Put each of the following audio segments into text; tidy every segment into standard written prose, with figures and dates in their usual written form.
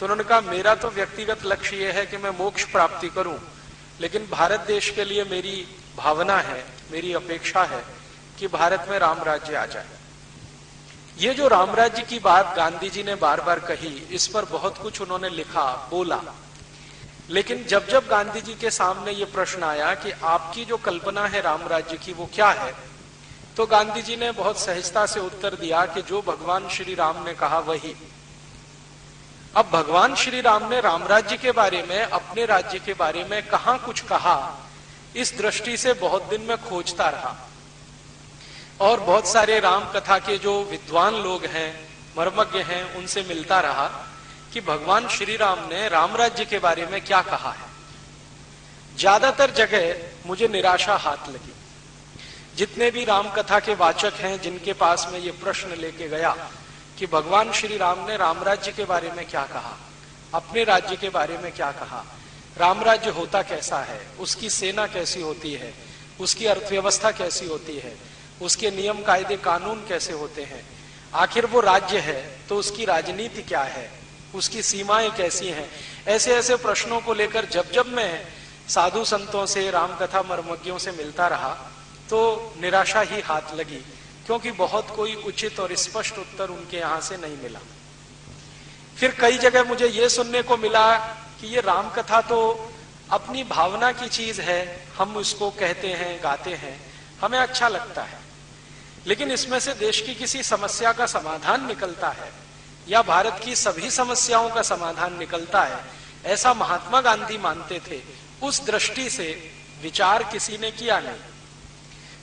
तो उन्होंने कहा मेरा तो व्यक्तिगत लक्ष्य यह है कि मैं मोक्ष प्राप्ति करूं, लेकिन भारत देश के लिए मेरी भावना है, मेरी अपेक्षा है कि भारत में राम राज्य आ जाए। ये जो राम राज्य की बात गांधी जी ने बार बार कही, इस पर बहुत कुछ उन्होंने लिखा, बोला, लेकिन जब जब गांधी जी के सामने ये प्रश्न आया कि आपकी जो कल्पना है राम राज्य की वो क्या है, तो गांधी जी ने बहुत सहजता से उत्तर दिया कि जो भगवान श्री राम ने कहा वही। अब भगवान श्री राम ने राम राज्य के बारे में, अपने राज्य के बारे में कहां कुछ कहा, इस दृष्टि से बहुत दिन में खोजता रहा और बहुत सारे राम कथा के जो विद्वान लोग हैं, मर्मज्ञ हैं, उनसे मिलता रहा कि भगवान श्री राम ने राम राज्य के बारे में क्या कहा है। ज्यादातर जगह मुझे निराशा हाथ लगी। जितने भी राम कथा के वाचक हैं जिनके पास में ये प्रश्न लेके गया कि भगवान श्री राम ने राम राज्य के बारे में क्या कहा, अपने राज्य के बारे में क्या कहा, राम राज्य होता कैसा है, उसकी सेना कैसी होती है, उसकी अर्थव्यवस्था कैसी होती है, उसके नियम कायदे कानून कैसे होते हैं, आखिर वो राज्य है तो उसकी राजनीति क्या है, उसकी सीमाएं कैसी हैं, ऐसे ऐसे प्रश्नों को लेकर जब जब मैं साधु संतों से, रामकथा मर्मज्ञों से मिलता रहा तो निराशा ही हाथ लगी, क्योंकि बहुत कोई उचित और स्पष्ट उत्तर उनके यहां से नहीं मिला। फिर कई जगह मुझे यह सुनने को मिला कि ये रामकथा तो अपनी भावना की चीज है, हम उसको कहते हैं, गाते हैं, हमें अच्छा लगता है, लेकिन इसमें से देश की किसी समस्या का समाधान निकलता है या भारत की सभी समस्याओं का समाधान निकलता है, ऐसा महात्मा गांधी मानते थे। उस दृष्टि से विचार किसी ने किया नहीं।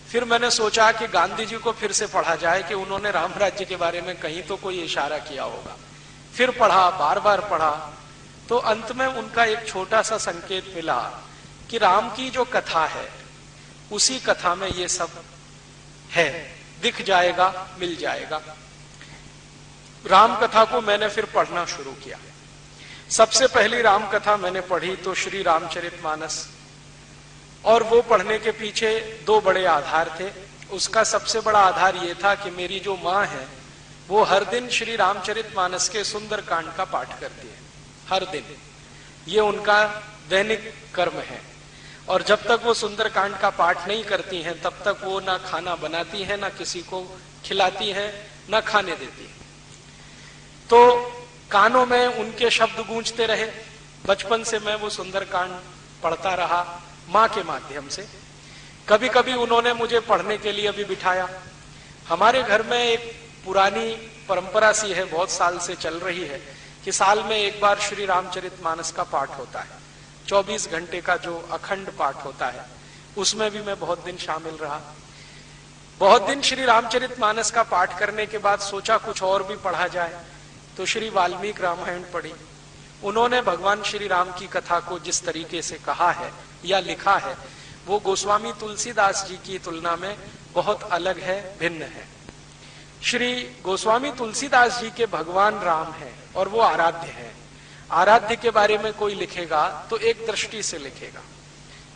फिर मैंने सोचा कि गांधी जी को फिर से पढ़ा जाए कि उन्होंने राम राज्य के बारे में कहीं तो कोई इशारा किया होगा। फिर पढ़ा, बार बार पढ़ा, तो अंत में उनका एक छोटा सा संकेत मिला कि राम की जो कथा है उसी कथा में ये सब है, दिख जाएगा, मिल जाएगा। राम कथा को मैंने फिर पढ़ना शुरू किया। सबसे पहली राम कथा मैंने पढ़ी तो श्री रामचरितमानस, और वो पढ़ने के पीछे दो बड़े आधार थे। उसका सबसे बड़ा आधार ये था कि मेरी जो माँ है वो हर दिन श्री रामचरितमानस के सुंदर कांड का पाठ करती है, हर दिन। ये उनका दैनिक कर्म है, और जब तक वो सुंदर कांड का पाठ नहीं करती हैं तब तक वो ना खाना बनाती हैं, ना किसी को खिलाती हैं, ना खाने देती हैं। तो कानों में उनके शब्द गूंजते रहे। बचपन से मैं वो सुंदर कांड पढ़ता रहा माँ के माध्यम से। कभी कभी उन्होंने मुझे पढ़ने के लिए भी बिठाया। हमारे घर में एक पुरानी परंपरा सी है, बहुत साल से चल रही है, कि साल में एक बार श्री रामचरितमानस का पाठ होता है। 24 घंटे का जो अखंड पाठ होता है, उसमें भी मैं बहुत दिन शामिल रहा। बहुत दिन श्री रामचरितमानस का पाठ करने के बाद सोचा कुछ और भी पढ़ा जाए, तो श्री वाल्मीकि रामायण पढ़ी। उन्होंने भगवान श्री राम की कथा को जिस तरीके से कहा है या लिखा है, वो गोस्वामी तुलसीदास जी की तुलना में बहुत अलग है, भिन्न है। श्री गोस्वामी तुलसीदास जी के भगवान राम है और वो आराध्य है। आराध्य के बारे में कोई लिखेगा तो एक दृष्टि से लिखेगा,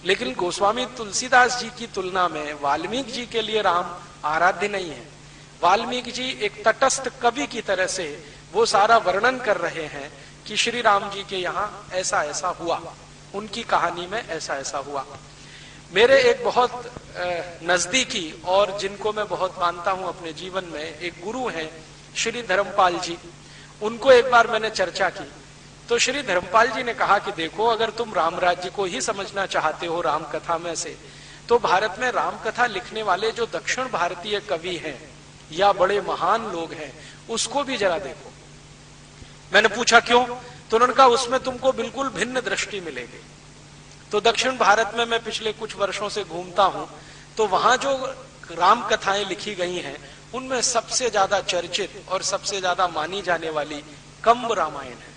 लेकिन गोस्वामी तुलसीदास जी की तुलना में वाल्मीकि जी के लिए राम आराध्य नहीं है। वाल्मीकि जी एक तटस्थ कवि की तरह से वो सारा वर्णन कर रहे हैं कि श्री राम जी के यहाँ ऐसा ऐसा हुआ, उनकी कहानी में ऐसा ऐसा हुआ। मेरे एक बहुत नजदीकी और जिनको मैं बहुत मानता हूं अपने जीवन में, एक गुरु हैं श्री धर्मपाल जी। उनको एक बार मैंने चर्चा की तो श्री धर्मपाल जी ने कहा कि देखो, अगर तुम राम राज्य को ही समझना चाहते हो राम कथा में से, तो भारत में राम कथा लिखने वाले जो दक्षिण भारतीय कवि हैं या बड़े महान लोग हैं, उसको भी जरा देखो। मैंने पूछा क्यों? तो उन्होंने कहा उसमें तुमको बिल्कुल भिन्न दृष्टि मिलेगी। तो दक्षिण भारत में मैं पिछले कुछ वर्षों से घूमता हूं, तो वहां जो राम कथाएं लिखी गई हैं उनमें सबसे ज्यादा चर्चित और सबसे ज्यादा मानी जाने वाली कंब रामायण है।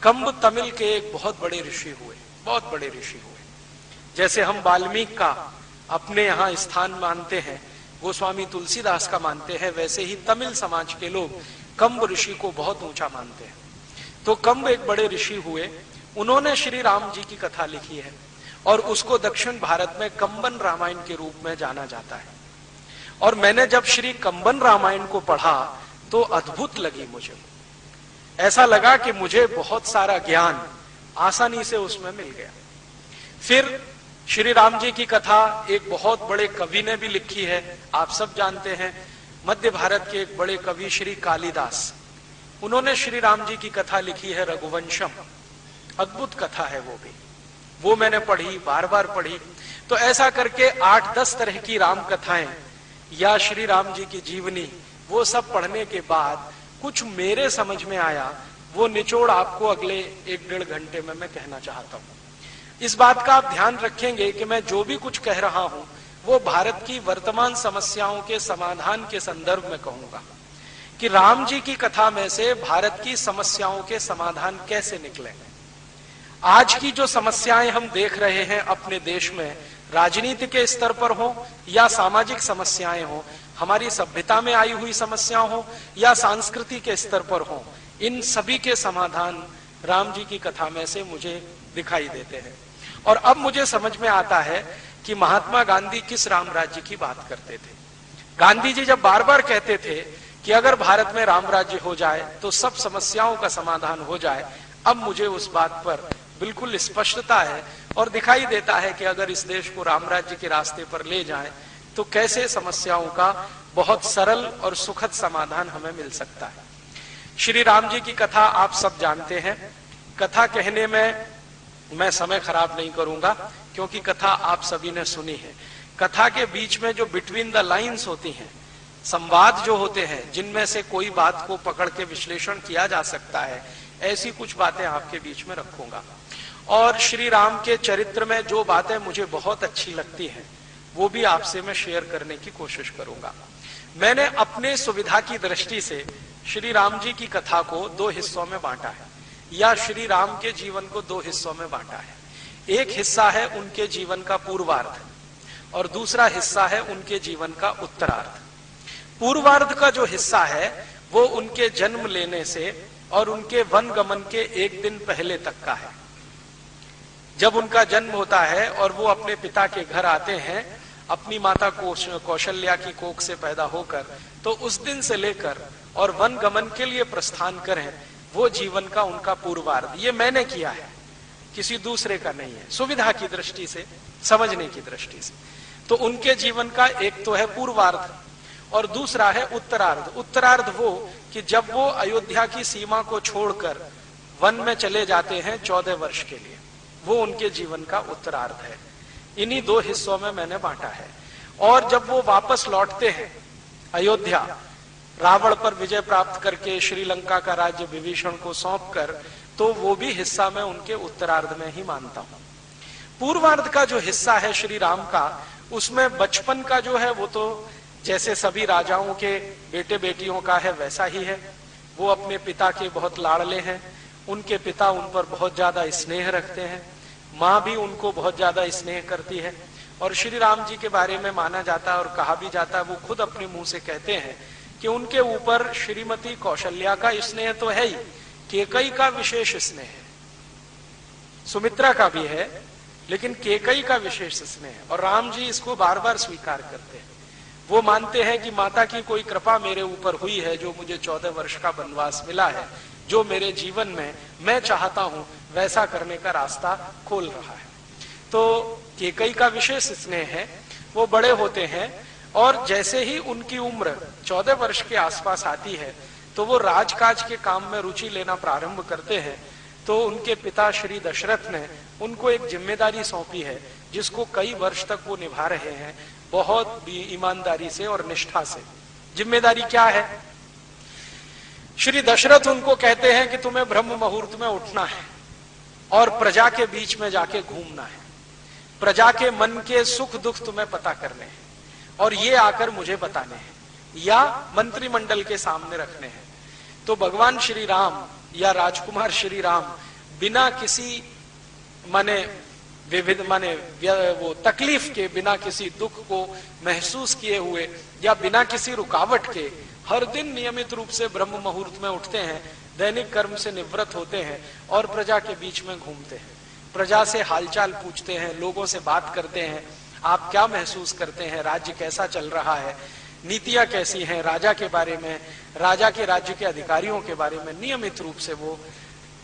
कंब तमिल के एक बहुत बड़े ऋषि हुए, बहुत बड़े ऋषि हुए। जैसे हम वाल्मीकि का अपने यहाँ स्थान मानते हैं, गोस्वामी तुलसीदास का मानते हैं, वैसे ही तमिल समाज के लोग कंब ऋषि को बहुत ऊंचा मानते हैं। तो कंब एक बड़े ऋषि हुए, उन्होंने श्री राम जी की कथा लिखी है और उसको दक्षिण भारत में कंबन रामायण के रूप में जाना जाता है। और मैंने जब श्री कंबन रामायण को पढ़ा तो अद्भुत लगी मुझे। ऐसा लगा कि मुझे बहुत सारा ज्ञान आसानी से उसमें मिल गया। फिर श्री राम जी की कथा एक बहुत बड़े कवि ने भी लिखी है, आप सब जानते हैं, मध्य भारत के एक बड़े कवि श्री कालिदास, उन्होंने श्री राम जी की कथा लिखी है रघुवंशम। अद्भुत कथा है वो भी, वो मैंने पढ़ी, बार बार पढ़ी। तो ऐसा करके 8-10 तरह की राम कथाएं या श्री राम जी की जीवनी, वो सब पढ़ने के बाद कुछ मेरे समझ में आया, वो निचोड़ आपको अगले 1-1.5 घंटे में मैं कहना चाहता हूं। इस बात का आप ध्यान रखेंगे कि मैं जो भी कुछ कह रहा हूं वो भारत की वर्तमान समस्याओं के समाधान के संदर्भ में कहूंगा कि राम जी की कथा में से भारत की समस्याओं के समाधान कैसे निकले। आज की जो समस्याएं हम देख रहे हैं अपने देश में, राजनीति के स्तर पर हो या सामाजिक समस्याएं हो, हमारी सभ्यता में आई हुई समस्या हो या संस्कृति के स्तर पर हो, इन सभी के समाधान राम जी की कथा में से मुझे दिखाई देते हैं। और अब मुझे समझ में आता है कि महात्मा गांधी किस राम राज्य की बात करते थे। गांधी जी जब बार बार कहते थे कि अगर भारत में राम राज्य हो जाए तो सब समस्याओं का समाधान हो जाए, अब मुझे उस बात पर बिल्कुल स्पष्टता है और दिखाई देता है कि अगर इस देश को राम राज्य के रास्ते पर ले जाएं तो कैसे समस्याओं का बहुत सरल और सुखद समाधान हमें मिल सकता है। श्री राम जी की कथा आप सब जानते हैं। कथा कहने में मैं समय खराब नहीं करूंगा क्योंकि कथा आप सभी ने सुनी है। कथा के बीच में जो बिटवीन द लाइंस होती हैं, संवाद जो होते हैं, जिनमें से कोई बात को पकड़ के विश्लेषण किया जा सकता है, ऐसी कुछ बातें आपके बीच में रखूंगा। और श्री राम के चरित्र में जो बातें मुझे बहुत अच्छी लगती हैं वो भी आपसे मैं शेयर करने की कोशिश करूंगा। मैंने अपने सुविधा की दृष्टि से श्री राम जी की कथा को 2 हिस्सों में बांटा है, या श्री राम के जीवन को 2 हिस्सों में बांटा है। एक हिस्सा है उनके जीवन का पूर्वार्ध और दूसरा हिस्सा है उनके जीवन का उत्तरार्ध। पूर्वार्ध का जो हिस्सा है वो उनके जन्म लेने से और उनके वन गमन के 1 दिन पहले तक का है। जब उनका जन्म होता है और वो अपने पिता के घर आते हैं अपनी माता कौशल्या की कोख से पैदा होकर, तो उस दिन से लेकर और वन गमन के लिए प्रस्थान करें, वो जीवन का उनका पूर्वार्ध। ये मैंने किया है, किसी दूसरे का नहीं है, सुविधा की दृष्टि से, समझने की दृष्टि से। तो उनके जीवन का एक तो है पूर्वार्ध और दूसरा है उत्तरार्ध। उत्तरार्ध वो कि जब वो अयोध्या की सीमा को छोड़कर वन में चले जाते हैं 14 वर्ष के लिए, वो उनके जीवन का उत्तरार्ध है। इन्हीं 2 हिस्सों में मैंने बांटा है। और जब वो वापस लौटते हैं अयोध्या, रावण पर विजय प्राप्त करके श्रीलंका का राज्य विभीषण को सौंपकर, तो वो भी हिस्सा मैं उनके उत्तरार्ध में ही मानता हूं। पूर्वार्ध का जो हिस्सा है श्री राम का, उसमें बचपन का जो है वो तो जैसे सभी राजाओं के बेटे बेटियों का है वैसा ही है। वो अपने पिता के बहुत लाड़ले हैं, उनके पिता उन पर बहुत ज्यादा स्नेह रखते हैं, माँ भी उनको बहुत ज्यादा स्नेह करती है। और श्री राम जी के बारे में माना जाता है और कहा भी जाता है, वो खुद अपने मुंह से कहते हैं कि उनके ऊपर श्रीमती कौशल्या का स्नेह तो है ही, केकई का विशेष स्नेह है, सुमित्रा का भी है, लेकिन केकई का विशेष स्नेह है। और राम जी इसको बार बार स्वीकार करते हैं। वो मानते हैं कि माता की कोई कृपा मेरे ऊपर हुई है, जो मुझे 14 वर्ष का वनवास मिला है, जो मेरे जीवन में मैं चाहता हूं वैसा करने का रास्ता खोल रहा है। तो केकई का विशेष स्नेह है। वो बड़े होते हैं और जैसे ही उनकी उम्र 14 वर्ष के आसपास आती है तो वो राजकाज के काम में रुचि लेना प्रारंभ करते हैं। तो उनके पिता श्री दशरथ ने उनको एक जिम्मेदारी सौंपी है, जिसको कई वर्ष तक वो निभा रहे हैं, बहुत ईमानदारी से और निष्ठा से। जिम्मेदारी क्या है? श्री दशरथ उनको कहते हैं कि तुम्हें ब्रह्म मुहूर्त में उठना है और प्रजा के बीच में जाके घूमना है, प्रजा के मन के सुख दुख तुम्हें पता करने हैं और ये आकर मुझे बताने हैं या मंत्रिमंडल के सामने रखने हैं। तो भगवान श्री राम या राजकुमार श्री राम बिना किसी वो तकलीफ के, बिना किसी दुख को महसूस किए हुए या बिना किसी रुकावट के हर दिन नियमित रूप से ब्रह्म मुहूर्त में उठते हैं, दैनिक कर्म से निवृत्त होते हैं और प्रजा के बीच में घूमते हैं, प्रजा से हालचाल पूछते हैं, लोगों से बात करते हैं, आप क्या महसूस करते हैं, राज्य कैसा चल रहा है। नीतियां कैसी हैं, राजा के बारे में, राजा के राज्य के अधिकारियों के बारे में नियमित रूप से वो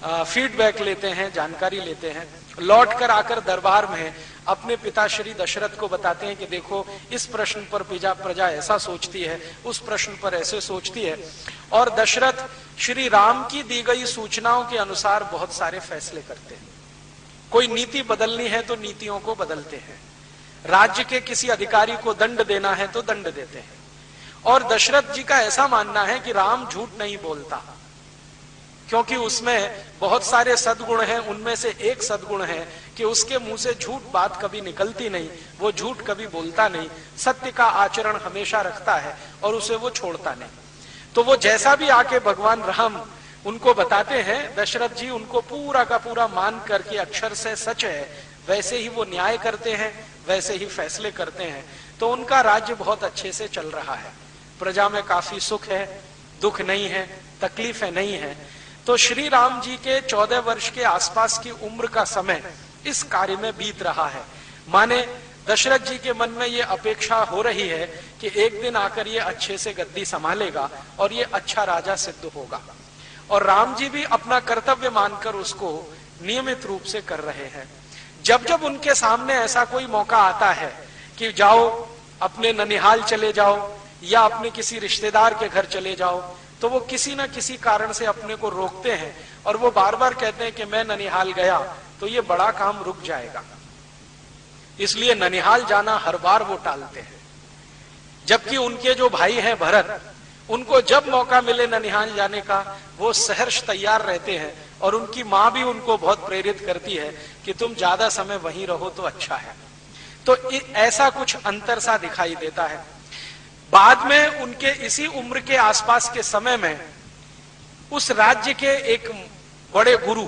फीडबैक लेते हैं, जानकारी लेते हैं। लौट कर आकर दरबार में अपने पिता श्री दशरथ को बताते हैं कि देखो इस प्रश्न पर प्रजा ऐसा सोचती है, उस प्रश्न पर ऐसे सोचती है। और दशरथ श्री राम की दी गई सूचनाओं के अनुसार बहुत सारे फैसले करते हैं। कोई नीति बदलनी है तो नीतियों को बदलते हैं, राज्य के किसी अधिकारी को दंड देना है तो दंड देते हैं। और दशरथ जी का ऐसा मानना है कि राम झूठ नहीं बोलता, क्योंकि उसमें बहुत सारे सद्गुण हैं। उनमें से एक सद्गुण है कि उसके मुंह से झूठ बात कभी निकलती नहीं, वो झूठ कभी बोलता नहीं, सत्य का आचरण हमेशा रखता है और उसे वो छोड़ता नहीं। तो वो जैसा भी आके भगवान राम उनको बताते हैं, दशरथ जी उनको पूरा का पूरा मान करके अक्षर से सच है वैसे ही वो न्याय करते हैं, वैसे ही फैसले करते हैं। तो उनका राज्य बहुत अच्छे से चल रहा है, प्रजा में काफी सुख है, दुख नहीं है, तकलीफें नहीं है। तो श्री राम जी के 14 वर्ष के आसपास की उम्र का समय इस कार्य में बीत रहा है। माने दशरथ जी के मन में ये अपेक्षा हो रही है कि एक दिन आकर ये अच्छे से गद्दी संभालेगा और ये अच्छा राजा सिद्ध होगा। और राम जी भी अपना कर्तव्य मानकर उसको नियमित रूप से कर रहे हैं। जब जब उनके सामने ऐसा कोई मौका आता है कि जाओ अपने ननिहाल चले जाओ या अपने किसी रिश्तेदार के घर चले जाओ, तो वो किसी न किसी कारण से अपने को रोकते हैं और वो बार बार कहते हैं कि मैं ननिहाल गया तो ये बड़ा काम रुक जाएगा, इसलिए ननिहाल जाना हर बार वो टालते हैं। जबकि उनके जो भाई हैं भरत, उनको जब मौका मिले ननिहाल जाने का वो सहर्ष तैयार रहते हैं। और उनकी माँ भी उनको बहुत प्रेरित करती है कि तुम ज्यादा समय वहीं रहो तो अच्छा है। तो ऐसा कुछ अंतर सा दिखाई देता है। बाद में उनके इसी उम्र के आसपास के समय में उस राज्य के एक बड़े गुरु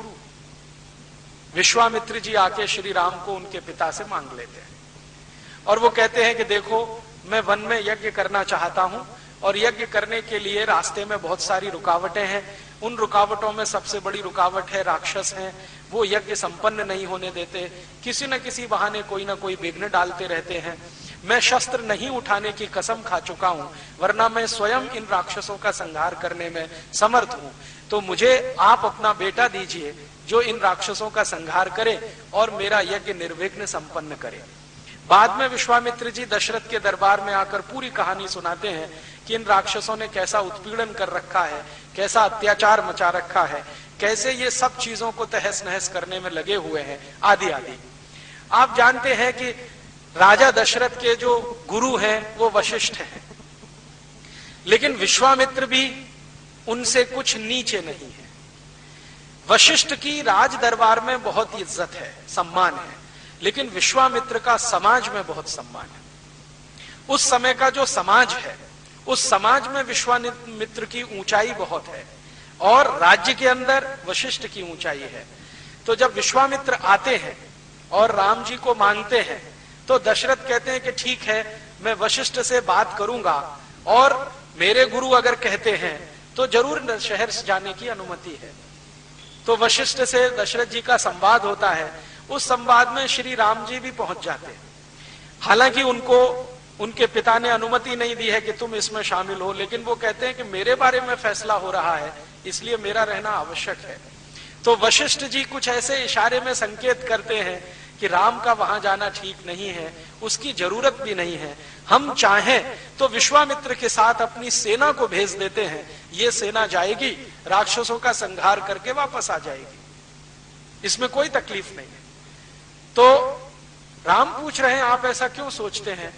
विश्वामित्र जी आके श्री राम को उनके पिता से मांग लेते हैं और वो कहते हैं कि देखो मैं वन में यज्ञ करना चाहता हूं और यज्ञ करने के लिए रास्ते में बहुत सारी रुकावटें हैं। उन रुकावटों में सबसे बड़ी रुकावट है राक्षस हैं, वो यज्ञ संपन्न नहीं होने देते, किसी न किसी बहाने कोई ना कोई विघ्न डालते रहते हैं। मैं शस्त्र नहीं उठाने की कसम खा चुका हूं, वरना मैं स्वयं इन राक्षसों का संहार करने में समर्थ हूं। तो मुझे आप अपना बेटा दीजिए जो इन राक्षसों का संहार करे और मेरा यज्ञ निर्विघ्न संपन्न करे। बाद में विश्वामित्र जी दशरथ के दरबार में आकर पूरी कहानी सुनाते हैं कि इन राक्षसों ने कैसा उत्पीड़न कर रखा है, कैसा अत्याचार मचा रखा है, कैसे ये सब चीजों को तहस नहस करने में लगे हुए हैं, आदि आदि। आप जानते हैं कि राजा दशरथ के जो गुरु हैं वो वशिष्ठ हैं, लेकिन विश्वामित्र भी उनसे कुछ नीचे नहीं है। वशिष्ठ की राज दरबार में बहुत इज्जत है, सम्मान है, लेकिन विश्वामित्र का समाज में बहुत सम्मान है। उस समय का जो समाज है, उस समाज में विश्वामित्र की ऊंचाई बहुत है और राज्य के अंदर वशिष्ठ की ऊंचाई है। तो जब विश्वामित्र आते हैं और राम जी को मांगते हैं तो दशरथ कहते हैं कि ठीक है, मैं वशिष्ठ से बात करूंगा और मेरे गुरु अगर कहते हैं तो जरूर शहर से जाने की अनुमति है। तो वशिष्ठ से दशरथ जी का संवाद होता है। उस संवाद में श्री राम जी भी पहुंच जाते हैं। हालांकि उनको उनके पिता ने अनुमति नहीं दी है कि तुम इसमें शामिल हो, लेकिन वो कहते हैं कि मेरे बारे में फैसला हो रहा है, इसलिए मेरा रहना आवश्यक है। तो वशिष्ठ जी कुछ ऐसे इशारे में संकेत करते हैं कि राम का वहां जाना ठीक नहीं है, उसकी जरूरत भी नहीं है। हम चाहें तो विश्वामित्र के साथ अपनी सेना को भेज देते हैं, ये सेना जाएगी, राक्षसों का संहार करके वापस आ जाएगी, इसमें कोई तकलीफ नहीं है। तो राम पूछ रहे हैं आप ऐसा क्यों सोचते हैं?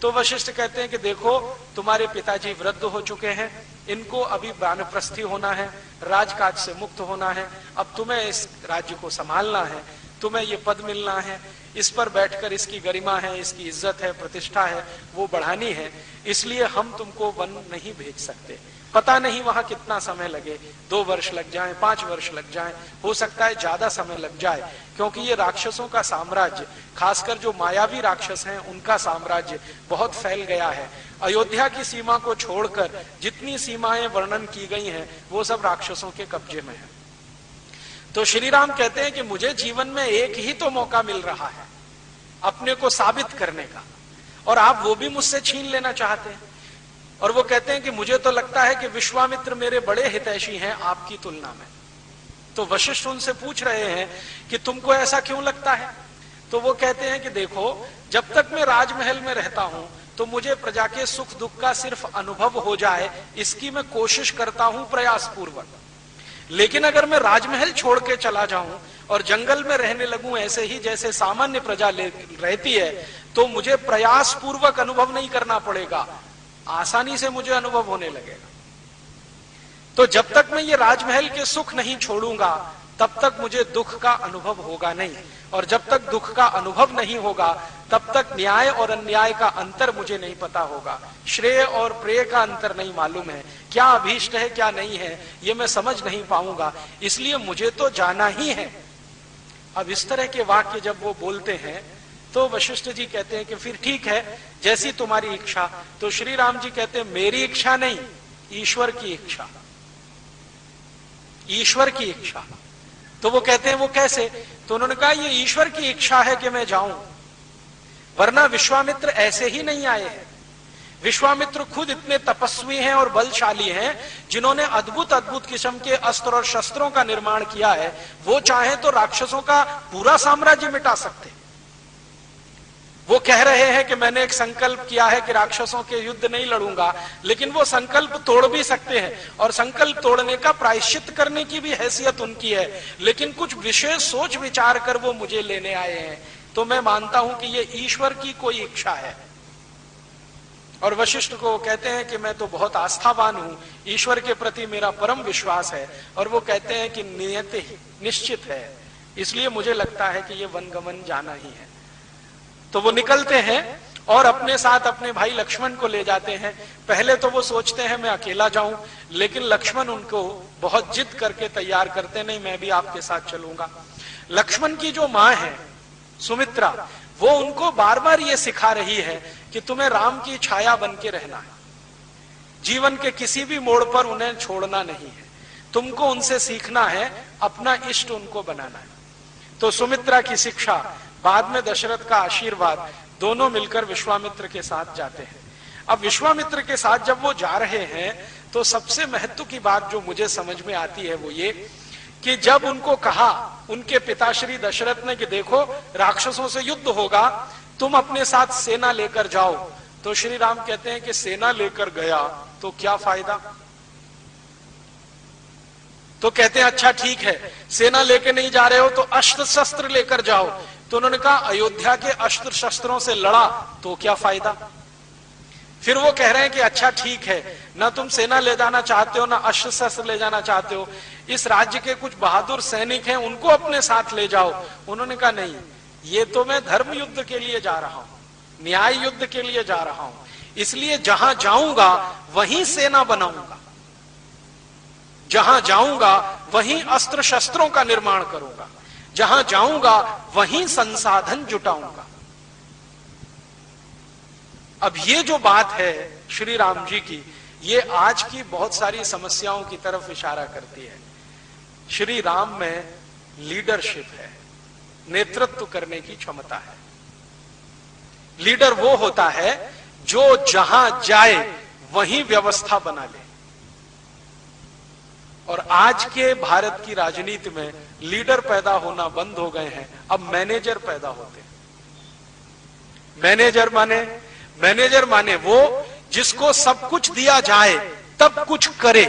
तो वशिष्ठ कहते हैं कि देखो तुम्हारे पिताजी वृद्ध हो चुके हैं, इनको अभी वानप्रस्थी होना है, राजकाज से मुक्त होना है, अब तुम्हें इस राज्य को संभालना है, तुम्हें ये पद मिलना है, इस पर बैठकर इसकी गरिमा है, इसकी इज्जत है, प्रतिष्ठा है, वो बढ़ानी है, इसलिए हम तुमको वन नहीं भेज सकते। पता नहीं वहां कितना समय लगे, 2 वर्ष लग जाए, 5 वर्ष लग जाए, हो सकता है ज्यादा समय लग जाए, क्योंकि ये राक्षसों का साम्राज्य, खासकर जो मायावी राक्षस हैं उनका साम्राज्य बहुत फैल गया है। अयोध्या की सीमा को छोड़कर जितनी सीमाएं वर्णन की गई हैं वो सब राक्षसों के कब्जे में है। तो श्री राम कहते हैं कि मुझे जीवन में एक ही तो मौका मिल रहा है अपने को साबित करने का, और आप वो भी मुझसे छीन लेना चाहते हैं। और वो कहते हैं कि मुझे तो लगता है कि विश्वामित्र मेरे बड़े हितैषी हैं आपकी तुलना में। तो वशिष्ठ उनसे पूछ रहे हैं कि तुमको ऐसा क्यों लगता है? तो वो कहते हैं कि देखो, जब तक मैं राजमहल में रहता हूं तो मुझे प्रजा के सुख दुख का सिर्फ अनुभव हो जाए, इसकी मैं कोशिश करता हूं प्रयास पूर्वक। लेकिन अगर मैं राजमहल छोड़ के चला जाऊं और जंगल में रहने लगूं ऐसे ही जैसे सामान्य प्रजा रहती है, तो मुझे प्रयास पूर्वक अनुभव नहीं करना पड़ेगा, आसानी से मुझे अनुभव होने लगेगा। तो जब तक मैं ये राजमहल के सुख नहीं छोड़ूंगा तब तक मुझे दुख का अनुभव होगा नहीं, और जब तक दुख का अनुभव नहीं होगा तब तक न्याय और अन्याय का अंतर मुझे नहीं पता होगा, श्रेय और प्रेय का अंतर नहीं मालूम है, क्या अभीष्ट है क्या नहीं है ये मैं समझ नहीं पाऊंगा, इसलिए मुझे तो जाना ही है। अब इस तरह के वाक्य जब वो बोलते हैं तो वशिष्ठ जी कहते हैं कि फिर ठीक है, जैसी तुम्हारी इच्छा। तो श्री राम जी कहते हैं मेरी इच्छा नहीं, ईश्वर की इच्छा, ईश्वर की इच्छा। तो वो कहते हैं वो कैसे? तो उन्होंने कहा ये ईश्वर की इच्छा है कि मैं जाऊं, वरना विश्वामित्र ऐसे ही नहीं आए हैं। विश्वामित्र खुद इतने तपस्वी हैं और बलशाली हैं जिन्होंने अद्भुत अद्भुत किस्म के अस्त्र और शस्त्रों का निर्माण किया है। वो चाहे तो राक्षसों का पूरा साम्राज्य मिटा सकते। वो कह रहे हैं कि मैंने एक संकल्प किया है कि राक्षसों के युद्ध नहीं लड़ूंगा, लेकिन वो संकल्प तोड़ भी सकते हैं, और संकल्प तोड़ने का प्रायश्चित करने की भी हैसियत उनकी है, लेकिन कुछ विशेष सोच विचार कर वो मुझे लेने आए हैं। तो मैं मानता हूं कि ये ईश्वर की कोई इच्छा है। और वशिष्ठ को कहते हैं कि मैं तो बहुत आस्थावान हूं, ईश्वर के प्रति मेरा परम विश्वास है, और वो कहते हैं कि नियति निश्चित है, इसलिए मुझे लगता है कि ये वनगमन जाना ही है। तो वो निकलते हैं और अपने साथ अपने भाई लक्ष्मण को ले जाते हैं। पहले तो वो सोचते हैं मैं अकेला जाऊं, लेकिन लक्ष्मण उनको बहुत जिद करके तैयार करते, नहीं मैं भी आपके साथ चलूंगा। लक्ष्मण की जो मां है सुमित्रा, वो उनको बार बार ये सिखा रही है कि तुम्हें राम की छाया बन के रहना है, जीवन के किसी भी मोड़ पर उन्हें छोड़ना नहीं है, तुमको उनसे सीखना है, अपना इष्ट उनको बनाना है। तो सुमित्रा की शिक्षा, बाद में दशरथ का आशीर्वाद, दोनों मिलकर विश्वामित्र के साथ जाते हैं। अब विश्वामित्र के साथ जब वो जा रहे हैं तो सबसे महत्व की बात जो मुझे समझ में आती है वो ये कि जब उनको कहा उनके पिताश्री दशरथ ने कि देखो राक्षसों से युद्ध होगा, तुम अपने साथ सेना लेकर जाओ, तो श्री राम कहते हैं कि सेना लेकर गया तो क्या फायदा। तो कहते हैं अच्छा ठीक है, सेना लेके नहीं जा रहे हो तो अस्त्र शस्त्र लेकर जाओ। तो उन्होंने कहा अयोध्या के अस्त्र शस्त्रों से लड़ा तो क्या फायदा। फिर वो कह रहे हैं कि अच्छा ठीक है, ना तुम सेना ले जाना चाहते हो ना अस्त्र शस्त्र ले जाना चाहते हो, इस राज्य के कुछ बहादुर सैनिक हैं उनको अपने साथ ले जाओ। उन्होंने कहा नहीं, ये तो मैं धर्म युद्ध के लिए जा रहा हूं, न्याय युद्ध के लिए जा रहा हूं, इसलिए जहां जाऊंगा वहीं सेना बनाऊंगा, जहां जाऊंगा वहीं अस्त्र शस्त्रों का निर्माण करूंगा, जहां जाऊंगा वहीं संसाधन जुटाऊंगा। अब ये जो बात है श्री राम जी की, ये आज की बहुत सारी समस्याओं की तरफ इशारा करती है। श्री राम में लीडरशिप है, नेतृत्व करने की क्षमता है। लीडर वो होता है जो जहां जाए वहीं व्यवस्था बना ले। और आज के भारत की राजनीति में लीडर पैदा होना बंद हो गए हैं, अब मैनेजर पैदा होते हैं। मैनेजर माने वो जिसको सब कुछ दिया जाए तब कुछ करे।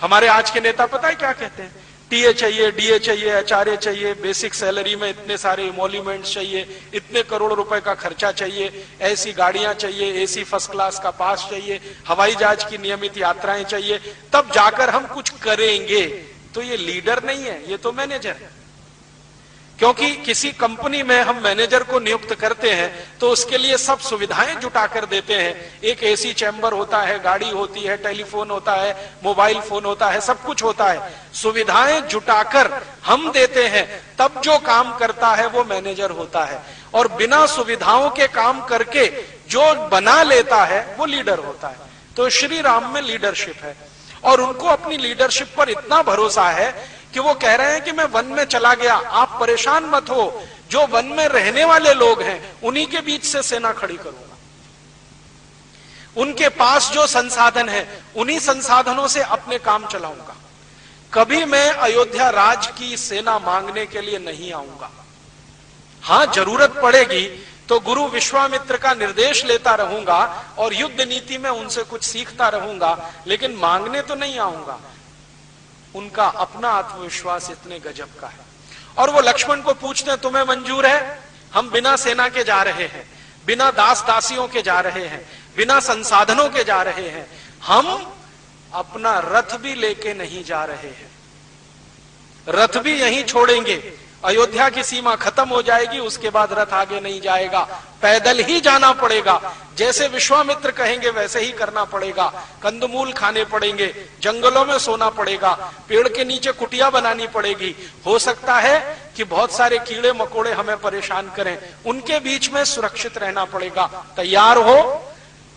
हमारे आज के नेता पता है क्या कहते हैं? टीए चाहिए, डीए चाहिए, एचआरए चाहिए, बेसिक सैलरी में इतने सारे इमोल्यूमेंट्स चाहिए, इतने करोड़ रुपए का खर्चा चाहिए, ऐसी गाड़ियां चाहिए, एसी फर्स्ट क्लास का पास चाहिए, हवाई जहाज की नियमित यात्राएं चाहिए, तब जाकर हम कुछ करेंगे। तो ये लीडर नहीं है, ये तो मैनेजर है। क्योंकि किसी कंपनी में हम मैनेजर को नियुक्त करते हैं तो उसके लिए सब सुविधाएं जुटा कर देते हैं। एक एसी चैम्बर होता है, गाड़ी होती है, टेलीफोन होता है, मोबाइल फोन होता है, सब कुछ होता है। सुविधाएं जुटाकर हम देते हैं, तब जो काम करता है वो मैनेजर होता है। और बिना सुविधाओं के काम करके जो बना लेता है वो लीडर होता है। तो श्री राम में लीडरशिप है, और उनको अपनी लीडरशिप पर इतना भरोसा है कि वो कह रहे हैं कि मैं वन में चला गया, आप परेशान मत हो, जो वन में रहने वाले लोग हैं उन्हीं के बीच से सेना खड़ी करूंगा। उनके पास जो संसाधन है उन्हीं संसाधनों से अपने काम चलाऊंगा। कभी मैं अयोध्या राज की सेना मांगने के लिए नहीं आऊंगा। हां, जरूरत पड़ेगी तो गुरु विश्वामित्र का निर्देश लेता रहूंगा और युद्ध नीति में उनसे कुछ सीखता रहूंगा, लेकिन मांगने तो नहीं आऊंगा। उनका अपना आत्मविश्वास इतने गजब का है। और वो लक्ष्मण को पूछते हैं, तुम्हें मंजूर है? हम बिना सेना के जा रहे हैं, बिना दास दासियों के जा रहे हैं, बिना संसाधनों के जा रहे हैं, हम अपना रथ भी लेके नहीं जा रहे हैं, रथ भी यहीं छोड़ेंगे। अयोध्या की सीमा खत्म हो जाएगी, उसके बाद रथ आगे नहीं जाएगा, पैदल ही जाना पड़ेगा। जैसे विश्वामित्र कहेंगे वैसे ही करना पड़ेगा। कंदमूल खाने पड़ेंगे, जंगलों में सोना पड़ेगा, पेड़ के नीचे कुटिया बनानी पड़ेगी। हो सकता है कि बहुत सारे कीड़े मकोड़े हमें परेशान करें, उनके बीच में सुरक्षित रहना पड़ेगा। तैयार हो?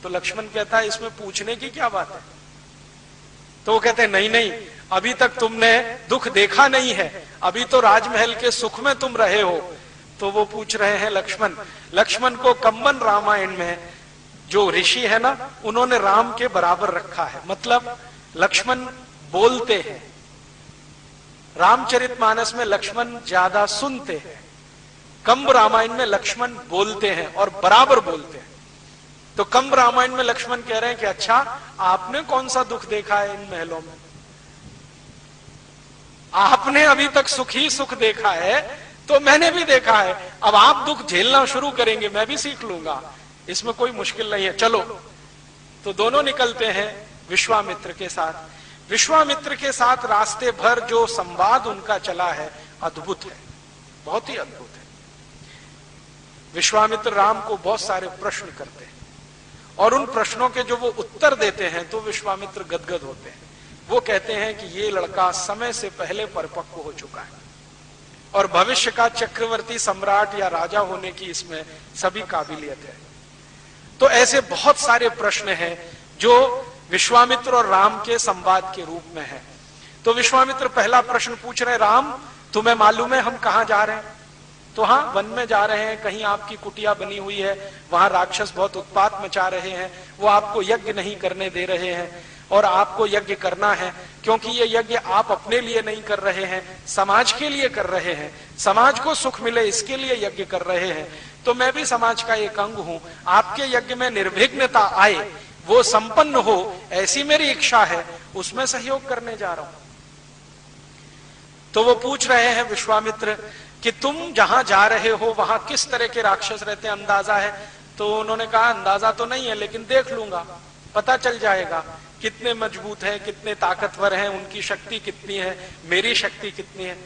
तो लक्ष्मण कहता है, इसमें पूछने की क्या बात है? तो वो कहते हैं, नहीं नहीं, अभी तक तुमने दुख देखा नहीं है, अभी तो राजमहल के सुख में तुम रहे हो। तो वो पूछ रहे हैं लक्ष्मण को कंबन रामायण में जो ऋषि है ना, उन्होंने राम के बराबर रखा है। मतलब लक्ष्मण बोलते हैं, रामचरितमानस में लक्ष्मण ज्यादा सुनते हैं, कंब रामायण में लक्ष्मण बोलते हैं और बराबर बोलते हैं। तो कंब रामायण में लक्ष्मण कह रहे हैं कि अच्छा, आपने कौन सा दुख देखा है इन महलों में? आपने अभी तक सुख ही सुख देखा है, तो मैंने भी देखा है। अब आप दुख झेलना शुरू करेंगे, मैं भी सीख लूंगा, इसमें कोई मुश्किल नहीं है, चलो। तो दोनों निकलते हैं विश्वामित्र के साथ। विश्वामित्र के साथ रास्ते भर जो संवाद उनका चला है, अद्भुत है, बहुत ही अद्भुत है। विश्वामित्र राम को बहुत सारे प्रश्न करते हैं और उन प्रश्नों के जो वो उत्तर देते हैं तो विश्वामित्र गदगद होते हैं। वो कहते हैं कि ये लड़का समय से पहले परिपक्व हो चुका है और भविष्य का चक्रवर्ती सम्राट या राजा होने की इसमें सभी काबिलियत है। तो ऐसे बहुत सारे प्रश्न हैं जो विश्वामित्र और राम के संवाद के रूप में है। तो विश्वामित्र पहला प्रश्न पूछ रहे, राम तुम्हें मालूम है हम कहां जा रहे हैं? तो हाँ, वन में जा रहे हैं, कहीं आपकी कुटिया बनी हुई है, वहां राक्षस बहुत उत्पात मचा रहे हैं, वो आपको यज्ञ नहीं करने दे रहे हैं और आपको यज्ञ करना है, क्योंकि ये यज्ञ आप अपने लिए नहीं कर रहे हैं, समाज के लिए कर रहे हैं, समाज को सुख मिले इसके लिए यज्ञ कर रहे हैं। तो मैं भी समाज का एक अंग हूं, आपके यज्ञ में निर्विघ्नता आए, वो संपन्न हो, ऐसी मेरी इच्छा है, उसमें सहयोग करने जा रहा हूं। तो वो पूछ रहे हैं विश्वामित्र कि तुम जहां जा रहे हो वहां किस तरह के राक्षस रहते हैं, अंदाजा है? तो उन्होंने कहा, अंदाजा तो नहीं है, लेकिन देख लूंगा, पता चल जाएगा कितने मजबूत हैं, कितने ताकतवर हैं, उनकी शक्ति कितनी है, मेरी शक्ति कितनी है।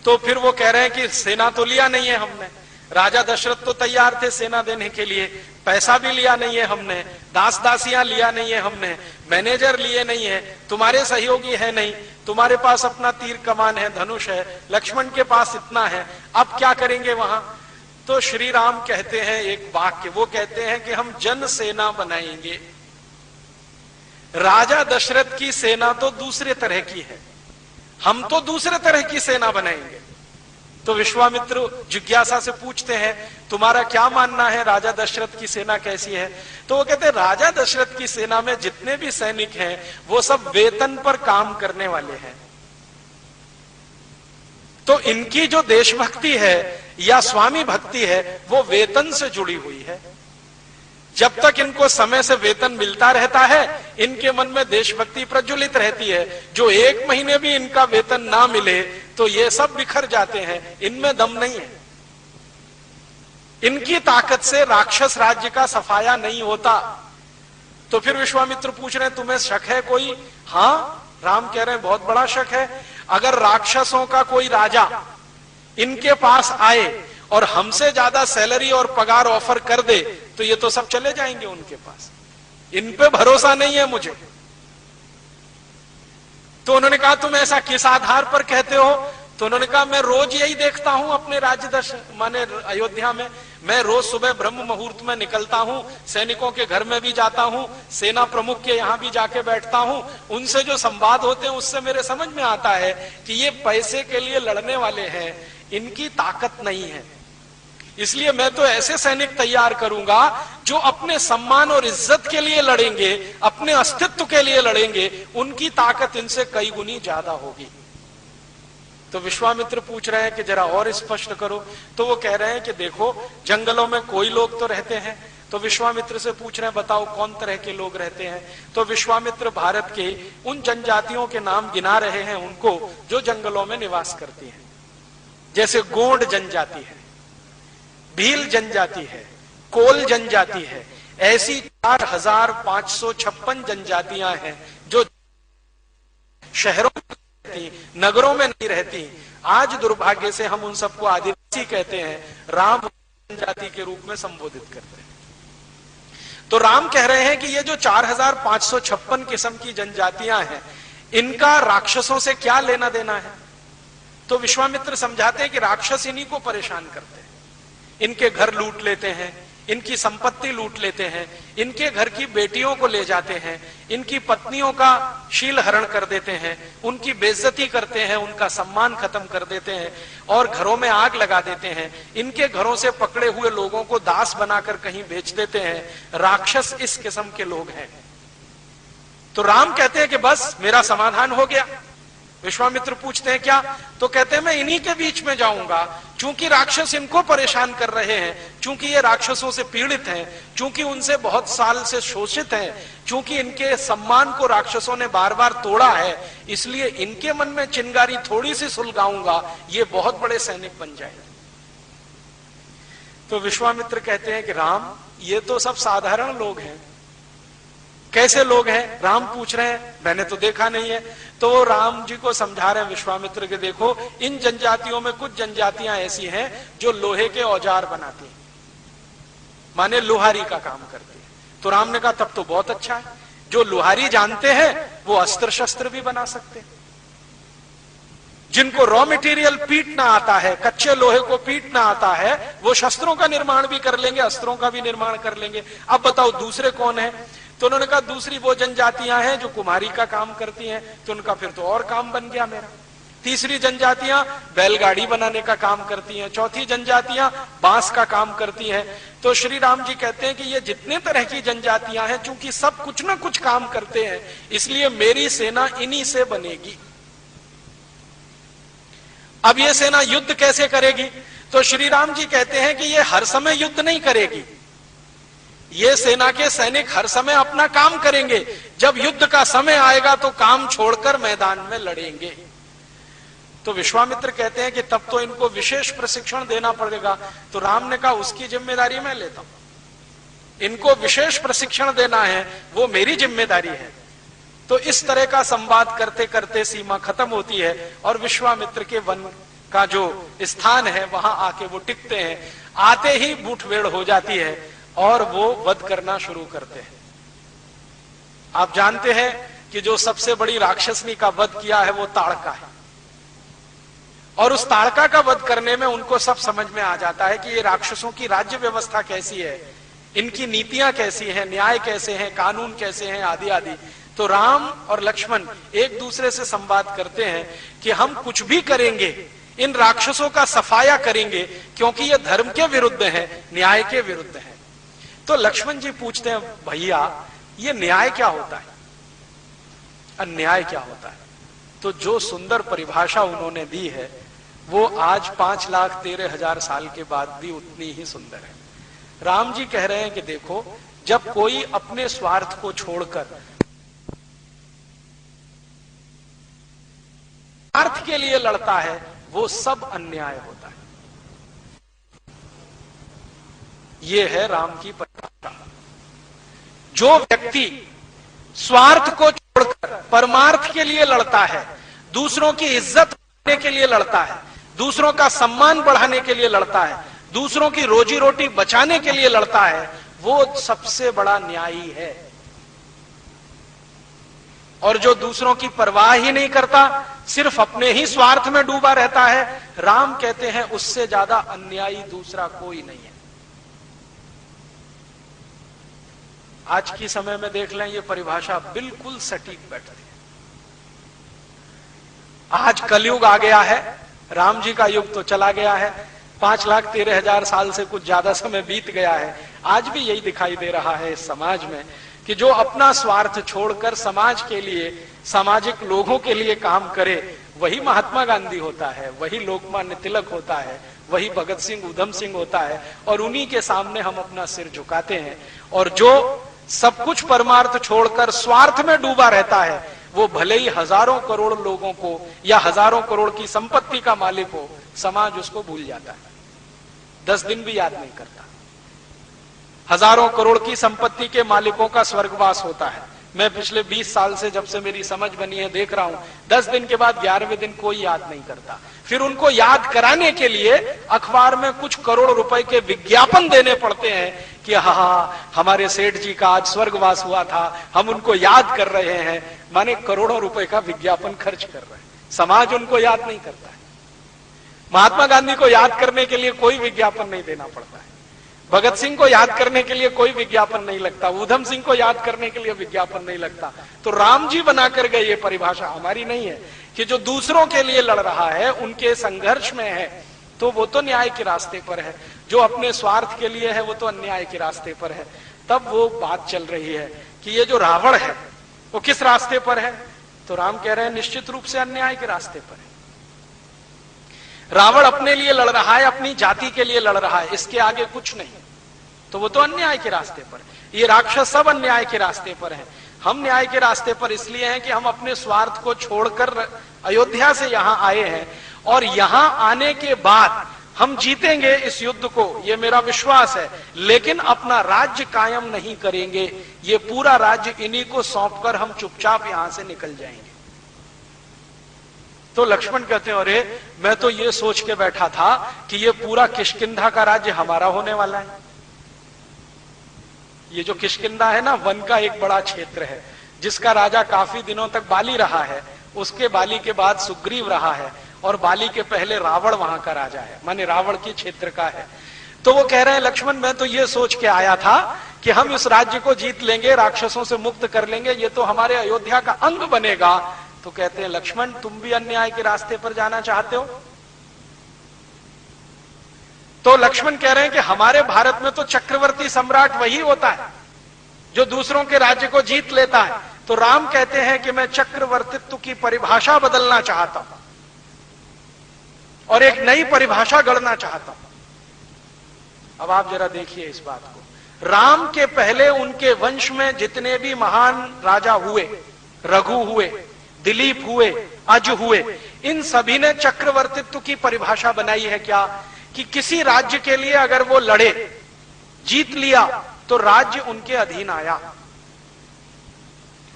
तो फिर वो कह रहे हैं कि सेना तो लिया नहीं है हमने, राजा दशरथ तो तैयार थे सेना देने के लिए, पैसा भी लिया नहीं है हमने, दास दासियां लिया नहीं है हमने, मैनेजर लिए नहीं है, तुम्हारे सहयोगी है नहीं, तुम्हारे पास अपना तीर कमान है, धनुष है, लक्ष्मण के पास इतना है, अब क्या करेंगे वहां? तो श्री राम कहते हैं एक वाक्य, वो कहते हैं कि हम जन सेना बनाएंगे। राजा दशरथ की सेना तो दूसरे तरह की है, हम तो दूसरे तरह की सेना बनाएंगे। तो विश्वामित्र जिज्ञासा से पूछते हैं, तुम्हारा क्या मानना है, राजा दशरथ की सेना कैसी है? तो वो कहते हैं, राजा दशरथ की सेना में जितने भी सैनिक हैं वो सब वेतन पर काम करने वाले हैं। तो इनकी जो देशभक्ति है या स्वामी भक्ति है वो वेतन से जुड़ी हुई है। जब तक इनको समय से वेतन मिलता रहता है, इनके मन में देशभक्ति प्रज्वलित रहती है। जो एक महीने भी इनका वेतन ना मिले तो ये सब बिखर जाते हैं, इनमें दम नहीं है। इनकी ताकत से राक्षस राज्य का सफाया नहीं होता। तो फिर विश्वामित्र पूछ रहे हैं, तुम्हें शक है कोई? हाँ, राम कह रहे हैं, बहुत बड़ा शक है। अगर राक्षसों का कोई राजा इनके पास आए और हमसे ज्यादा सैलरी और पगार ऑफर कर दे तो ये तो सब चले जाएंगे उनके पास, इन पे भरोसा नहीं है मुझे। तो उन्होंने कहा, तुम ऐसा किस आधार पर कहते हो? तो उन्होंने कहा, मैं रोज यही देखता हूं अपने राज्य माने अयोध्या में, मैं रोज सुबह ब्रह्म मुहूर्त में निकलता हूं, सैनिकों के घर में भी जाता हूं, सेना प्रमुख के यहां भी जाके बैठता हूं, उनसे जो संवाद होते हैं उससे मेरे समझ में आता है कि ये पैसे के लिए लड़ने वाले हैं, इनकी ताकत नहीं है। इसलिए मैं तो ऐसे सैनिक तैयार करूंगा जो अपने सम्मान और इज्जत के लिए लड़ेंगे, अपने अस्तित्व के लिए लड़ेंगे, उनकी ताकत इनसे कई गुनी ज्यादा होगी। तो विश्वामित्र पूछ रहे हैं कि जरा और स्पष्ट करो। तो वो कह रहे हैं कि देखो, जंगलों में कोई लोग तो रहते हैं। तो विश्वामित्र से पूछ रहे हैं, बताओ कौन तरह के लोग रहते हैं। तो विश्वामित्र भारत के उन जनजातियों के नाम गिना रहे हैं उनको जो जंगलों में निवास करती हैं। जैसे गोंड जनजाति है, भील जनजाति है, कोल जनजाति है। ऐसी 4556 जनजातियां हैं जो शहरों में रहती, नगरों में नहीं रहती। आज दुर्भाग्य से हम उन सबको आदिवासी कहते हैं, राम जनजाति के रूप में संबोधित करते हैं। तो राम कह रहे हैं कि ये जो 4556 किस्म की जनजातियां हैं, इनका राक्षसों से क्या लेना देना है। तो विश्वामित्र समझाते हैं कि राक्षस इन्हीं को परेशान करते हैं, इनके घर लूट लेते हैं, इनकी संपत्ति लूट लेते हैं, इनके घर की बेटियों को ले जाते हैं, इनकी पत्नियों का शील हरण कर देते हैं, उनकी बेइज्जती करते हैं, उनका सम्मान खत्म कर देते हैं और घरों में आग लगा देते हैं। इनके घरों से पकड़े हुए लोगों को दास बनाकर कहीं बेच देते हैं। राक्षस इस किस्म के लोग हैं। तो राम कहते हैं कि बस मेरा समाधान हो गया। विश्वामित्र पूछते हैं क्या? तो कहते हैं मैं इन्हीं के बीच में जाऊंगा, चूंकि राक्षस इनको परेशान कर रहे हैं, चूंकि ये राक्षसों से पीड़ित हैं, चूंकि उनसे बहुत साल से शोषित हैं, चूंकि इनके सम्मान को राक्षसों ने बार बार तोड़ा है, इसलिए इनके मन में चिंगारी थोड़ी सी सुलगाऊंगा, ये बहुत बड़े सैनिक बन जाएंगे। तो विश्वामित्र कहते हैं कि राम, ये तो सब साधारण लोग हैं। कैसे लोग हैं? राम पूछ रहे हैं, मैंने तो देखा नहीं है। तो वो राम जी को समझा रहे हैं विश्वामित्र के, देखो इन जनजातियों में कुछ जनजातियां ऐसी हैं जो लोहे के औजार बनाती हैं, माने लोहारी का काम करती है। तो राम ने कहा तब तो बहुत अच्छा है, जो लोहारी जानते हैं वो अस्त्र शस्त्र भी बना सकते हैं। जिनको रॉ मटेरियल पीटना आता है, कच्चे लोहे को पीटना आता है, वो शस्त्रों का निर्माण भी कर लेंगे, अस्त्रों का भी निर्माण कर लेंगे। अब बताओ दूसरे कौन है? तो उन्होंने कहा दूसरी वो जनजातियां हैं जो कुम्हारी का काम करती हैं। तो उनका फिर तो और काम बन गया मेरा। तीसरी जनजातियां बैलगाड़ी बनाने का काम करती हैं। चौथी जनजातियां बांस का काम करती हैं। तो श्री राम जी कहते हैं कि ये जितने तरह की जनजातियां हैं, चूंकि सब कुछ ना कुछ काम करते हैं, इसलिए मेरी सेना इन्हीं से बनेगी। अब ये सेना युद्ध कैसे करेगी? तो श्री राम जी कहते हैं कि ये हर समय युद्ध नहीं करेगी। ये सेना के सैनिक हर समय अपना काम करेंगे, जब युद्ध का समय आएगा तो काम छोड़कर मैदान में लड़ेंगे। तो विश्वामित्र कहते हैं कि तब तो इनको विशेष प्रशिक्षण देना पड़ेगा। तो राम ने कहा उसकी जिम्मेदारी मैं लेता हूं, इनको विशेष प्रशिक्षण देना है वो मेरी जिम्मेदारी है। तो इस तरह का संवाद करते करते सीमा खत्म होती है और विश्वामित्र के वन का जो स्थान है वहां आके वो टिकते हैं। आते ही मुठभेड़ हो जाती है और वो वध करना शुरू करते हैं। आप जानते हैं कि जो सबसे बड़ी राक्षसनी का वध किया है वो ताड़का है, और उस ताड़का का वध करने में उनको सब समझ में आ जाता है कि ये राक्षसों की राज्य व्यवस्था कैसी है, इनकी नीतियां कैसी हैं, न्याय कैसे हैं, कानून कैसे हैं, आदि आदि। तो राम और लक्ष्मण एक दूसरे से संवाद करते हैं कि हम कुछ भी करेंगे, इन राक्षसों का सफाया करेंगे, क्योंकि ये धर्म के विरुद्ध है, न्याय के विरुद्ध है। तो लक्ष्मण जी पूछते हैं, भैया ये न्याय क्या होता है, अन्याय क्या होता है? तो जो सुंदर परिभाषा उन्होंने दी है वो आज 5,13,000 साल के बाद भी उतनी ही सुंदर है। राम जी कह रहे हैं कि देखो, जब कोई अपने स्वार्थ को छोड़कर स्वार्थ के लिए लड़ता है वो सब अन्याय होता है। ये है राम की परिभाषा। जो व्यक्ति स्वार्थ को छोड़कर परमार्थ के लिए लड़ता है, दूसरों की इज्जत बढ़ाने के लिए लड़ता है, दूसरों का सम्मान बढ़ाने के लिए लड़ता है, दूसरों की रोजी रोटी बचाने के लिए लड़ता है, वो सबसे बड़ा न्यायी है। और जो दूसरों की परवाह ही नहीं करता, सिर्फ अपने ही स्वार्थ में डूबा रहता है, राम कहते हैं उससे ज्यादा अन्यायी दूसरा कोई नहीं है। आज की समय में देख लें, ये परिभाषा बिल्कुल सटीक बैठती है। आज कलयुग आ गया है, राम जी का युग तो चला गया है। 5,13,000 साल से कुछ ज्यादा समय बीत गया है। आज भी यही दिखाई दे रहा है इस समाज में कि जो अपना स्वार्थ छोड़कर समाज के लिए, सामाजिक लोगों के लिए काम करे, वही महात्मा गांधी होता है, वही लोकमान्य तिलक होता है, वही भगत सिंह, उधम सिंह होता है। और उन्हीं के सामने हम अपना सिर झुकाते हैं। और जो सब कुछ परमार्थ छोड़कर स्वार्थ में डूबा रहता है, वो भले ही हजारों करोड़ लोगों को या हजारों करोड़ की संपत्ति का मालिक हो, समाज उसको भूल जाता है, 10 दिन भी याद नहीं करता। हजारों करोड़ की संपत्ति के मालिकों का स्वर्गवास होता है। मैं पिछले 20 साल से, जब से मेरी समझ बनी है, देख रहा हूं 10 दिन के बाद 11वें दिन कोई याद नहीं करता। फिर उनको याद कराने के लिए अखबार में कुछ करोड़ रुपए के विज्ञापन देने पड़ते हैं कि हाँ, हमारे सेठ जी का आज स्वर्गवास हुआ था, हम उनको याद कर रहे हैं। माने करोड़ों रुपए का विज्ञापन खर्च कर रहे हैं। समाज उनको याद नहीं करता है। महात्मा गांधी को याद करने के लिए कोई विज्ञापन नहीं देना पड़ता है। भगत सिंह को याद करने के लिए कोई विज्ञापन नहीं लगता, उधम सिंह को याद करने के लिए विज्ञापन नहीं लगता। तो राम जी बनाकर गए, ये परिभाषा हमारी नहीं है कि जो दूसरों के लिए लड़ रहा है, उनके संघर्ष में है, तो वो तो न्याय के रास्ते पर है। जो अपने स्वार्थ के लिए है, वो तो अन्याय के रास्ते पर है। तब वो बात चल रही है कि ये जो रावण है वो किस रास्ते पर है? तो राम कह रहे हैं निश्चित रूप से अन्याय के रास्ते पर है। रावण अपने लिए लड़ रहा है, अपनी जाति के लिए लड़ रहा है, इसके आगे कुछ नहीं, तो वो तो अन्याय के रास्ते पर है। ये राक्षस सब अन्याय के रास्ते पर हैं। हम न्याय के रास्ते पर इसलिए हैं कि हम अपने स्वार्थ को छोड़कर अयोध्या से यहां आए हैं, और यहां आने के बाद हम जीतेंगे इस युद्ध को, ये मेरा विश्वास है। लेकिन अपना राज्य कायम नहीं करेंगे, ये पूरा राज्य इन्हीं को सौंपकर हम चुपचाप यहां से निकल जाएंगे। तो लक्ष्मण कहते हैं, अरे मैं तो ये सोच के बैठा था कि ये पूरा किष्किंधा का राज्य हमारा होने वाला है। ये जो किष्किंधा है ना, वन का एक बड़ा क्षेत्र है, जिसका राजा काफी दिनों तक बाली रहा है, उसके बाली के बाद सुग्रीव रहा है, और बाली के पहले रावण वहां का राजा है, माने रावण के क्षेत्र का है। तो वो कह रहे हैं, लक्ष्मण मैं तो ये सोच के आया था कि हम इस राज्य को जीत लेंगे, राक्षसों से मुक्त कर लेंगे, ये तो हमारे अयोध्या का अंग बनेगा। तो कहते हैं, लक्ष्मण तुम भी अन्याय के रास्ते पर जाना चाहते हो? तो लक्ष्मण कह रहे हैं कि हमारे भारत में तो चक्रवर्ती सम्राट वही होता है जो दूसरों के राज्य को जीत लेता है। तो राम कहते हैं कि मैं चक्रवर्तित्व की परिभाषा बदलना चाहता हूं और एक नई परिभाषा गढ़ना चाहता हूं। अब आप जरा देखिए इस बात को। राम के पहले उनके वंश में जितने भी महान राजा हुए, रघु हुए, दिलीप हुए, अज हुए, इन सभी ने चक्रवर्तित्व की परिभाषा बनाई है क्या? कि किसी राज्य के लिए अगर वो लड़े, जीत लिया, तो राज्य उनके अधीन आया,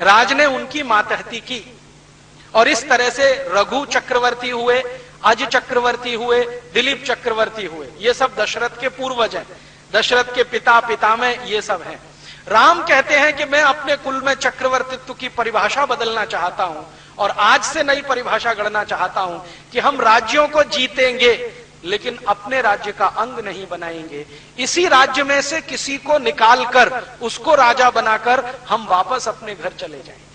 राज ने उनकी मातहती की। और इस तरह से रघु चक्रवर्ती हुए, अज चक्रवर्ती हुए, दिलीप चक्रवर्ती हुए, ये सब दशरथ के पूर्वज हैं, दशरथ के पिता पितामह ये सब हैं। राम कहते हैं कि मैं अपने कुल में चक्रवर्तित्व की परिभाषा बदलना चाहता हूं और आज से नई परिभाषा गढ़ना चाहता हूं कि हम राज्यों को जीतेंगे लेकिन अपने राज्य का अंग नहीं बनाएंगे। इसी राज्य में से किसी को निकालकर उसको राजा बनाकर हम वापस अपने घर चले जाएंगे।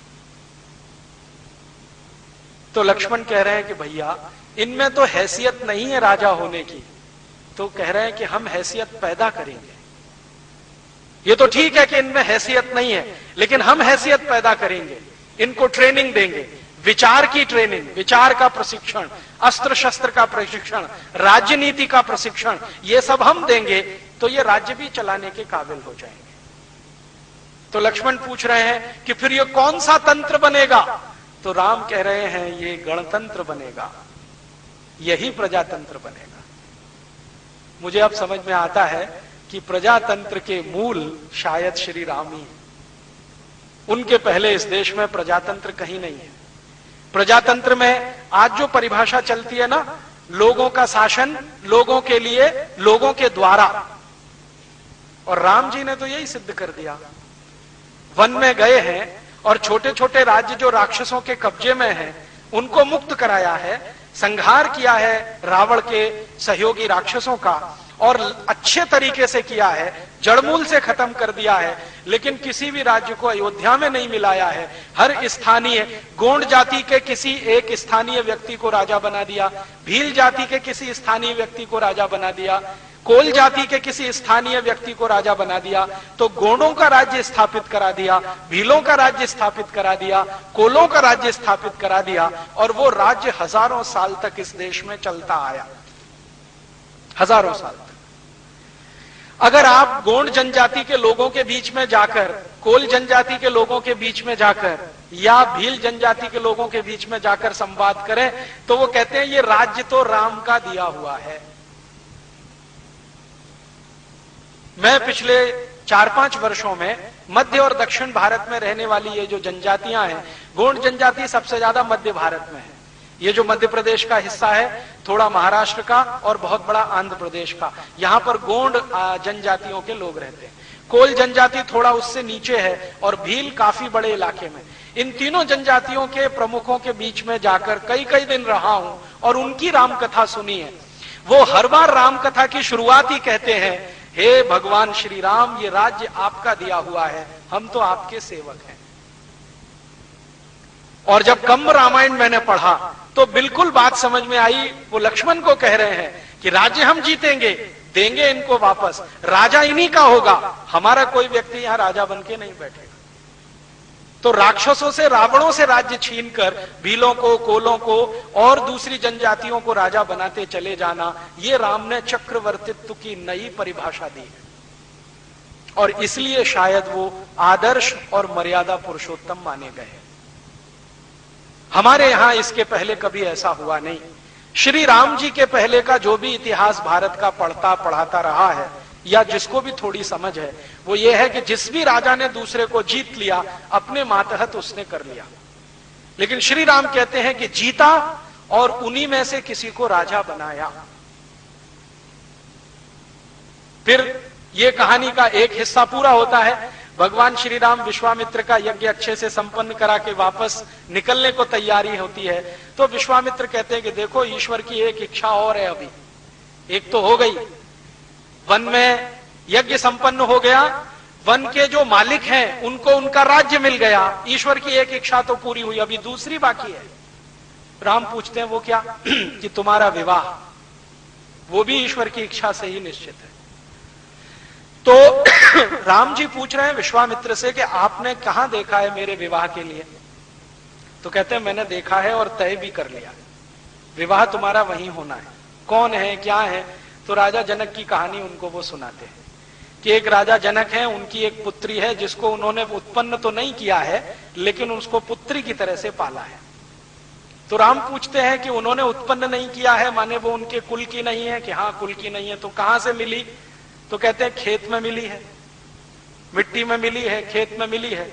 तो लक्ष्मण कह रहे हैं कि भैया इनमें तो हैसियत नहीं है राजा होने की। तो कह रहे हैं कि हम हैसियत पैदा करेंगे। ये तो ठीक है कि इनमें हैसियत नहीं है, लेकिन हम हैसियत पैदा करेंगे, इनको ट्रेनिंग देंगे, विचार की ट्रेनिंग, विचार का प्रशिक्षण, अस्त्र शस्त्र का प्रशिक्षण, राजनीति का प्रशिक्षण, ये सब हम देंगे तो ये राज्य भी चलाने के काबिल हो जाएंगे। तो लक्ष्मण पूछ रहे हैं कि फिर ये कौन सा तंत्र बनेगा? तो राम कह रहे हैं ये गणतंत्र बनेगा, यही प्रजातंत्र बनेगा। मुझे अब समझ में आता है कि प्रजातंत्र के मूल शायद श्री राम ही है। उनके पहले इस देश में प्रजातंत्र कहीं नहीं है। प्रजातंत्र में आज जो परिभाषा चलती है ना, लोगों का शासन, लोगों के लिए, लोगों के द्वारा, और राम जी ने तो यही सिद्ध कर दिया। वन में गए हैं और छोटे छोटे राज्य जो राक्षसों के कब्जे में हैं उनको मुक्त कराया है, संहार किया है रावण के सहयोगी राक्षसों का, और अच्छे तरीके से किया है, जड़मूल से खत्म कर दिया है, लेकिन किसी भी राज्य को अयोध्या में नहीं मिलाया है। हर स्थानीय, गोंड जाति के किसी एक स्थानीय व्यक्ति को राजा बना दिया, भील जाति के किसी स्थानीय व्यक्ति को राजा बना दिया, कोल जाति के किसी स्थानीय व्यक्ति को राजा बना दिया, तो गोंडों का राज्य स्थापित करा दिया, भीलों का राज्य स्थापित करा दिया, कोलों का राज्य स्थापित करा दिया, और वो राज्य हजारों साल तक इस देश में चलता आया, हजारों साल तक। अगर आप गोंड जनजाति के लोगों के बीच में जाकर, कोल जनजाति के लोगों के बीच में जाकर, या भील जनजाति के लोगों के बीच में जाकर संवाद करें, तो वो कहते हैं ये राज्य तो राम का दिया हुआ है। मैं पिछले 4-5 वर्षों में मध्य और दक्षिण भारत में रहने वाली ये जो जनजातियां हैं, गोंड जनजाति सबसे ज्यादा मध्य भारत में है। ये जो मध्य प्रदेश का हिस्सा है, थोड़ा महाराष्ट्र का और बहुत बड़ा आंध्र प्रदेश का, यहां पर गोंड जनजातियों के लोग रहते हैं। कोल जनजाति थोड़ा उससे नीचे है और भील काफी बड़े इलाके में। इन तीनों जनजातियों के प्रमुखों के बीच में जाकर कई कई दिन रहा हूं और उनकी रामकथा सुनी है। वो हर बार रामकथा की शुरुआत ही कहते हैं, हे भगवान श्री राम, ये राज्य आपका दिया हुआ है, हम तो आपके सेवक हैं। और जब कंब रामायण मैंने पढ़ा तो बिल्कुल बात समझ में आई। वो लक्ष्मण को कह रहे हैं कि राज्य हम जीतेंगे, देंगे इनको वापस, राजा इन्हीं का होगा, हमारा कोई व्यक्ति यहां राजा बन के नहीं बैठेगा। तो राक्षसों से, रावणों से राज्य छीनकर भीलों को, कोलों को और दूसरी जनजातियों को राजा बनाते चले जाना, ये राम ने चक्रवर्तित्व की नई परिभाषा दी है। और इसलिए शायद वो आदर्श और मर्यादा पुरुषोत्तम माने गए। हमारे यहां इसके पहले कभी ऐसा हुआ नहीं। श्री राम जी के पहले का जो भी इतिहास भारत का पढ़ाता रहा है, या जिसको भी थोड़ी समझ है, वो ये है कि जिस भी राजा ने दूसरे को जीत लिया, अपने मातहत उसने कर लिया। लेकिन श्री राम कहते हैं कि जीता और उन्हीं में से किसी को राजा बनाया। फिर ये कहानी का एक हिस्सा पूरा होता है। भगवान श्री राम विश्वामित्र का यज्ञ अच्छे से संपन्न करा के वापस निकलने को तैयारी होती है, तो विश्वामित्र कहते हैं कि देखो, ईश्वर की एक इच्छा और है, अभी एक तो हो गई, वन में यज्ञ संपन्न हो गया, वन के जो मालिक हैं उनको उनका राज्य मिल गया, ईश्वर की एक इच्छा तो पूरी हुई, अभी दूसरी बाकी है। राम पूछते हैं वो क्या? कि तुम्हारा विवाह, वो भी ईश्वर की इच्छा से ही निश्चित है। तो राम जी पूछ रहे हैं विश्वामित्र से कि आपने कहां देखा है मेरे विवाह के लिए? तो कहते हैं मैंने देखा है और तय भी कर लिया, विवाह तुम्हारा वहीं होना है। कौन है, क्या है? तो राजा जनक की कहानी उनको वो सुनाते हैं कि एक राजा जनक है, उनकी एक पुत्री है जिसको उन्होंने उत्पन्न तो नहीं किया है, लेकिन उसको पुत्री की तरह से पाला है। तो राम पूछते हैं कि उन्होंने उत्पन्न नहीं किया है, माने वो उनके कुल की नहीं है? कि हाँ, कुल की नहीं है। तो कहां से मिली? तो कहते हैं खेत में मिली है, मिट्टी में मिली है, खेत में मिली है।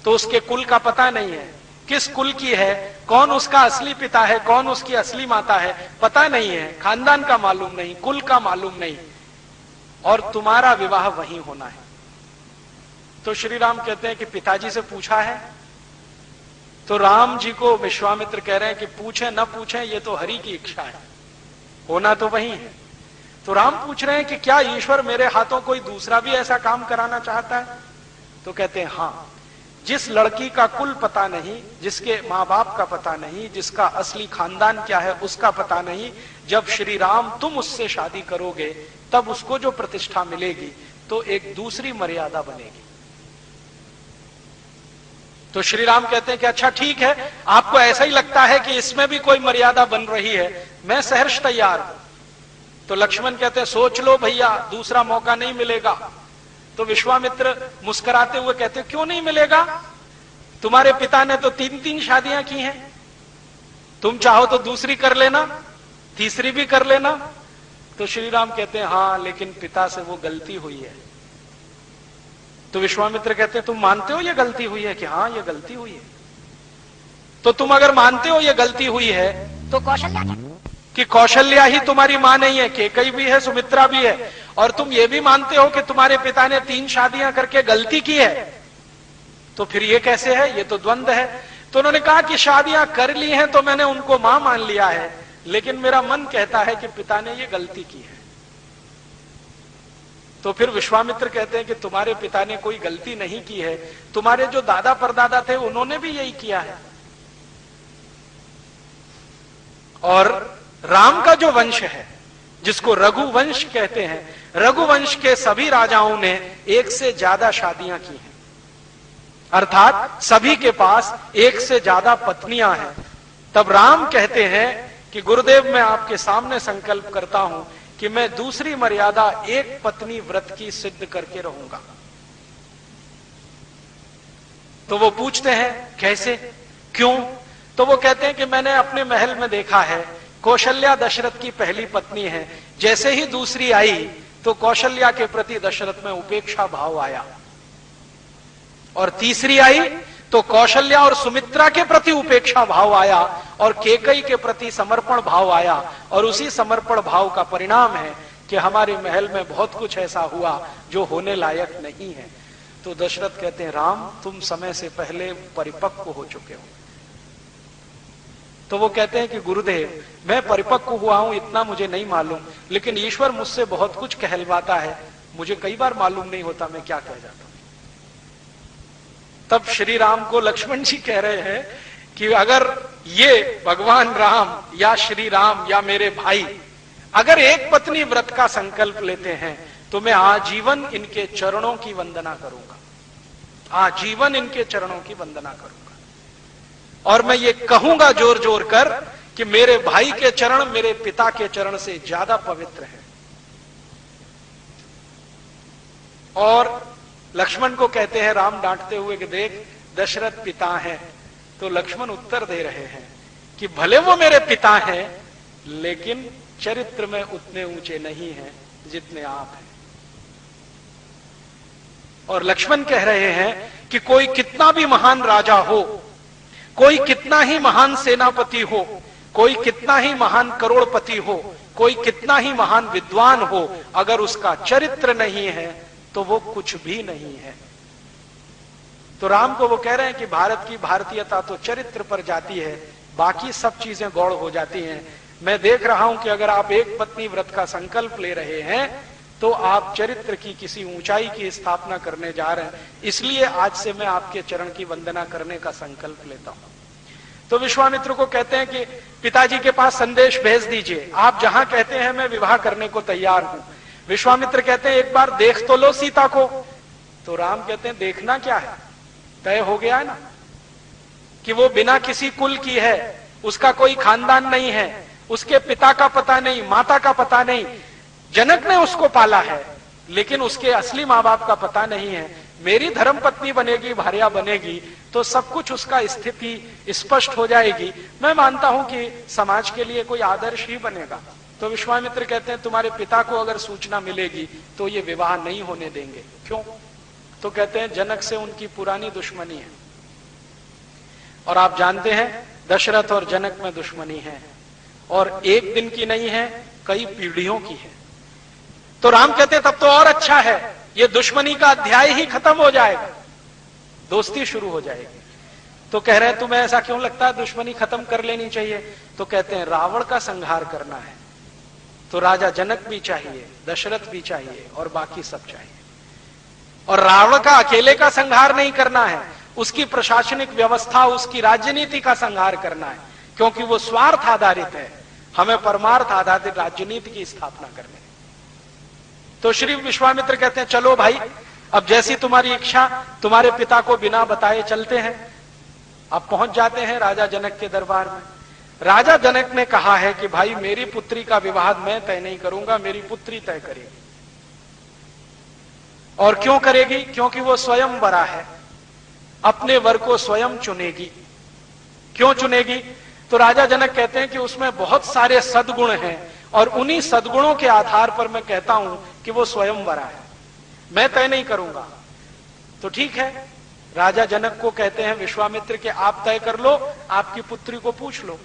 तो उसके कुल का पता नहीं है, किस कुल की है, कौन उसका असली पिता है, कौन उसकी असली माता है, पता नहीं है, खानदान का मालूम नहीं, कुल का मालूम नहीं, और तुम्हारा विवाह वहीं होना है। तो श्री राम कहते हैं कि पिताजी से पूछा है? तो राम जी को विश्वामित्र कह रहे हैं कि पूछे न पूछे, ये तो हरि की इच्छा है, होना तो वहीं है। तो राम पूछ रहे हैं कि क्या ईश्वर मेरे हाथों कोई दूसरा भी ऐसा काम कराना चाहता है? तो कहते हैं हाँ, जिस लड़की का कुल पता नहीं, जिसके माँ बाप का पता नहीं, जिसका असली खानदान क्या है उसका पता नहीं, जब श्री राम तुम उससे शादी करोगे तब उसको जो प्रतिष्ठा मिलेगी तो एक दूसरी मर्यादा बनेगी। तो श्री राम कहते हैं कि अच्छा ठीक है, आपको ऐसा ही लगता है कि इसमें भी कोई मर्यादा बन रही है, मैं सहर्ष तैयार हूं। तो लक्ष्मण कहते हैं सोच लो भैया, दूसरा मौका नहीं मिलेगा। तो विश्वामित्र मुस्कुराते हुए कहते हैं क्यों नहीं मिलेगा? तुम्हारे पिता ने तो 3-3 शादियां की हैं, तुम चाहो तो दूसरी कर लेना, तीसरी भी कर लेना। तो श्री राम कहते हैं हाँ, लेकिन पिता से वो गलती हुई है। तो विश्वामित्र कहते हैं तुम मानते हो ये गलती हुई है? कि हाँ, ये गलती हुई है। तो तुम अगर मानते हो ये गलती हुई है तो कौशल्या ही तुम्हारी मां नहीं है, केकई भी है, सुमित्रा भी है, और तुम ये भी मानते हो कि तुम्हारे पिता ने 3 शादियां करके गलती की है, तो फिर ये कैसे है? ये तो द्वंद्व है। तो उन्होंने कहा कि शादियां कर ली हैं तो मैंने उनको मां मान लिया है, लेकिन मेरा मन कहता है कि पिता ने ये गलती की है। तो फिर विश्वामित्र कहते हैं कि तुम्हारे पिता ने कोई गलती नहीं की है, तुम्हारे जो दादा परदादा थे उन्होंने भी यही किया है। और राम का जो वंश है, जिसको रघुवंश कहते हैं, रघुवंश के सभी राजाओं ने एक से ज्यादा शादियां की हैं, अर्थात सभी के पास एक से ज्यादा पत्नियां हैं। तब राम कहते हैं कि गुरुदेव, मैं आपके सामने संकल्प करता हूं कि मैं दूसरी मर्यादा एक पत्नी व्रत की सिद्ध करके रहूंगा। तो वो पूछते हैं कैसे, क्यों? तो वो कहते हैं कि मैंने अपने महल में देखा है, कौशल्या दशरथ की पहली पत्नी है, जैसे ही दूसरी आई तो कौशल्या के प्रति दशरथ में उपेक्षा भाव आया, और तीसरी आई तो कौशल्या और सुमित्रा के प्रति उपेक्षा भाव आया, और केकई के प्रति समर्पण भाव आया, और उसी समर्पण भाव का परिणाम है कि हमारे महल में बहुत कुछ ऐसा हुआ जो होने लायक नहीं है। तो दशरथ कहते हैं, राम तुम समय से पहले परिपक्व हो चुके हो। तो वो कहते हैं कि गुरुदेव, मैं परिपक्व हुआ हूं इतना मुझे नहीं मालूम, लेकिन ईश्वर मुझसे बहुत कुछ कहलवाता है, मुझे कई बार मालूम नहीं होता मैं क्या कह जाता हूं। तब श्री राम को लक्ष्मण जी कह रहे हैं कि अगर ये भगवान राम या श्री राम या मेरे भाई अगर एक पत्नी व्रत का संकल्प लेते हैं तो मैं आजीवन इनके चरणों की वंदना करूंगा, आजीवन इनके चरणों की वंदना करूंगा, और मैं ये कहूंगा जोर जोर कर कि मेरे भाई के चरण मेरे पिता के चरण से ज्यादा पवित्र है। और लक्ष्मण को कहते हैं राम डांटते हुए कि देख, दशरथ पिता हैं। तो लक्ष्मण उत्तर दे रहे हैं कि भले वो मेरे पिता हैं, लेकिन चरित्र में उतने ऊंचे नहीं हैं जितने आप हैं। और लक्ष्मण कह रहे हैं कि कोई कितना भी महान राजा हो, कोई कितना ही महान सेनापति हो, कोई कितना ही महान करोड़पति हो, कोई कितना ही महान विद्वान हो, अगर उसका चरित्र नहीं है तो वो कुछ भी नहीं है। तो राम को वो कह रहे हैं कि भारत की भारतीयता तो चरित्र पर जाती है, बाकी सब चीजें गौड़ हो जाती हैं। मैं देख रहा हूं कि अगर आप एक पत्नी व्रत का संकल्प ले रहे हैं तो आप चरित्र की किसी ऊंचाई की स्थापना करने जा रहे हैं, इसलिए आज से मैं आपके चरण की वंदना करने का संकल्प लेता हूं। तो विश्वामित्र को कहते हैं कि पिताजी के पास संदेश भेज दीजिए, आप जहां कहते हैं मैं विवाह करने को तैयार हूं। विश्वामित्र कहते हैं एक बार देख तो लो सीता को। तो राम कहते हैं देखना क्या है, तय हो गया है ना कि वो बिना किसी कुल की है, उसका कोई खानदान नहीं है, उसके पिता का पता नहीं, माता का पता नहीं, जनक ने उसको पाला है लेकिन उसके असली माँ बाप का पता नहीं है। मेरी धर्मपत्नी बनेगी, भार्या बनेगी तो सब कुछ उसका स्थिति स्पष्ट हो जाएगी। मैं मानता हूं कि समाज के लिए कोई आदर्श ही बनेगा। तो विश्वामित्र कहते हैं तुम्हारे पिता को अगर सूचना मिलेगी तो ये विवाह नहीं होने देंगे। क्यों? तो कहते हैं जनक से उनकी पुरानी दुश्मनी है, और आप जानते हैं दशरथ और जनक में दुश्मनी है, और एक दिन की नहीं है, कई पीढ़ियों की है। तो राम कहते हैं तब तो और अच्छा है, ये दुश्मनी का अध्याय ही खत्म हो जाएगा, दोस्ती शुरू हो जाएगी। तो कह रहे हैं तुम्हें ऐसा क्यों लगता है दुश्मनी खत्म कर लेनी चाहिए? तो कहते हैं रावण का संहार करना है तो राजा जनक भी चाहिए, दशरथ भी चाहिए, और बाकी सब चाहिए। और रावण का अकेले का संहार नहीं करना है, उसकी प्रशासनिक व्यवस्था, उसकी राजनीति का संहार करना है, क्योंकि वो स्वार्थ आधारित है। हमें परमार्थ आधारित राजनीति की स्थापना करनी है। तो श्री विश्वामित्र कहते हैं चलो भाई, अब जैसी तुम्हारी इच्छा, तुम्हारे पिता को बिना बताए चलते हैं। अब पहुंच जाते हैं राजा जनक के दरबार में। राजा जनक ने कहा है कि भाई मेरी पुत्री का विवाह मैं तय नहीं करूंगा, मेरी पुत्री तय करेगी। और क्यों करेगी? क्योंकि वो स्वयं वरा है, अपने वर को स्वयं चुनेगी। क्यों चुनेगी? तो राजा जनक कहते हैं कि उसमें बहुत सारे सद्गुण हैं, और उन्हीं सद्गुणों के आधार पर मैं कहता हूं कि वो स्वयं वरा है, मैं तय नहीं करूंगा। तो ठीक है, राजा जनक को कहते हैं विश्वामित्र के आप तय कर लो, आपकी पुत्री को पूछ लो।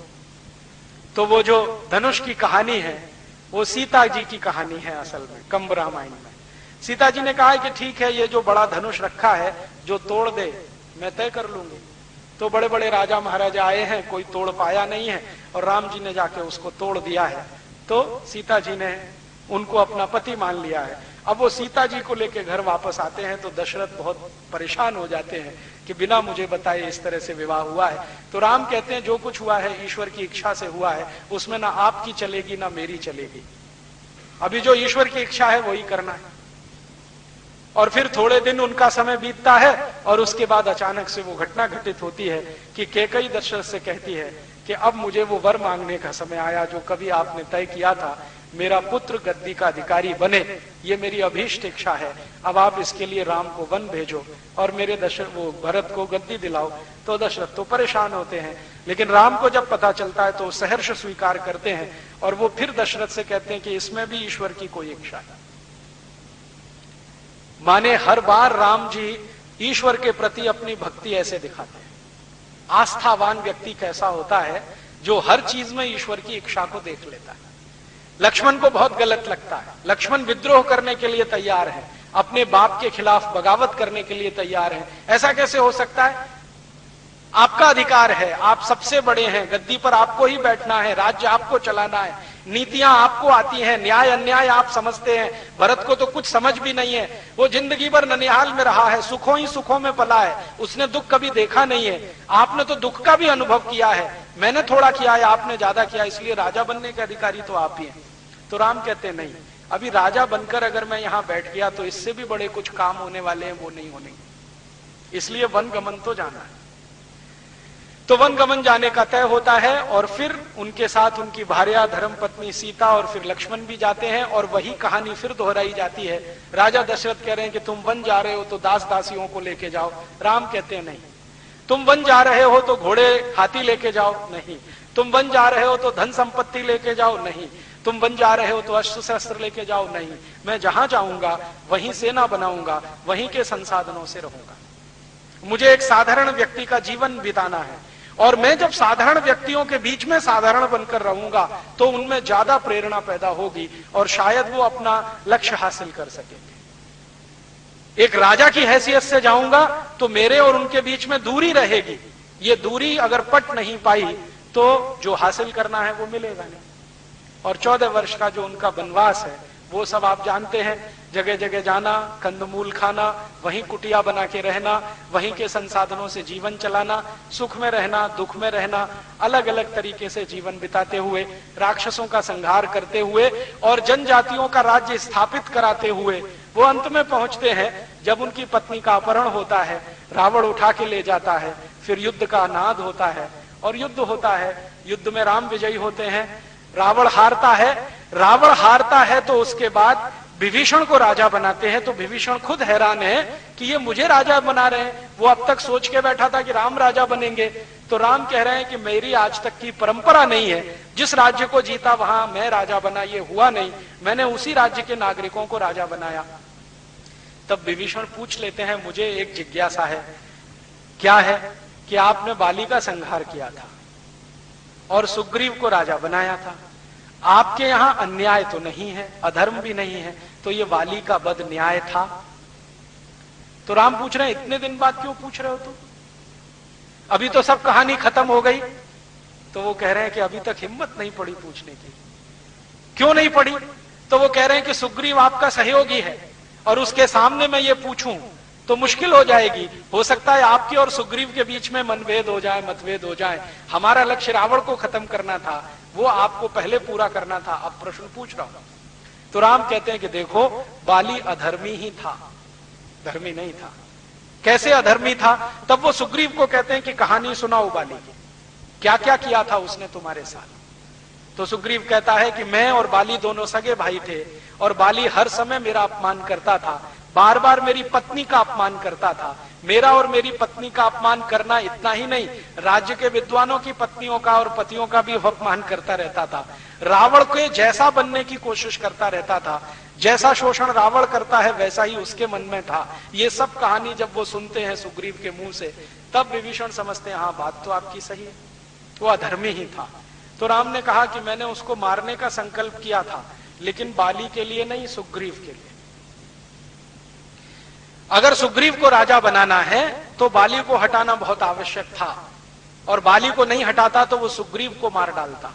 तो वो जो धनुष की कहानी है वो सीता जी की कहानी है। असल में कंब रामायण में सीता जी ने कहा है कि ठीक है, ये जो बड़ा धनुष रखा है जो तोड़ दे मैं तय कर लूंगी। तो बड़े बड़े राजा महाराजा आए हैं, कोई तोड़ पाया नहीं है, और राम जी ने जाके उसको तोड़ दिया है। तो सीता जी ने उनको अपना पति मान लिया है। अब वो सीता जी को लेके घर वापस आते हैं तो दशरथ बहुत परेशान हो जाते हैं कि बिना मुझे बताए इस तरह से विवाह हुआ है। तो राम कहते हैं जो कुछ हुआ है ईश्वर की इच्छा से हुआ है, उसमें ना आपकी चलेगी ना मेरी चलेगी, अभी जो ईश्वर की इच्छा है वही करना है। और फिर थोड़े दिन उनका समय बीतता है और उसके बाद अचानक से वो घटना घटित होती है कि कैकेयी दशरथ से कहती है कि अब मुझे वो वर मांगने का समय आया जो कभी आपने तय किया था, मेरा पुत्र गद्दी का अधिकारी बने, ये मेरी अभीष्ट इच्छा है। अब आप इसके लिए राम को वन भेजो और मेरे वो भरत को गद्दी दिलाओ। तो दशरथ तो परेशान होते हैं, लेकिन राम को जब पता चलता है तो सहर्ष स्वीकार करते हैं और वो फिर दशरथ से कहते हैं कि इसमें भी ईश्वर की कोई इच्छा है। माने हर बार राम जी ईश्वर के प्रति अपनी भक्ति ऐसे दिखाते हैं। आस्थावान व्यक्ति कैसा होता है? जो हर चीज में ईश्वर की इच्छा को देख लेता है। लक्ष्मण को बहुत गलत लगता है, लक्ष्मण विद्रोह करने के लिए तैयार है, अपने बाप के खिलाफ बगावत करने के लिए तैयार है। ऐसा कैसे हो सकता है? आपका अधिकार है, आप सबसे बड़े हैं, गद्दी पर आपको ही बैठना है, राज्य आपको चलाना है, नीतियां आपको आती हैं, न्याय अन्याय आप समझते हैं। भरत को तो कुछ समझ भी नहीं है, वो जिंदगी भर ननिहाल में रहा है, सुखों ही सुखों में पला है, उसने दुख कभी देखा नहीं है। आपने तो दुख का भी अनुभव किया है, मैंने थोड़ा किया है, आपने ज्यादा किया, इसलिए राजा बनने के अधिकारी तो आप ही हैं। तो राम कहते नहीं, अभी राजा बनकर अगर मैं यहां बैठ गया तो इससे भी बड़े कुछ काम होने वाले हैं, वो नहीं होने, इसलिए वन गमन तो जाना है। तो वन गमन जाने का तय होता है और फिर उनके साथ उनकी भार्या धर्मपत्नी सीता और फिर लक्ष्मण भी जाते हैं और वही कहानी फिर दोहराई जाती है। राजा दशरथ कह रहे हैं कि तुम वन जा रहे हो तो दास दासियों को लेके जाओ। राम कहते हैं नहीं। तुम वन जा रहे हो तो घोड़े हाथी लेके जाओ, नहीं। तुम वन जा रहे हो तो धन संपत्ति लेके जाओ, नहीं। तुम वन जा रहे हो तो अस्त्र शस्त्र लेके जाओ, नहीं। मैं जहां जाऊंगा वहीं सेना बनाऊंगा, वहीं के संसाधनों से रहूंगा। मुझे एक साधारण व्यक्ति का जीवन बिताना है और मैं जब साधारण व्यक्तियों के बीच में साधारण बनकर रहूंगा तो उनमें ज्यादा प्रेरणा पैदा होगी और शायद वो अपना लक्ष्य हासिल कर सकेंगे। एक राजा की हैसियत से जाऊंगा तो मेरे और उनके बीच में दूरी रहेगी। ये दूरी अगर पट नहीं पाई तो जो हासिल करना है वो मिलेगा नहीं। और 14 वर्ष का जो उनका वनवास है वो सब आप जानते हैं। जगह जगह जाना, कंदमूल खाना, वहीं कुटिया बना के रहना, वहीं के संसाधनों से जीवन चलाना, सुख में रहना, दुख में रहना, अलग अलग तरीके से जीवन बिताते हुए, राक्षसों का संहार करते हुए और जनजातियों का राज्य स्थापित कराते हुए वो अंत में पहुंचते हैं जब उनकी पत्नी का अपहरण होता है, रावण उठा के ले जाता है, फिर युद्ध का नाद होता है और युद्ध होता है। युद्ध में राम विजयी होते हैं, रावण हारता है। रावण हारता है तो उसके बाद विभीषण को राजा बनाते हैं। तो विभीषण खुद हैरान है कि ये मुझे राजा बना रहे हैं। वो अब तक सोच के बैठा था कि राम राजा बनेंगे। तो राम कह रहे हैं कि मेरी आज तक की परंपरा नहीं है, जिस राज्य को जीता वहां मैं राजा बना, ये हुआ नहीं, मैंने उसी राज्य के नागरिकों को राजा बनाया। तब विभीषण पूछ लेते हैं, मुझे एक जिज्ञासा है, क्या है कि आपने बाली का संहार किया था और सुग्रीव को राजा बनाया था। आपके यहां अन्याय तो नहीं है, अधर्म भी नहीं है, तो ये वाली का बद न्याय था। तो राम पूछ रहे हैं, इतने दिन बाद क्यों पूछ रहे हो तुम? अभी तो सब कहानी खत्म हो गई। तो वो कह रहे हैं कि अभी तक हिम्मत नहीं पड़ी पूछने की। क्यों नहीं पड़ी? तो वो कह रहे हैं कि सुग्रीव आपका सहयोगी है और उसके सामने मैं ये पूछूं तो मुश्किल हो जाएगी। हो सकता है आपके और सुग्रीव के बीच में मनभेद हो जाए, मतभेद हो जाए। हमारा लक्ष्य रावण को खत्म करना था, वो आपको पहले पूरा करना था, अब प्रश्न पूछ रहा हूं। तो राम कहते हैं कि देखो, बाली अधर्मी ही था, धर्मी नहीं था। कैसे अधर्मी था? तब वो सुग्रीव को कहते हैं कि कहानी सुनाओ बाली की, क्या क्या किया था उसने तुम्हारे साथ। तो सुग्रीव कहता है कि मैं और बाली दोनों सगे भाई थे और बाली हर समय मेरा अपमान करता था, बार बार मेरी पत्नी का अपमान करता था। मेरा और मेरी पत्नी का अपमान करना इतना ही नहीं, राज्य के विद्वानों की पत्नियों का और पतियों का भी अपमान करता रहता था। रावण के जैसा बनने की कोशिश करता रहता था, जैसा शोषण रावण करता है वैसा ही उसके मन में था। ये सब कहानी जब वो सुनते हैं सुग्रीव के मुंह से, तब विभीषण समझते हैं हाँ बात तो आपकी सही है, वो अधर्मी ही था। तो राम ने कहा कि मैंने उसको मारने का संकल्प किया था, लेकिन बाली के लिए नहीं, सुग्रीव के लिए। अगर सुग्रीव को राजा बनाना है तो बाली को हटाना बहुत आवश्यक था, और बाली को नहीं हटाता तो वो सुग्रीव को मार डालता,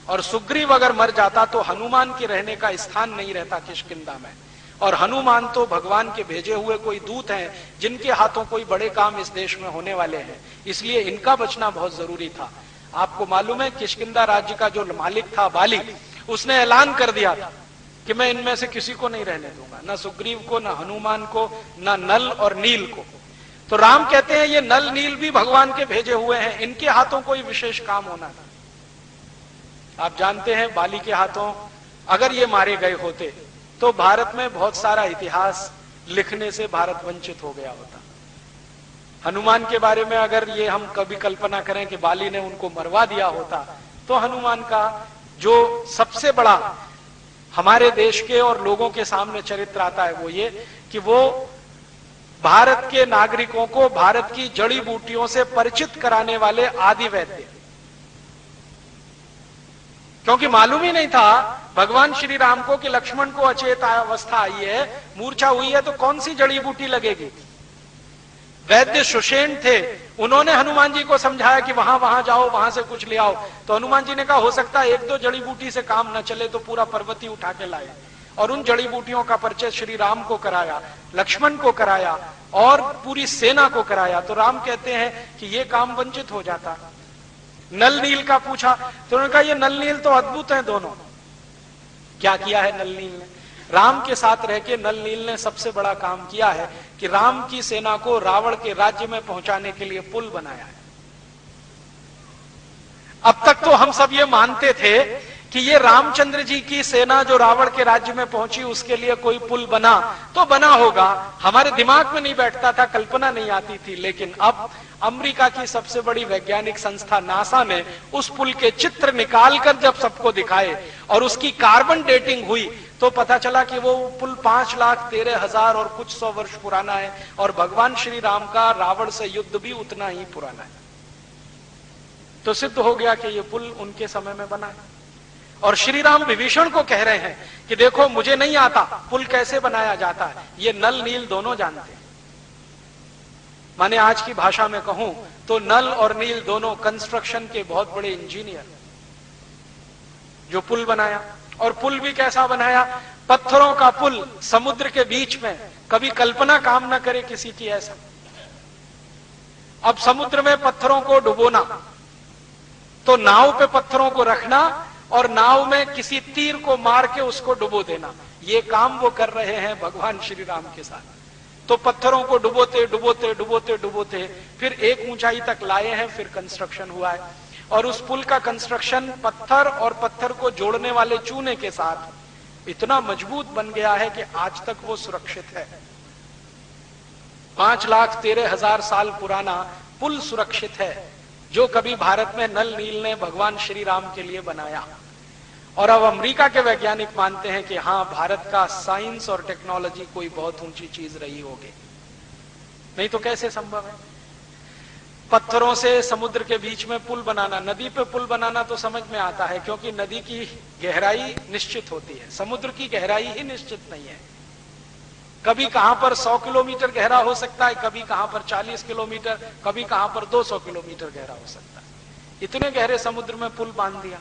और सुग्रीव अगर मर जाता तो हनुमान के रहने का स्थान नहीं रहता किष्किंधा में। और हनुमान तो भगवान के भेजे हुए कोई दूत हैं, जिनके हाथों कोई बड़े काम इस देश में होने वाले हैं, इसलिए इनका बचना बहुत जरूरी था। आपको मालूम है किष्किंधा राज्य का जो मालिक था बाली, उसने ऐलान कर दिया था कि मैं इनमें से किसी को नहीं रहने दूंगा, ना सुग्रीव को, ना हनुमान को, ना नल और नील को। तो राम कहते हैं ये नल नील भी भगवान के भेजे हुए हैं, इनके हाथों कोई विशेष काम होना था। आप जानते हैं बाली के हाथों अगर ये मारे गए होते तो भारत में बहुत सारा इतिहास लिखने से भारत वंचित हो गया होता। हनुमान के बारे में अगर ये हम कभी कल्पना करें कि बाली ने उनको मरवा दिया होता, तो हनुमान का जो सबसे बड़ा हमारे देश के और लोगों के सामने चरित्र आता है वो ये कि वो भारत के नागरिकों को भारत की जड़ी बूटियों से परिचित कराने वाले आदि वैद्य, क्योंकि मालूम ही नहीं था भगवान श्री राम को कि लक्ष्मण को अचेत अवस्था आई है, मूर्छा हुई है, तो कौन सी जड़ी बूटी लगेगी। वैद्य सुषेण थे, उन्होंने हनुमान जी को समझाया कि वहां वहां जाओ, वहां से कुछ ले आओ। तो हनुमान जी ने कहा हो सकता है एक दो जड़ी बूटी से काम न चले तो पूरा पर्वत ही उठा के लाए, और उन जड़ी बूटियों का परिचय श्री राम को कराया, लक्ष्मण को कराया और पूरी सेना को कराया। तो राम कहते हैं कि ये काम वंचित हो जाता। नल नील का पूछा तो उन्होंने कहा ये नल नील तो अद्भुत हैं दोनों। क्या किया है नल नील ने? राम के साथ रह के नल नील ने सबसे बड़ा काम किया है कि राम की सेना को रावण के राज्य में पहुंचाने के लिए पुल बनाया है। अब तक तो हम सब ये मानते थे कि ये रामचंद्र जी की सेना जो रावण के राज्य में पहुंची उसके लिए कोई पुल बना तो बना होगा, हमारे दिमाग में नहीं बैठता था, कल्पना नहीं आती थी। लेकिन अब अमेरिका की सबसे बड़ी वैज्ञानिक संस्था नासा ने उस पुल के चित्र निकालकर जब सबको दिखाए और उसकी कार्बन डेटिंग हुई तो पता चला कि वो पुल 5,13,000 और कुछ 100 वर्ष पुराना है, और भगवान श्री राम का रावण से युद्ध भी उतना ही पुराना है। तो सिद्ध हो गया कि ये पुल उनके समय में बना है। और श्री राम विभीषण को कह रहे हैं कि देखो मुझे नहीं आता पुल कैसे बनाया जाता है, ये नल नील दोनों जानते हैं। माने आज की भाषा में कहूं तो नल और नील दोनों कंस्ट्रक्शन के बहुत बड़े इंजीनियर, जो पुल बनाया। और पुल भी कैसा बनाया? पत्थरों का पुल समुद्र के बीच में, कभी कल्पना काम ना करे किसी की ऐसा। अब समुद्र में पत्थरों को डुबोना, तो नाव पे पत्थरों को रखना और नाव में किसी तीर को मार के उसको डुबो देना, ये काम वो कर रहे हैं भगवान श्री राम के साथ। तो पत्थरों को डुबोते डुबोते डुबोते डुबोते फिर एक ऊंचाई तक लाए हैं, फिर कंस्ट्रक्शन हुआ है। और उस पुल का कंस्ट्रक्शन पत्थर और पत्थर को जोड़ने वाले चूने के साथ इतना मजबूत बन गया है कि आज तक वो सुरक्षित है। 5,13,000 साल पुराना पुल सुरक्षित है, जो कभी भारत में नल नील ने भगवान श्री राम के लिए बनाया। और अब अमेरिका के वैज्ञानिक मानते हैं कि हाँ, भारत का साइंस और टेक्नोलॉजी कोई बहुत ऊंची चीज रही होगी, नहीं तो कैसे संभव है। पत्थरों से समुद्र के बीच में पुल बनाना, नदी पे पुल बनाना तो समझ में आता है, क्योंकि नदी की गहराई निश्चित होती है, समुद्र की गहराई ही निश्चित नहीं है। कभी कहां पर 100 किलोमीटर गहरा हो सकता है, कभी कहां पर 40 किलोमीटर, कभी कहां पर 200 किलोमीटर गहरा हो सकता है। इतने गहरे समुद्र में पुल बांध दिया।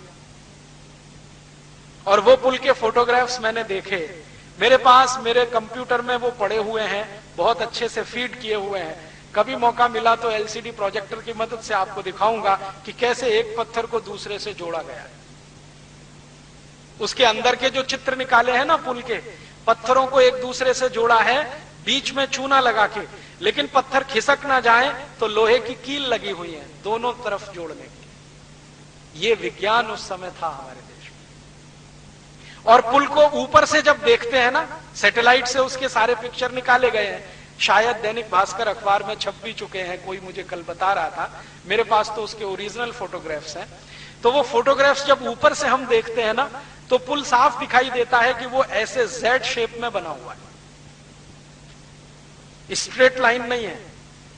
और वो पुल के फोटोग्राफ्स मैंने देखे, मेरे पास मेरे कंप्यूटर में वो पड़े हुए हैं, बहुत अच्छे से फीड किए हुए हैं। कभी मौका मिला तो एलसीडी प्रोजेक्टर की मदद से आपको दिखाऊंगा कि कैसे एक पत्थर को दूसरे से जोड़ा गया है। उसके अंदर के जो चित्र निकाले हैं ना पुल के, पत्थरों को एक दूसरे से जोड़ा है, बीच में चूना लगा के, लेकिन पत्थर खिसक ना जाए तो लोहे की कील लगी हुई है दोनों तरफ जोड़ने की। ये विज्ञान उस समय था हमारे देश में। और पुल को ऊपर से जब देखते हैं ना, सैटेलाइट से उसके सारे पिक्चर निकाले गए हैं, शायद दैनिक भास्कर अखबार में छप भी चुके हैं, कोई मुझे कल बता रहा था, मेरे पास तो उसके ओरिजिनल फोटोग्राफ्स हैं। तो वो फोटोग्राफ्स जब ऊपर से हम देखते हैं ना, तो पुल साफ दिखाई देता है कि वो ऐसे जेड शेप में बना हुआ है, स्ट्रेट लाइन नहीं है,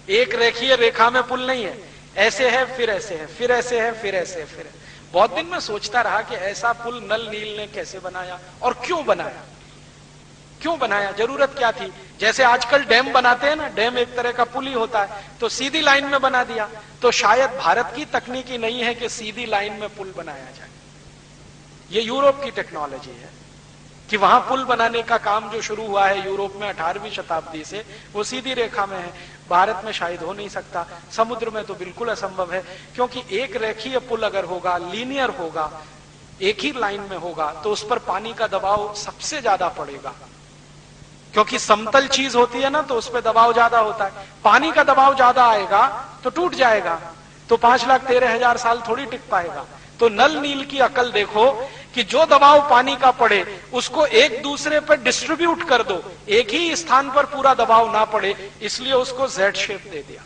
एक रेखीय रेखा में पुल नहीं है, ऐसे है फिर ऐसे है फिर ऐसे है फिर ऐसे है फिर। बहुत दिन में सोचता रहा कि ऐसा पुल नल नील ने कैसे बनाया और क्यों बनाया, क्यों बनाया, जरूरत क्या थी। जैसे आजकल डैम बनाते हैं ना, डैम एक तरह का पुल ही होता है, तो सीधी लाइन में बना दिया। तो शायद भारत की तकनीकी नहीं है कि सीधी लाइन में पुल बनाया जाए, ये यूरोप की टेक्नोलॉजी है। कि वहां पुल बनाने का काम जो शुरू हुआ है यूरोप में 18वीं शताब्दी से, वो सीधी रेखा में है। भारत में शायद हो नहीं सकता, समुद्र में तो बिल्कुल असंभव है, क्योंकि एक रेखीय पुल अगर होगा, लीनियर होगा, एक ही लाइन में होगा, तो उस पर पानी का दबाव सबसे ज्यादा पड़ेगा, क्योंकि समतल चीज होती है ना, तो उस पर दबाव ज्यादा होता है। पानी का दबाव ज्यादा आएगा तो टूट जाएगा, तो 5,13,000 साल थोड़ी टिक पाएगा। तो नल नील की अकल देखो कि जो दबाव पानी का पड़े उसको एक दूसरे पर डिस्ट्रीब्यूट कर दो, एक ही स्थान पर पूरा दबाव ना पड़े, इसलिए उसको जेड शेप दे दिया।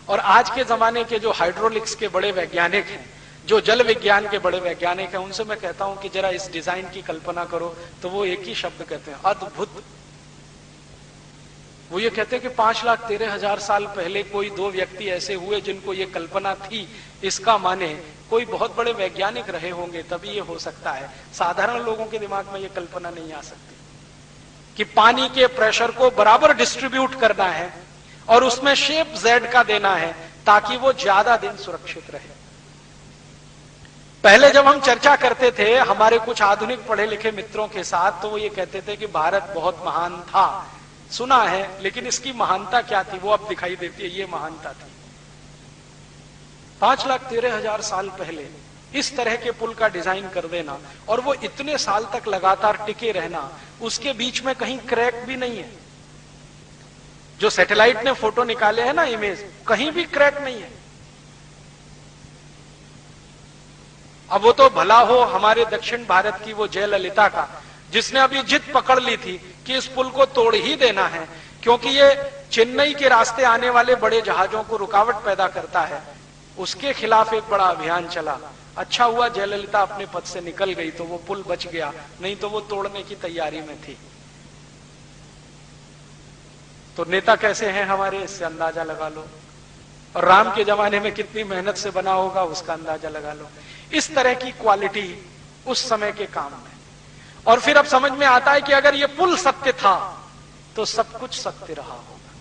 और आज के जमाने के जो हाइड्रोलिक्स के बड़े वैज्ञानिक हैं, जो जल विज्ञान के बड़े वैज्ञानिक हैं, उनसे मैं कहता हूं कि जरा इस डिजाइन की कल्पना करो, तो वो एक ही शब्द कहते हैं, अद्भुत। वो ये कहते हैं कि 5,13,000 साल पहले कोई दो व्यक्ति ऐसे हुए जिनको ये कल्पना थी, इसका माने कोई बहुत बड़े वैज्ञानिक रहे होंगे तभी ये हो सकता है। साधारण लोगों के दिमाग में ये कल्पना नहीं आ सकती कि पानी के प्रेशर को बराबर डिस्ट्रीब्यूट करना है और उसमें शेप जेड का देना है ताकि वो ज्यादा दिन सुरक्षित रहे। पहले जब हम चर्चा करते थे हमारे कुछ आधुनिक पढ़े लिखे मित्रों के साथ, तो वो ये कहते थे कि भारत बहुत महान था, सुना है, लेकिन इसकी महानता क्या थी वो अब दिखाई देती है। ये महानता थी 5,13,000 साल पहले इस तरह के पुल का डिजाइन कर देना, और वो इतने साल तक लगातार टिके रहना, उसके बीच में कहीं क्रैक भी नहीं है। जो सैटेलाइट ने फोटो निकाले हैं ना, इमेज, कहीं भी क्रैक नहीं है। अब वो तो भला हो हमारे दक्षिण भारत की वो जयललिता का, जिसने अभी जिद पकड़ ली थी कि इस पुल को तोड़ ही देना है, क्योंकि ये चेन्नई के रास्ते आने वाले बड़े जहाजों को रुकावट पैदा करता है। उसके खिलाफ एक बड़ा अभियान चला। अच्छा हुआ जयललिता अपने पद से निकल गई तो वो पुल बच गया, नहीं तो वो तोड़ने की तैयारी में थी। तो नेता कैसे हैं हमारे, इससे अंदाजा लगा लो। और राम के जमाने में कितनी मेहनत से बना होगा उसका अंदाजा लगा लो। इस तरह की क्वालिटी उस समय के काम में। और फिर अब समझ में आता है कि अगर ये पुल सत्य था तो सब कुछ सत्य रहा होगा।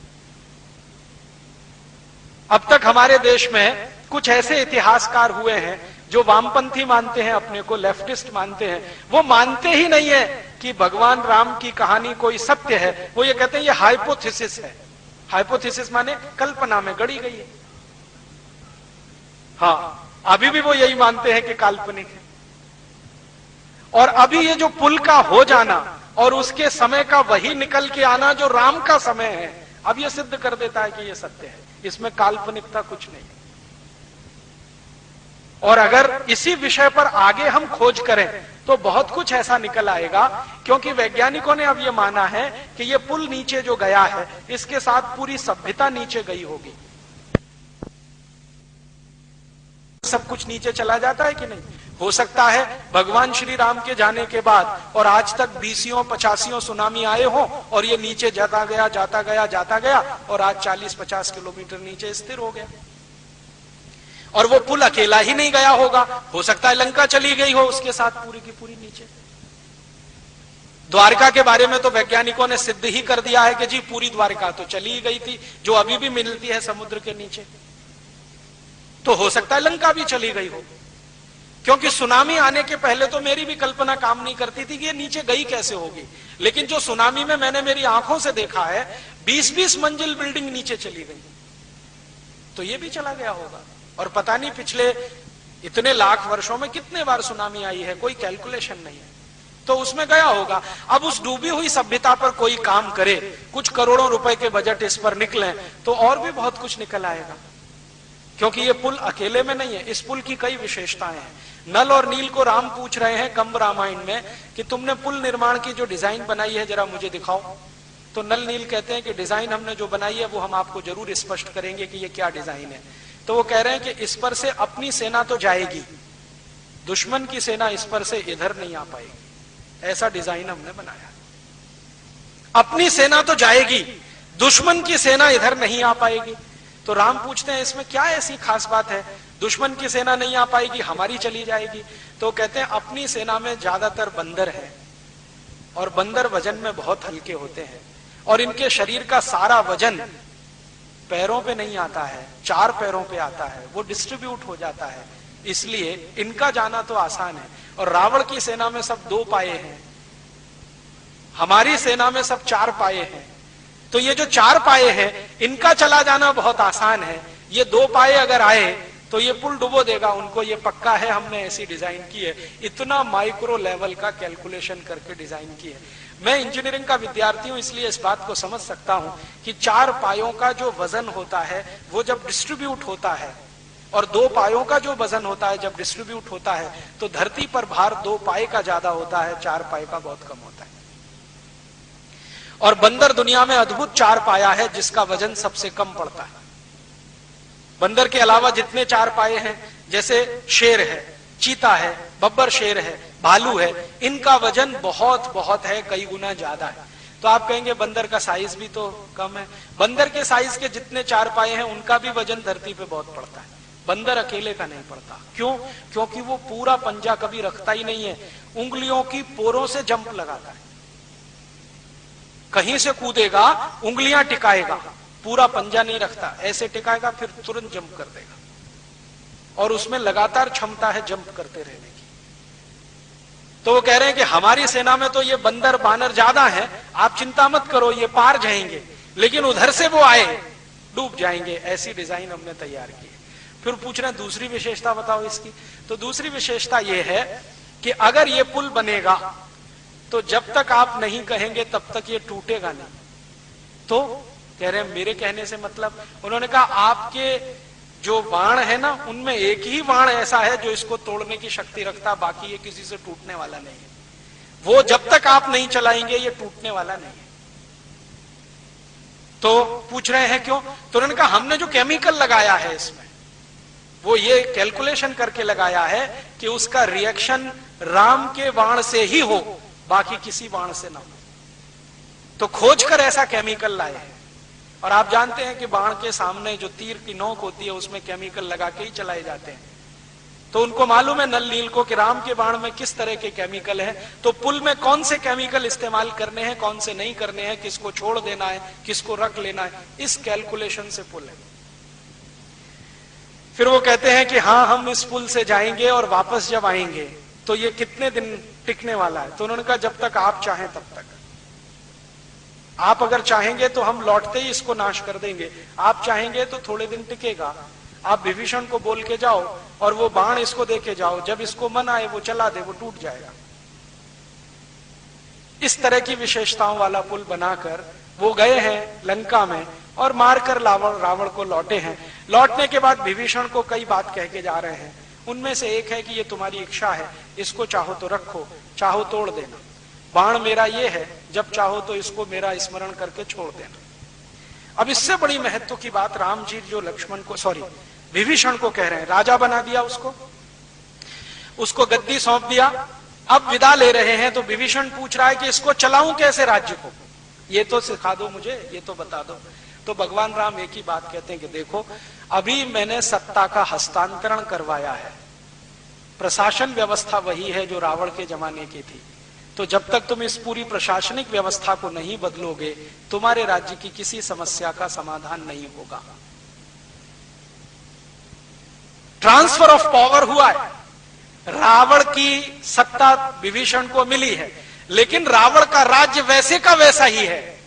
अब तक हमारे देश में कुछ ऐसे इतिहासकार हुए हैं जो वामपंथी मानते हैं, अपने को लेफ्टिस्ट मानते हैं। वो मानते ही नहीं है कि भगवान राम की कहानी कोई सत्य है। वो ये कहते हैं ये हाइपोथेसिस है। हाइपोथेसिस माने कल्पना में गढ़ी गई है। हाँ, अभी भी वो यही मानते हैं कि काल्पनिक है। और अभी ये जो पुल का हो जाना और उसके समय का वही निकल के आना जो राम का समय है, अब ये सिद्ध कर देता है कि ये सत्य है, इसमें काल्पनिकता कुछ नहीं। और अगर इसी विषय पर आगे हम खोज करें तो बहुत कुछ ऐसा निकल आएगा, क्योंकि वैज्ञानिकों ने अब ये माना है कि ये पुल नीचे जो गया है इसके साथ पूरी सभ्यता नीचे गई होगी। सब कुछ नीचे चला जाता है कि नहीं? हो सकता है भगवान श्री राम के जाने के बाद और आज तक 20 85 सुनामी आए हो और ये नीचे जाता गया जाता गया जाता गया और आज 40-50 किलोमीटर नीचे स्थिर हो गया। और वो पुल अकेला ही नहीं गया होगा, हो सकता है लंका चली गई हो उसके साथ पूरी की पूरी नीचे। द्वारका के बारे में तो वैज्ञानिकों ने सिद्ध ही कर दिया है कि जी पूरी द्वारका तो चली ही गई थी, जो अभी भी मिलती है समुद्र के नीचे। तो हो सकता है लंका भी चली गई हो, क्योंकि सुनामी आने के पहले तो मेरी भी कल्पना काम नहीं करती थी कि ये नीचे गई कैसे होगी। लेकिन जो सुनामी में मैंने मेरी आंखों से देखा है, 20-20 मंजिल बिल्डिंग नीचे चली गई, तो ये भी चला गया होगा। और पता नहीं पिछले इतने लाख वर्षों में कितने बार सुनामी आई है, कोई कैलकुलेशन नहीं है, तो उसमें गया होगा। अब उस डूबी हुई सभ्यता पर कोई काम करे, कुछ करोड़ों रुपए के बजट इस पर निकले, तो और भी बहुत कुछ निकल आएगा। क्योंकि ये पुल अकेले में नहीं है, इस पुल की कई विशेषताएं हैं। नल और नील को राम पूछ रहे हैं कंब रामायण में कि तुमने पुल निर्माण की जो डिजाइन बनाई है जरा मुझे दिखाओ। तो नल नील कहते हैं कि डिजाइन हमने जो बनाई है वो हम आपको जरूर स्पष्ट करेंगे कि ये क्या डिजाइन है। तो वो कह रहे हैं कि इस पर से अपनी सेना तो जाएगी, दुश्मन की सेना इस पर से इधर नहीं आ पाएगी, ऐसा डिजाइन हमने बनाया। अपनी सेना तो जाएगी, दुश्मन की सेना इधर नहीं आ पाएगी। तो राम पूछते हैं इसमें क्या ऐसी खास बात है, दुश्मन की सेना नहीं आ पाएगी, हमारी चली जाएगी। तो कहते हैं अपनी सेना में ज्यादातर बंदर है और बंदर वजन में बहुत हल्के होते हैं और इनके शरीर का सारा वजन पैरों पे नहीं आता है, 4 पैरों पे आता है, वो डिस्ट्रीब्यूट हो जाता है। इसलिए इनका जाना तो आसान है। और रावण की सेना में सब 2 पाए हैं, हमारी सेना में सब 4 पाए हैं। तो ये जो 4 पाए हैं इनका चला जाना बहुत आसान है। ये 2 पाए अगर आए तो ये पुल डुबो देगा उनको, ये पक्का है, हमने ऐसी डिजाइन की है। इतना माइक्रो लेवल का कैलकुलेशन करके डिजाइन की है। मैं इंजीनियरिंग का विद्यार्थी हूं इसलिए इस बात को समझ सकता हूं कि 4 पायों का जो वजन होता है वो जब डिस्ट्रीब्यूट होता है और 2 पायों का जो वजन होता है जब डिस्ट्रीब्यूट होता है तो धरती पर भार 2 पाए का ज्यादा होता है, 4 पाए का बहुत कम होता है। और बंदर दुनिया में अद्भुत 4 पाया है जिसका वजन सबसे कम पड़ता है। बंदर के अलावा जितने 4 पाए हैं, जैसे शेर है, चीता है, बब्बर शेर है, भालू है, इनका वजन बहुत बहुत है, कई गुना ज्यादा है। तो आप कहेंगे बंदर का साइज भी तो कम है। बंदर के साइज के जितने 4 पाए हैं उनका भी वजन धरती पे बहुत पड़ता है, बंदर अकेले का नहीं पड़ता। क्यों? क्योंकि वो पूरा पंजा कभी रखता ही नहीं है, उंगलियों की पोरों से जंप लगाता है। कहीं से कूदेगा, उंगलियां टिकाएगा, पूरा पंजा नहीं रखता, ऐसे टिकाएगा फिर तुरंत जंप कर देगा। और उसमें लगातार क्षमता है जंप करते रहने की। तो वो कह रहे हैं कि हमारी सेना में तो ये बंदर बानर ज्यादा है, आप चिंता मत करो, ये पार जाएंगे, लेकिन उधर से वो आए डूब जाएंगे। ऐसी डिजाइन हमने तैयार की है। फिर पूछ रहे हैं दूसरी विशेषता बताओ इसकी। तो दूसरी विशेषता ये है कि अगर ये पुल बनेगा तो जब तक आप नहीं कहेंगे तब तक ये टूटेगा नहीं। तो कह रहे हैं मेरे कहने से मतलब, उन्होंने कहा आपके जो बाण है ना उनमें एक ही बाण ऐसा है जो इसको तोड़ने की शक्ति रखता, बाकी ये किसी से टूटने वाला नहीं है। वो जब तक आप नहीं चलाएंगे ये टूटने वाला नहीं है। तो पूछ रहे हैं क्यों? तो उन्होंने कहा हमने जो केमिकल लगाया है इसमें वो ये कैलकुलेशन करके लगाया है कि उसका रिएक्शन राम के बाण से ही हो, बाकी किसी बाण से ना हो। तो खोज कर ऐसा केमिकल लाए हैं। और आप जानते हैं कि बाण के सामने जो तीर की नोक होती है उसमें केमिकल लगा के ही चलाए जाते हैं। तो उनको मालूम है नल नील को कि राम के बाण में किस तरह के केमिकल है, तो पुल में कौन से केमिकल इस्तेमाल करने हैं, कौन से नहीं करने हैं, किसको छोड़ देना है, किसको रख लेना है, इस कैलकुलेशन से पुल है। फिर वो कहते हैं कि हाँ हम इस पुल से जाएंगे और वापस जब आएंगे तो ये कितने दिन टिकने वाला है। तो उन्होंने कहा जब तक आप चाहें तब तक। आप अगर चाहेंगे तो हम लौटते ही इसको नाश कर देंगे, आप चाहेंगे तो थोड़े दिन टिकेगा। आप विभीषण को बोल के जाओ और वो बाण इसको दे के जाओ, जब इसको मन आए वो चला दे, वो टूट जाएगा। इस तरह की विशेषताओं वाला पुल बनाकर वो गए हैं लंका में और मारकर रावण को लौटे हैं। लौटने के बाद विभीषण को कई बात कह के जा रहे हैं। उनमें से एक है कि ये तुम्हारी इच्छा है, इसको चाहो तो रखो, चाहो तोड़ देना। बाण मेरा ये है, जब चाहो तो इसको मेरा स्मरण करके छोड़ देना। अब इससे बड़ी महत्व की बात राम जी जो विभीषण को कह रहे हैं, राजा बना दिया उसको गद्दी सौंप दिया, अब विदा ले रहे हैं। तो विभीषण पूछ रहा है कि इसको चलाऊं कैसे राज्य को, ये तो सिखा दो मुझे, ये तो बता दो। तो भगवान राम एक ही बात कहते हैं कि देखो अभी मैंने सत्ता का हस्तांतरण करवाया है, प्रशासन व्यवस्था वही है जो रावण के जमाने की थी। तो जब तक तुम इस पूरी प्रशासनिक व्यवस्था को नहीं बदलोगे तुम्हारे राज्य की किसी समस्या का समाधान नहीं होगा। ट्रांसफर ऑफ पावर हुआ है, रावण की सत्ता विभीषण को मिली है, लेकिन रावण का राज्य वैसे का वैसा ही है।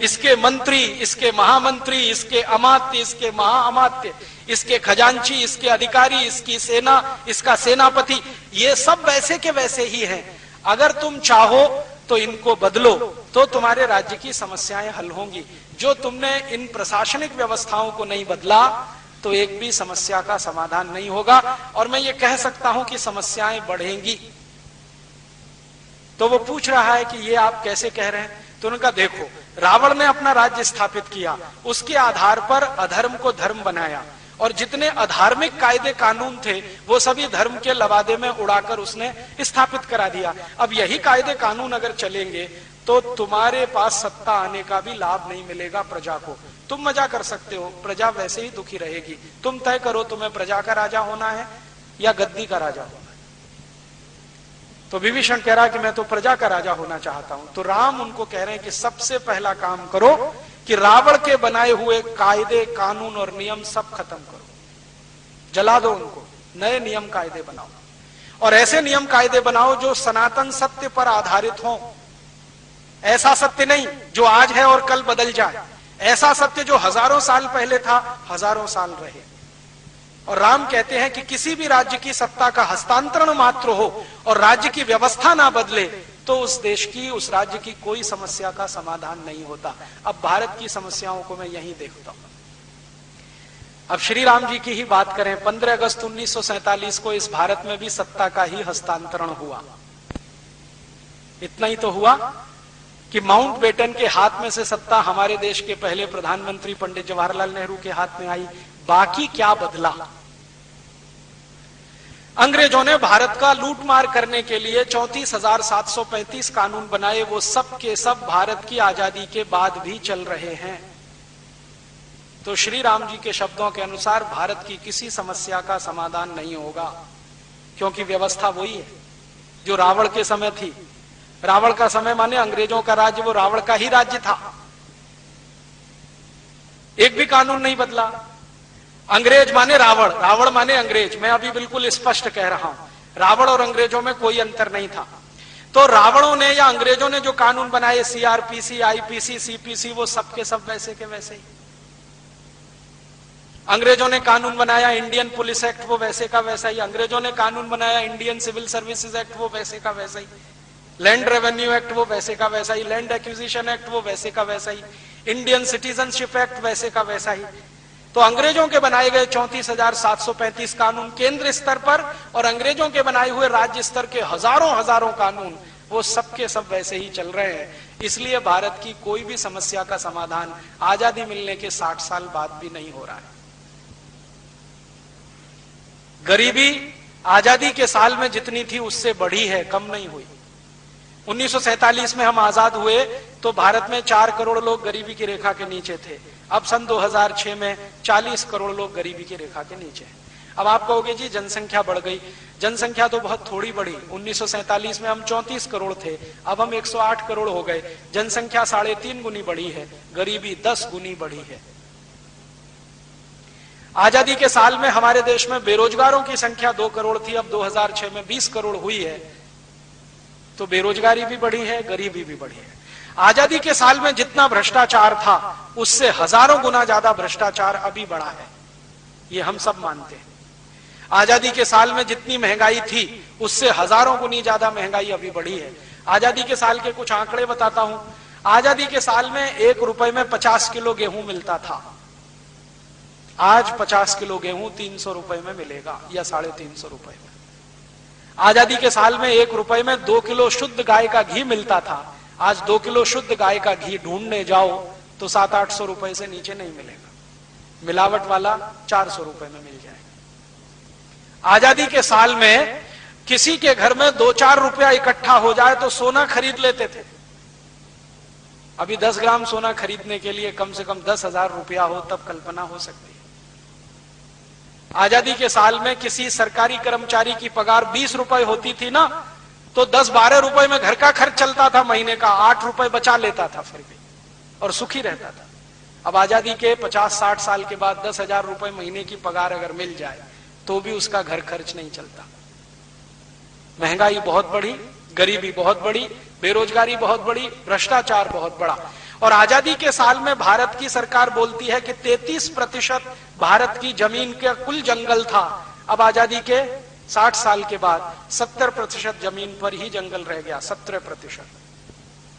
इसके मंत्री, इसके महामंत्री, इसके अमात्य, इसके महाअमात्य, इसके खजांची, इसके अधिकारी, इसकी सेना, इसका सेनापति, ये सब वैसे के वैसे ही हैं। अगर तुम चाहो तो इनको बदलो तो तुम्हारे राज्य की समस्याएं हल होंगी। जो तुमने इन प्रशासनिक व्यवस्थाओं को नहीं बदला तो एक भी समस्या का समाधान नहीं होगा, और मैं ये कह सकता हूं कि समस्याएं बढ़ेंगी। तो वो पूछ रहा है कि ये आप कैसे कह रहे हैं? तो उन्होंने कहा देखो रावण ने अपना राज्य स्थापित किया, उसके आधार पर अधर्म को धर्म बनाया, और जितने अधार्मिक कायदे कानून थे वो सभी धर्म के लवादे में उड़ाकर उसने स्थापित करा दिया। अब यही कायदे कानून अगर चलेंगे तो तुम्हारे पास सत्ता आने का भी लाभ नहीं मिलेगा प्रजा को। तुम मजा कर सकते हो, प्रजा वैसे ही दुखी रहेगी। तुम तय करो तुम्हें प्रजा का राजा होना है या गद्दी का राजा होना है। तो विभीषण कह रहा है कि मैं तो प्रजा का राजा होना चाहता हूं। तो राम उनको कह रहे हैं कि सबसे पहला काम करो कि रावण के बनाए हुए कायदे कानून और नियम सब खत्म करो, जला दो उनको, नए नियम कायदे बनाओ, और ऐसे नियम कायदे बनाओ जो सनातन सत्य पर आधारित हो। ऐसा सत्य नहीं जो आज है और कल बदल जाए, ऐसा सत्य जो हजारों साल पहले था, हजारों साल रहे। और राम कहते हैं कि किसी भी राज्य की सत्ता का हस्तांतरण मात्र हो और राज्य की व्यवस्था ना बदले तो उस देश की, उस राज्य की कोई समस्या का समाधान नहीं होता। अब भारत की समस्याओं को मैं यहीं देखता हूं। अब श्री राम जी की ही बात करें, 15 अगस्त 1947 को इस भारत में भी सत्ता का ही हस्तांतरण हुआ। इतना ही तो हुआ कि माउंटबेटन के हाथ में से सत्ता हमारे देश के पहले प्रधानमंत्री पंडित जवाहरलाल नेहरू के हाथ में आई। बाकी क्या बदला? अंग्रेजों ने भारत का लूटमार करने के लिए 34,735 कानून बनाए। वो सब के सब भारत की आजादी के बाद भी चल रहे हैं। तो श्री राम जी के शब्दों के अनुसार भारत की किसी समस्या का समाधान नहीं होगा, क्योंकि व्यवस्था वही है जो रावण के समय थी। रावण का समय माने अंग्रेजों का राज्य, वो रावण का ही राज्य था। एक भी कानून नहीं बदला। अंग्रेज माने रावण, रावण माने अंग्रेज। मैं अभी बिल्कुल स्पष्ट कह रहा हूं, रावण और अंग्रेजों में कोई अंतर नहीं था। तो रावणों ने या अंग्रेजों ने जो कानून बनाए, सीआरपीसी, आईपीसी, सीपीसी, वो सब के सब वैसे के वैसे ही। अंग्रेजों ने कानून बनाया इंडियन पुलिस एक्ट, वो वैसे का वैसा ही। अंग्रेजों ने कानून बनाया इंडियन सिविल सर्विसेज एक्ट, वो वैसे का वैसा ही। लैंड रेवेन्यू एक्ट, वो वैसे का वैसा ही। लैंड एक्विजिशन एक्ट, वो वैसे का वैसा ही। इंडियन सिटीजनशिप एक्ट, वैसे का वैसा ही। तो अंग्रेजों के बनाए गए 34,735 कानून केंद्र स्तर पर और अंग्रेजों के बनाए हुए राज्य स्तर के हजारों हजारों कानून, वो सबके सब वैसे ही चल रहे हैं। इसलिए भारत की कोई भी समस्या का समाधान आजादी मिलने के 60 साल बाद भी नहीं हो रहा है। गरीबी आजादी के साल में जितनी थी उससे बढ़ी है, कम नहीं हुई। 1947 में हम आजाद हुए तो भारत में 4 करोड़ लोग गरीबी की रेखा के नीचे थे। अब सन 2006 में 40 करोड़ लोग गरीबी की रेखा के नीचे हैं। अब आप कहोगे जी जनसंख्या बढ़ गई। जनसंख्या तो बहुत थोड़ी बढ़ी। 1947 में हम 34 करोड़ थे, अब हम 108 करोड़ हो गए। जनसंख्या 3.5 गुनी बढ़ी है, गरीबी 10 गुनी बढ़ी है। आजादी के साल में हमारे देश में बेरोजगारों की संख्या 2 करोड़ थी, अब 2006 में 20 करोड़ हुई है। तो बेरोजगारी भी बढ़ी है, गरीबी भी बढ़ी है। आजादी के साल में जितना भ्रष्टाचार था उससे हजारों गुना ज्यादा भ्रष्टाचार अभी बढ़ा है, ये हम सब मानते हैं। आजादी के साल में जितनी महंगाई थी उससे हजारों गुनी ज्यादा महंगाई अभी बढ़ी है। आजादी के साल के कुछ आंकड़े बताता हूं। आजादी के साल में 1 रुपए में 50 किलो गेहूं मिलता था। आज 50 किलो गेहूं 300 रुपए में मिलेगा या 350 रुपए में। आजादी के साल में 1 रुपए में 2 किलो शुद्ध गाय का घी मिलता था। आज 2 किलो शुद्ध गाय का घी ढूंढने जाओ तो 700-800 रुपए से नीचे नहीं मिलेगा। मिलावट वाला 400 रुपए में मिल जाएगा। आजादी के साल में किसी के घर में 2-4 रुपया इकट्ठा हो जाए तो सोना खरीद लेते थे। अभी 10 ग्राम सोना खरीदने के लिए कम से कम 10,000 रुपया हो तब कल्पना हो सकती है। आजादी के साल में किसी सरकारी कर्मचारी की पगार 20 रुपए होती थी ना, तो 10-12 रुपए में घर का खर्च चलता था महीने का, 8 रुपए बचा लेता था फिर भी, और सुखी रहता था। अब आजादी के 50-60 साल के बाद 10,000 रुपए महीने की पगार अगर मिल जाए तो भी उसका घर खर्च नहीं चलता। महंगाई बहुत बढ़ी, गरीबी बहुत बढ़ी, बेरोजगारी बहुत बढ़ी, भ्रष्टाचार बहुत बढ़ा। और आजादी के साल में भारत की सरकार बोलती है कि 33% भारत की जमीन का कुल जंगल था। अब आजादी के 60 साल के बाद 70% जमीन पर ही जंगल रह गया। 17%,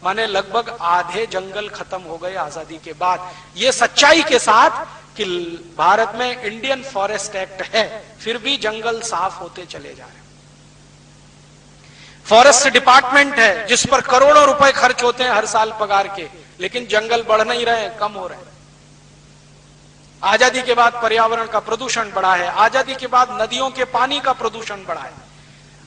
माने लगभग आधे जंगल खत्म हो गए आजादी के बाद। ये सच्चाई के साथ कि भारत में इंडियन फॉरेस्ट एक्ट है, फिर भी जंगल साफ होते चले जा रहे हैं। फॉरेस्ट डिपार्टमेंट है जिस पर करोड़ों रुपए खर्च होते हैं हर साल पगार के, लेकिन जंगल बढ़ नहीं रहे, कम हो रहे हैं। आजादी के बाद पर्यावरण का प्रदूषण बढ़ा है। आजादी के बाद नदियों के पानी का प्रदूषण बढ़ा है।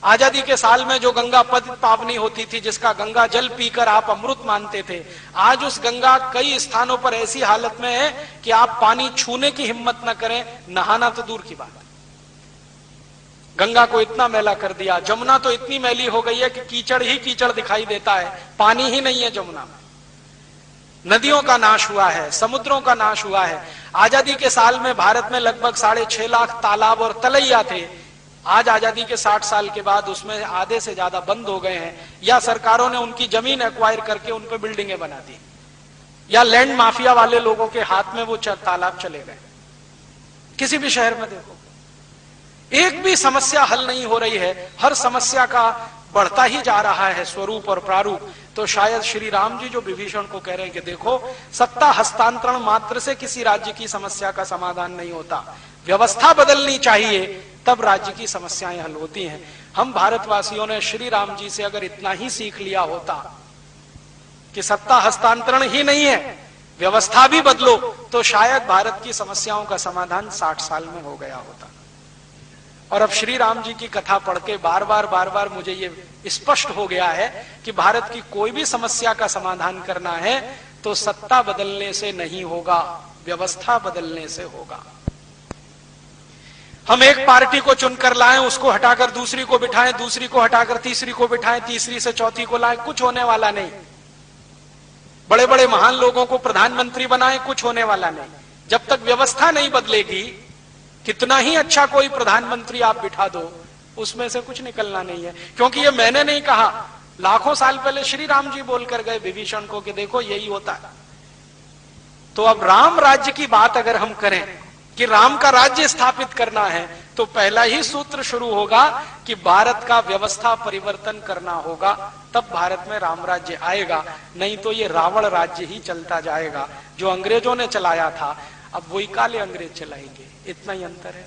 आजादी के साल में जो गंगा पावनी होती थी, जिसका गंगा जल पीकर आप अमृत मानते थे, आज उस गंगा कई स्थानों पर ऐसी हालत में है कि आप पानी छूने की हिम्मत न करें, नहाना तो दूर की बात है। गंगा को इतना मैला कर दिया। जमुना तो इतनी मैली हो गई है कि कीचड़ ही कीचड़ दिखाई देता है, पानी ही नहीं है जमुना में। नदियों का नाश हुआ है, समुद्रों का नाश हुआ है। आजादी के साल में भारत में लगभग 6.5 लाख तालाब और तलैया थे, आज आजादी के 60 साल के बाद उसमें आधे से ज्यादा बंद हो गए हैं, या सरकारों ने उनकी जमीन एक्वायर करके उन पे बिल्डिंगें बना दी, या लैंड माफिया वाले लोगों के हाथ में वो तालाब चले गए। किसी भी शहर में देखो, एक भी समस्या हल नहीं हो रही है, हर समस्या का बढ़ता ही जा रहा है स्वरूप और प्रारूप। तो शायद श्री राम जी जो विभीषण को कह रहे हैं कि देखो, सत्ता हस्तांतरण मात्र से किसी राज्य की समस्या का समाधान नहीं होता, व्यवस्था बदलनी चाहिए, तब राज्य की समस्याएं हल होती हैं। हम भारतवासियों ने श्री राम जी से अगर इतना ही सीख लिया होता कि सत्ता हस्तांतरण ही नहीं है, व्यवस्था भी बदलो, तो शायद भारत की समस्याओं का समाधान 60 साल में हो गया होता। और अब श्री राम जी की कथा पढ़ के बार बार मुझे ये स्पष्ट हो गया है कि भारत की कोई भी समस्या का समाधान करना है तो सत्ता बदलने से नहीं होगा, व्यवस्था बदलने से होगा। हम एक पार्टी को चुनकर लाएं, उसको हटाकर दूसरी को बिठाएं, दूसरी को हटाकर तीसरी को बिठाएं, तीसरी से चौथी को लाएं, कुछ होने वाला नहीं। बड़े बड़े महान लोगों को प्रधानमंत्री बनाएं, कुछ होने वाला नहीं। जब तक व्यवस्था नहीं बदलेगी, कितना ही अच्छा कोई प्रधानमंत्री आप बिठा दो, उसमें से कुछ निकलना नहीं है। क्योंकि ये मैंने नहीं कहा, लाखों साल पहले श्री राम जी बोलकर गए विभीषण को कि देखो यही होता है। तो अब राम राज्य की बात अगर हम करें कि राम का राज्य स्थापित करना है, तो पहला ही सूत्र शुरू होगा कि भारत का व्यवस्था परिवर्तन करना होगा, तब भारत में राम राज्य आएगा। नहीं तो ये रावण राज्य ही चलता जाएगा जो अंग्रेजों ने चलाया था, अब वही काले अंग्रेज चलाएंगे, इतना ही अंतर है।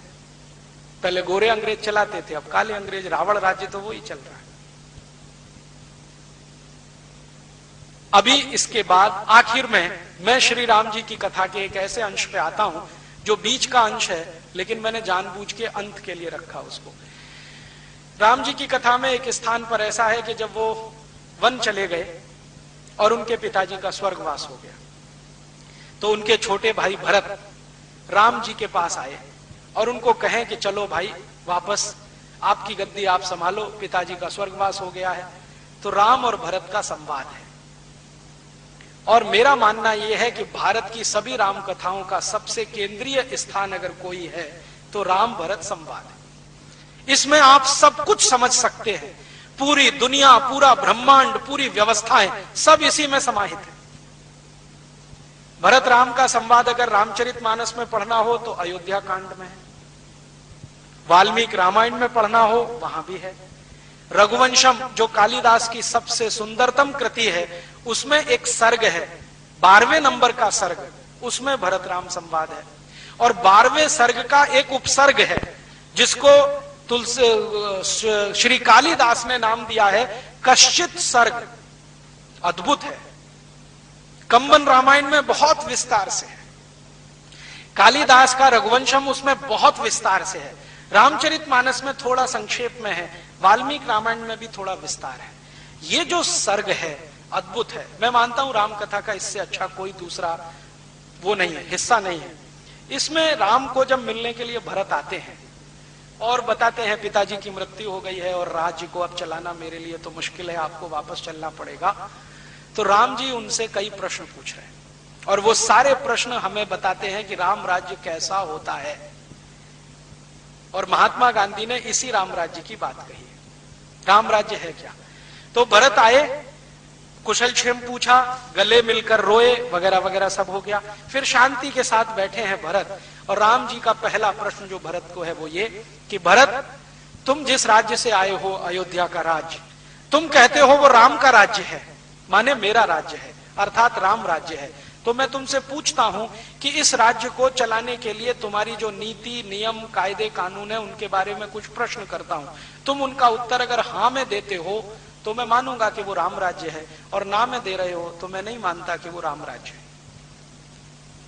पहले गोरे अंग्रेज चलाते थे, अब काले अंग्रेज, रावण राज्य तो वही चल रहा है। अभी इसके बाद आखिर में मैं श्री राम जी की कथा के एक ऐसे अंश पे आता हूं जो बीच का अंश है, लेकिन मैंने जानबूझ के अंत के लिए रखा उसको। राम जी की कथा में एक स्थान पर ऐसा है कि जब वो वन चले गए और उनके पिताजी का स्वर्गवास हो गया, तो उनके छोटे भाई भरत राम जी के पास आए और उनको कहें कि चलो भाई वापस आपकी गद्दी आप संभालो, पिताजी का स्वर्गवास हो गया है। तो राम और भरत का संवाद है, और मेरा मानना यह है कि भारत की सभी राम कथाओं का सबसे केंद्रीय स्थान अगर कोई है तो राम भरत संवाद है। इसमें आप सब कुछ समझ सकते हैं, पूरी दुनिया, पूरा ब्रह्मांड, पूरी व्यवस्थाएं सब इसी में समाहित है। भरत राम का संवाद अगर रामचरितमानस में पढ़ना हो तो अयोध्या कांड में है, वाल्मीकि रामायण में पढ़ना हो वहां भी है, रघुवंशम जो कालिदास की सबसे सुंदरतम कृति है उसमें एक सर्ग है, 12वें नंबर का सर्ग, उसमें भरत राम संवाद है। और 12वें सर्ग का एक उपसर्ग है जिसको श्री कालिदास ने नाम दिया है कश्चित सर्ग। अद्भुत है, कंबन रामायण में बहुत विस्तार से है, कालिदास का रघुवंशम उसमें बहुत विस्तार से है, रामचरितमानस में थोड़ा संक्षेप में है, वाल्मीकि रामायण में भी थोड़ा विस्तार है। ये जो सर्ग है अद्भुत है। मैं मानता हूं राम कथा का इससे अच्छा कोई दूसरा वो नहीं है, हिस्सा नहीं है। इसमें राम को जब मिलने के लिए भरत आते हैं और बताते हैं पिताजी की मृत्यु हो गई है और राज्य को अब चलाना मेरे लिए तो मुश्किल है, आपको वापस चलना पड़ेगा। तो राम जी उनसे कई प्रश्न पूछ रहे हैं और वो सारे प्रश्न हमें बताते हैं कि राम राज्य कैसा होता है। और महात्मा गांधी ने इसी राम राज्य की बात कही है, राम राज्य है क्या। तो भरत आए, कुशल क्षेम पूछा, गले मिलकर रोए, वगैरह वगैरह सब हो गया। फिर शांति के साथ बैठे हैं भरत, और राम जी का पहला प्रश्न जो भरत को है वो ये कि भरत, तुम जिस राज्य से आए हो, अयोध्या का राज्य, तुम कहते हो वो राम का राज्य है, माने मेरा राज्य है, अर्थात राम राज्य है। तो मैं तुमसे पूछता हूं कि इस राज्य को चलाने के लिए तुम्हारी जो नीति, नियम, कायदे, कानून है, उनके बारे में कुछ प्रश्न करता हूं। तुम उनका उत्तर अगर हाँ में देते हो तो मैं मानूंगा कि वो राम राज्य है, और ना में दे रहे हो तो मैं नहीं मानता कि वो राम राज्य है।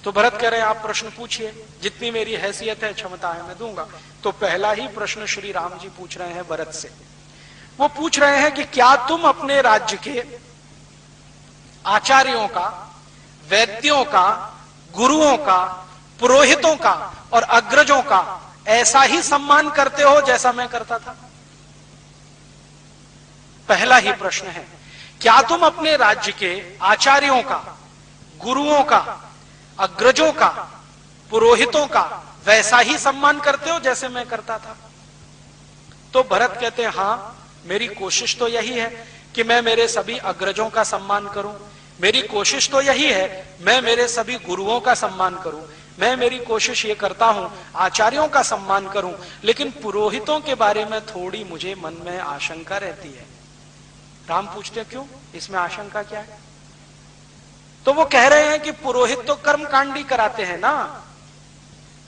तो भरत कह रहे हैं आप प्रश्न पूछिए, जितनी मेरी हैसियत है, क्षमता है, मैं दूंगा। तो पहला ही प्रश्न श्री राम जी पूछ रहे हैं भरत से। वो पूछ रहे हैं कि क्या तुम अपने राज्य के आचार्यों का, वैद्यों का, गुरुओं का, पुरोहितों का और अग्रजों का ऐसा ही सम्मान करते हो जैसा मैं करता था? पहला ही प्रश्न है, क्या तुम अपने राज्य के आचार्यों का, गुरुओं का, अग्रजों का, पुरोहितों का वैसा ही सम्मान करते हो जैसे मैं करता था? तो भरत कहते हैं हाँ, मेरी कोशिश तो यही है कि मैं मेरे सभी अग्रजों का सम्मान करूं, मेरी कोशिश तो यही है मैं मेरे सभी गुरुओं का सम्मान करूं, मैं मेरी कोशिश ये करता हूं आचार्यों का सम्मान करूं, लेकिन पुरोहितों के बारे में थोड़ी मुझे मन में आशंका रहती है। राम पूछते क्यों, इसमें आशंका क्या है? तो वो कह रहे हैं कि पुरोहित तो कर्मकांडी कराते हैं ना।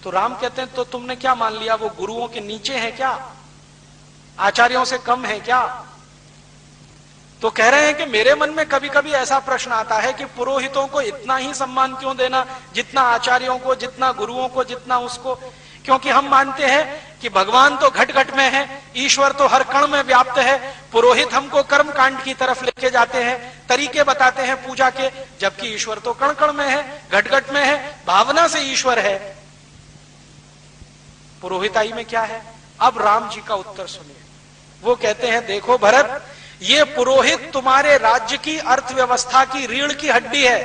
तो राम कहते हैं तो तुमने क्या मान लिया, वो गुरुओं के नीचे है क्या, आचार्यों से कम है क्या? तो कह रहे हैं कि मेरे मन में कभी कभी ऐसा प्रश्न आता है कि पुरोहितों को इतना ही सम्मान क्यों देना जितना आचार्यों को, जितना गुरुओं को, जितना उसको। क्योंकि हम मानते हैं कि भगवान तो घट घट में है, ईश्वर तो हर कण में व्याप्त है, पुरोहित हमको कर्म कांड की तरफ लेके जाते हैं, तरीके बताते हैं पूजा के, जबकि ईश्वर तो कण कण में है, घट घट में है, भावना से ईश्वर है। पुरोहिताई में क्या है? अब राम जी का उत्तर सुनिए। वो कहते हैं देखो भरत, ये पुरोहित तुम्हारे राज्य की अर्थव्यवस्था की रीढ़ की हड्डी है।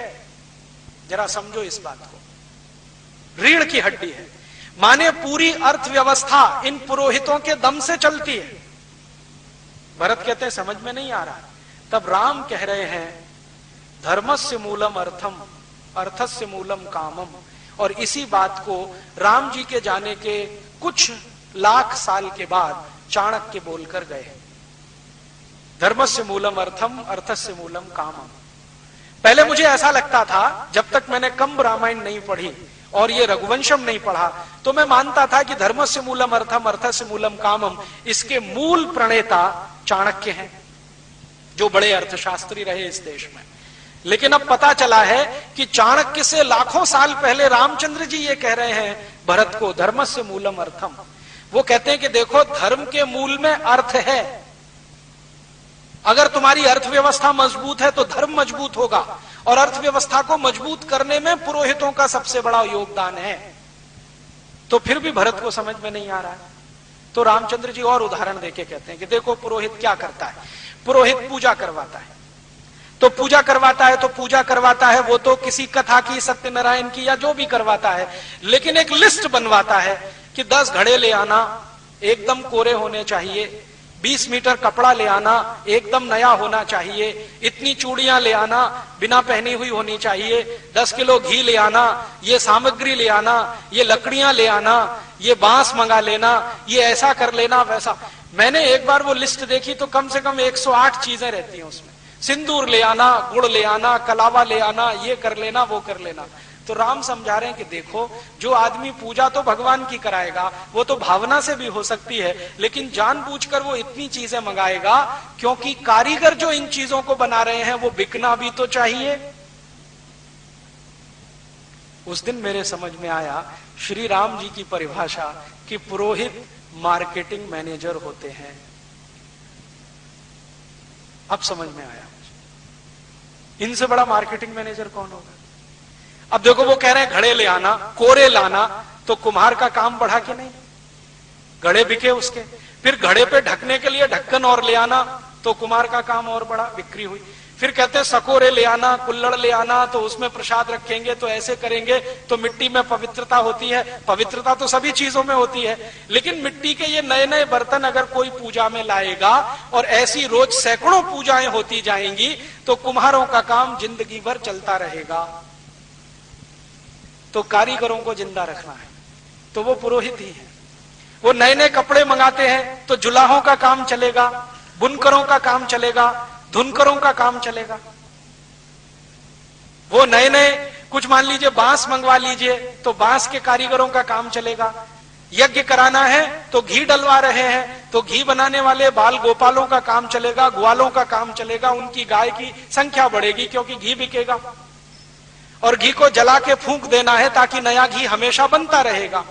जरा समझो इस बात को, रीढ़ की हड्डी है, माने पूरी अर्थव्यवस्था इन पुरोहितों के दम से चलती है। भरत कहते हैं समझ में नहीं आ रहा। तब राम कह रहे हैं धर्मस्य मूलम अर्थम, अर्थस्य मूलम कामम। और इसी बात को राम जी के जाने के कुछ लाख साल के बाद चाणक्य बोलकर गए, धर्मस्य मूलम अर्थम, अर्थस्य मूलम कामम। पहले मुझे ऐसा लगता था, जब तक मैंने कंब रामायण नहीं पढ़ी और ये रघुवंशम नहीं पढ़ा, तो मैं मानता था कि धर्मस्य मूलम अर्थम, अर्थस्य मूलम कामम, इसके मूल प्रणेता चाणक्य हैं, जो बड़े अर्थशास्त्री रहे इस देश में। लेकिन अब पता चला है कि चाणक्य से लाखों साल पहले रामचंद्र जी ये कह रहे हैं भरत को, धर्मस्य मूलम अर्थम। वो कहते हैं कि देखो, धर्म के मूल में अर्थ है। अगर तुम्हारी अर्थव्यवस्था मजबूत है तो धर्म मजबूत होगा, और अर्थव्यवस्था को मजबूत करने में पुरोहितों का सबसे बड़ा योगदान है। तो फिर भी भरत को समझ में नहीं आ रहा है। तो रामचंद्र जी और उदाहरण देके कहते हैं कि देखो पुरोहित क्या करता है। पुरोहित पूजा करवाता है, तो पूजा करवाता है, तो पूजा करवाता है, वो तो किसी कथा की, सत्यनारायण की, या जो भी करवाता है, लेकिन एक लिस्ट बनवाता है कि 10 घड़े ले आना, एकदम कोरे होने चाहिए, 20 मीटर कपड़ा ले आना, एकदम नया होना चाहिए, इतनी चूड़ियां ले आना, बिना पहनी हुई होनी चाहिए, 10 किलो घी ले आना, ये सामग्री ले आना, ये लकड़ियां ले आना, ये बांस मंगा लेना, ये ऐसा कर लेना, वैसा। मैंने एक बार वो लिस्ट देखी तो कम से कम 108 चीजें रहती हैं उसमें। सिंदूर ले आना, गुड़ ले आना, कलावा ले आना, ये कर लेना, वो कर लेना। तो राम समझा रहे हैं कि देखो, जो आदमी पूजा तो भगवान की कराएगा, वो तो भावना से भी हो सकती है, लेकिन जानबूझकर वो इतनी चीजें मंगाएगा क्योंकि कारीगर जो इन चीजों को बना रहे हैं वो बिकना भी तो चाहिए। उस दिन मेरे समझ में आया श्री राम जी की परिभाषा कि पुरोहित मार्केटिंग मैनेजर होते हैं। अब समझ में आया मुझे, इनसे बड़ा मार्केटिंग मैनेजर कौन होगा। अब देखो, वो कह रहे हैं घड़े ले आना, कोरे लाना, तो कुम्हार का काम बढ़ा कि नहीं, घड़े बिके उसके। फिर घड़े पे ढकने के लिए ढक्कन और ले आना, तो कुम्हार का काम और बढ़ा, बिक्री हुई। फिर कहते हैं सकोरे ले आना, कुल्लड़ ले आना, तो उसमें प्रसाद रखेंगे, तो ऐसे करेंगे तो मिट्टी में पवित्रता होती है। पवित्रता तो सभी चीजों में होती है, लेकिन मिट्टी के ये नए नए बर्तन अगर कोई पूजा में लाएगा और ऐसी रोज सैकड़ों पूजाएं होती जाएंगी, तो कुम्हारों का काम जिंदगी भर चलता रहेगा। तो कारीगरों को जिंदा रखना है तो वो पुरोहित ही है। वो नए नए कपड़े मंगाते हैं तो जुलाहों का काम चलेगा, बुनकरों का काम चलेगा, धुनकरों का काम चलेगा। वो नए नए कुछ मान लीजिए बांस मंगवा लीजिए तो बांस के कारीगरों का काम चलेगा। यज्ञ कराना है तो घी डलवा रहे हैं तो घी बनाने वाले बाल गोपालों का काम चलेगा, ग्वालों का काम चलेगा, उनकी गाय की संख्या बढ़ेगी क्योंकि घी बिकेगा। और घी को जला के फूंक देना है ताकि नया घी हमेशा बनता रहेगा।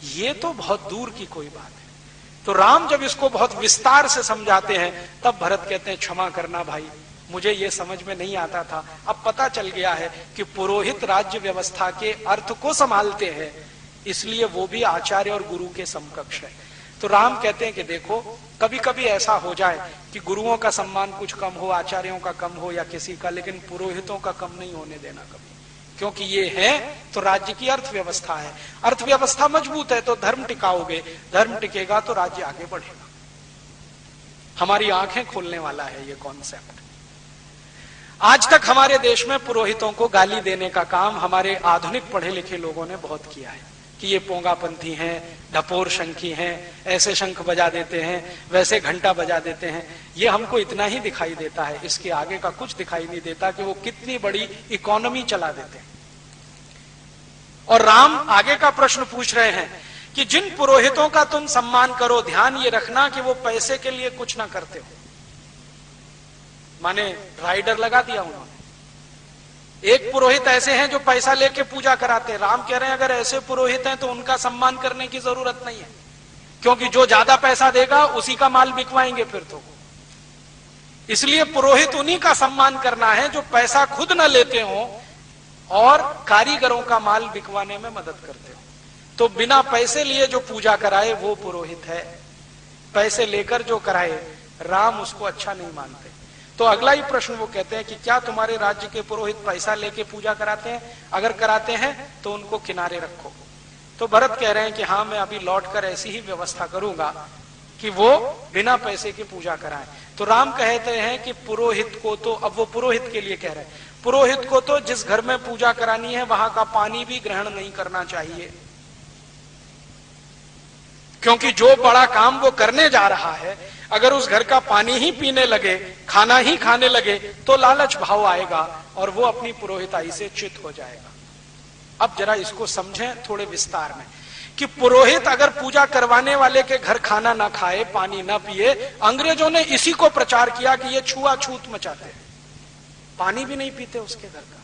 ये तो बहुत दूर की कोई बात है। तो राम जब इसको बहुत विस्तार से समझाते हैं तब भरत कहते हैं क्षमा करना भाई, मुझे ये समझ में नहीं आता था, अब पता चल गया है कि पुरोहित राज्य व्यवस्था के अर्थ को संभालते हैं, इसलिए वो भी आचार्य और गुरु के समकक्ष है। तो राम कहते हैं कि देखो, कभी कभी ऐसा हो जाए कि गुरुओं का सम्मान कुछ कम हो, आचार्यों का कम हो या किसी का, लेकिन पुरोहितों का कम नहीं होने देना कभी। क्योंकि ये है तो राज्य की अर्थव्यवस्था है, अर्थव्यवस्था मजबूत है तो धर्म टिकाओगे, धर्म टिकेगा तो राज्य आगे बढ़ेगा। हमारी आंखें खोलने वाला है ये कॉन्सेप्ट। आज तक हमारे देश में पुरोहितों को गाली देने का काम हमारे आधुनिक पढ़े लिखे लोगों ने बहुत किया है कि ये पोंगापंथी हैं, ढपोर शंखी हैं, ऐसे शंख बजा देते हैं, वैसे घंटा बजा देते हैं। ये हमको इतना ही दिखाई देता है, इसके आगे का कुछ दिखाई नहीं देता कि वो कितनी बड़ी इकोनॉमी चला देते हैं। और राम आगे का प्रश्न पूछ रहे हैं कि जिन पुरोहितों का तुम सम्मान करो, ध्यान ये रखना कि वो पैसे के लिए कुछ ना करते हो। माने राइडर लगा दिया उन्होंने। एक पुरोहित ऐसे हैं जो पैसा लेके पूजा कराते हैं। राम कह रहे हैं अगर ऐसे पुरोहित हैं तो उनका सम्मान करने की जरूरत नहीं है, क्योंकि जो ज्यादा पैसा देगा उसी का माल बिकवाएंगे फिर तो। इसलिए पुरोहित उन्हीं का सम्मान करना है जो पैसा खुद न लेते हो और कारीगरों का माल बिकवाने में मदद करते हो। तो बिना पैसे लिए जो पूजा कराए वो पुरोहित है, पैसे लेकर जो कराए राम उसको अच्छा नहीं मानते। तो अगला ही प्रश्न वो कहते हैं कि क्या तुम्हारे राज्य के पुरोहित पैसा लेके पूजा कराते हैं? अगर कराते हैं तो उनको किनारे रखो। तो भरत कह रहे हैं कि हाँ, मैं अभी लौटकर ऐसी ही व्यवस्था करूंगा कि वो बिना पैसे की पूजा कराएं। तो राम कहते हैं कि पुरोहित को तो, अब वो पुरोहित के लिए कह रहे हैं, पुरोहित को तो जिस घर में पूजा करानी है वहां का पानी भी ग्रहण नहीं करना चाहिए, क्योंकि जो बड़ा काम वो करने जा रहा है अगर उस घर का पानी ही पीने लगे, खाना ही खाने लगे तो लालच भाव आएगा और वो अपनी पुरोहिताई से च्युत हो जाएगा। अब जरा इसको समझें थोड़े विस्तार में कि पुरोहित अगर पूजा करवाने वाले के घर खाना ना खाए, पानी ना पिए, अंग्रेजों ने इसी को प्रचार किया कि ये छुआछूत मचाते हैं, पानी भी नहीं पीते उसके घर का।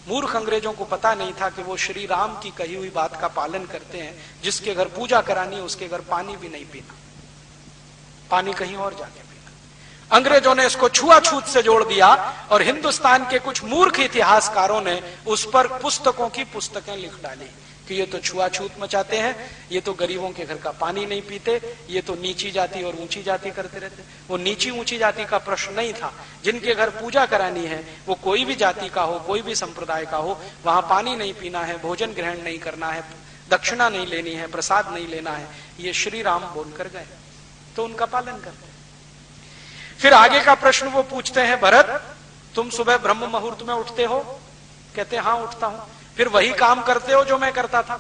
मूर्ख अंग्रेजों को पता नहीं था कि वो श्री राम की कही हुई बात का पालन करते हैं, जिसके घर पूजा करानी है उसके घर पानी भी नहीं पीना, पानी कहीं और जाके पीना। अंग्रेजों ने इसको छुआछूत से जोड़ दिया और हिंदुस्तान के कुछ मूर्ख इतिहासकारों ने उस पर पुस्तकों की पुस्तकें लिख डाली कि ये तो छुआछूत मचाते हैं, ये तो गरीबों के घर का पानी नहीं पीते, ये तो नीची जाति और ऊंची जाति करते रहते। वो नीची ऊंची जाति का प्रश्न नहीं था, जिनके घर पूजा करानी है वो कोई भी जाति का हो, कोई भी संप्रदाय का हो, वहां पानी नहीं पीना है, भोजन ग्रहण नहीं करना है, दक्षिणा नहीं लेनी है, प्रसाद नहीं लेना है, ये श्री राम बोलकर गए, तो उनका पालन करते हैं। फिर आगे का प्रश्न वो पूछते हैं, भरत तुम सुबह ब्रह्म मुहूर्त में उठते हो? कहते हैं हाँ उठता हूं। फिर वही काम करते हो जो मैं करता था?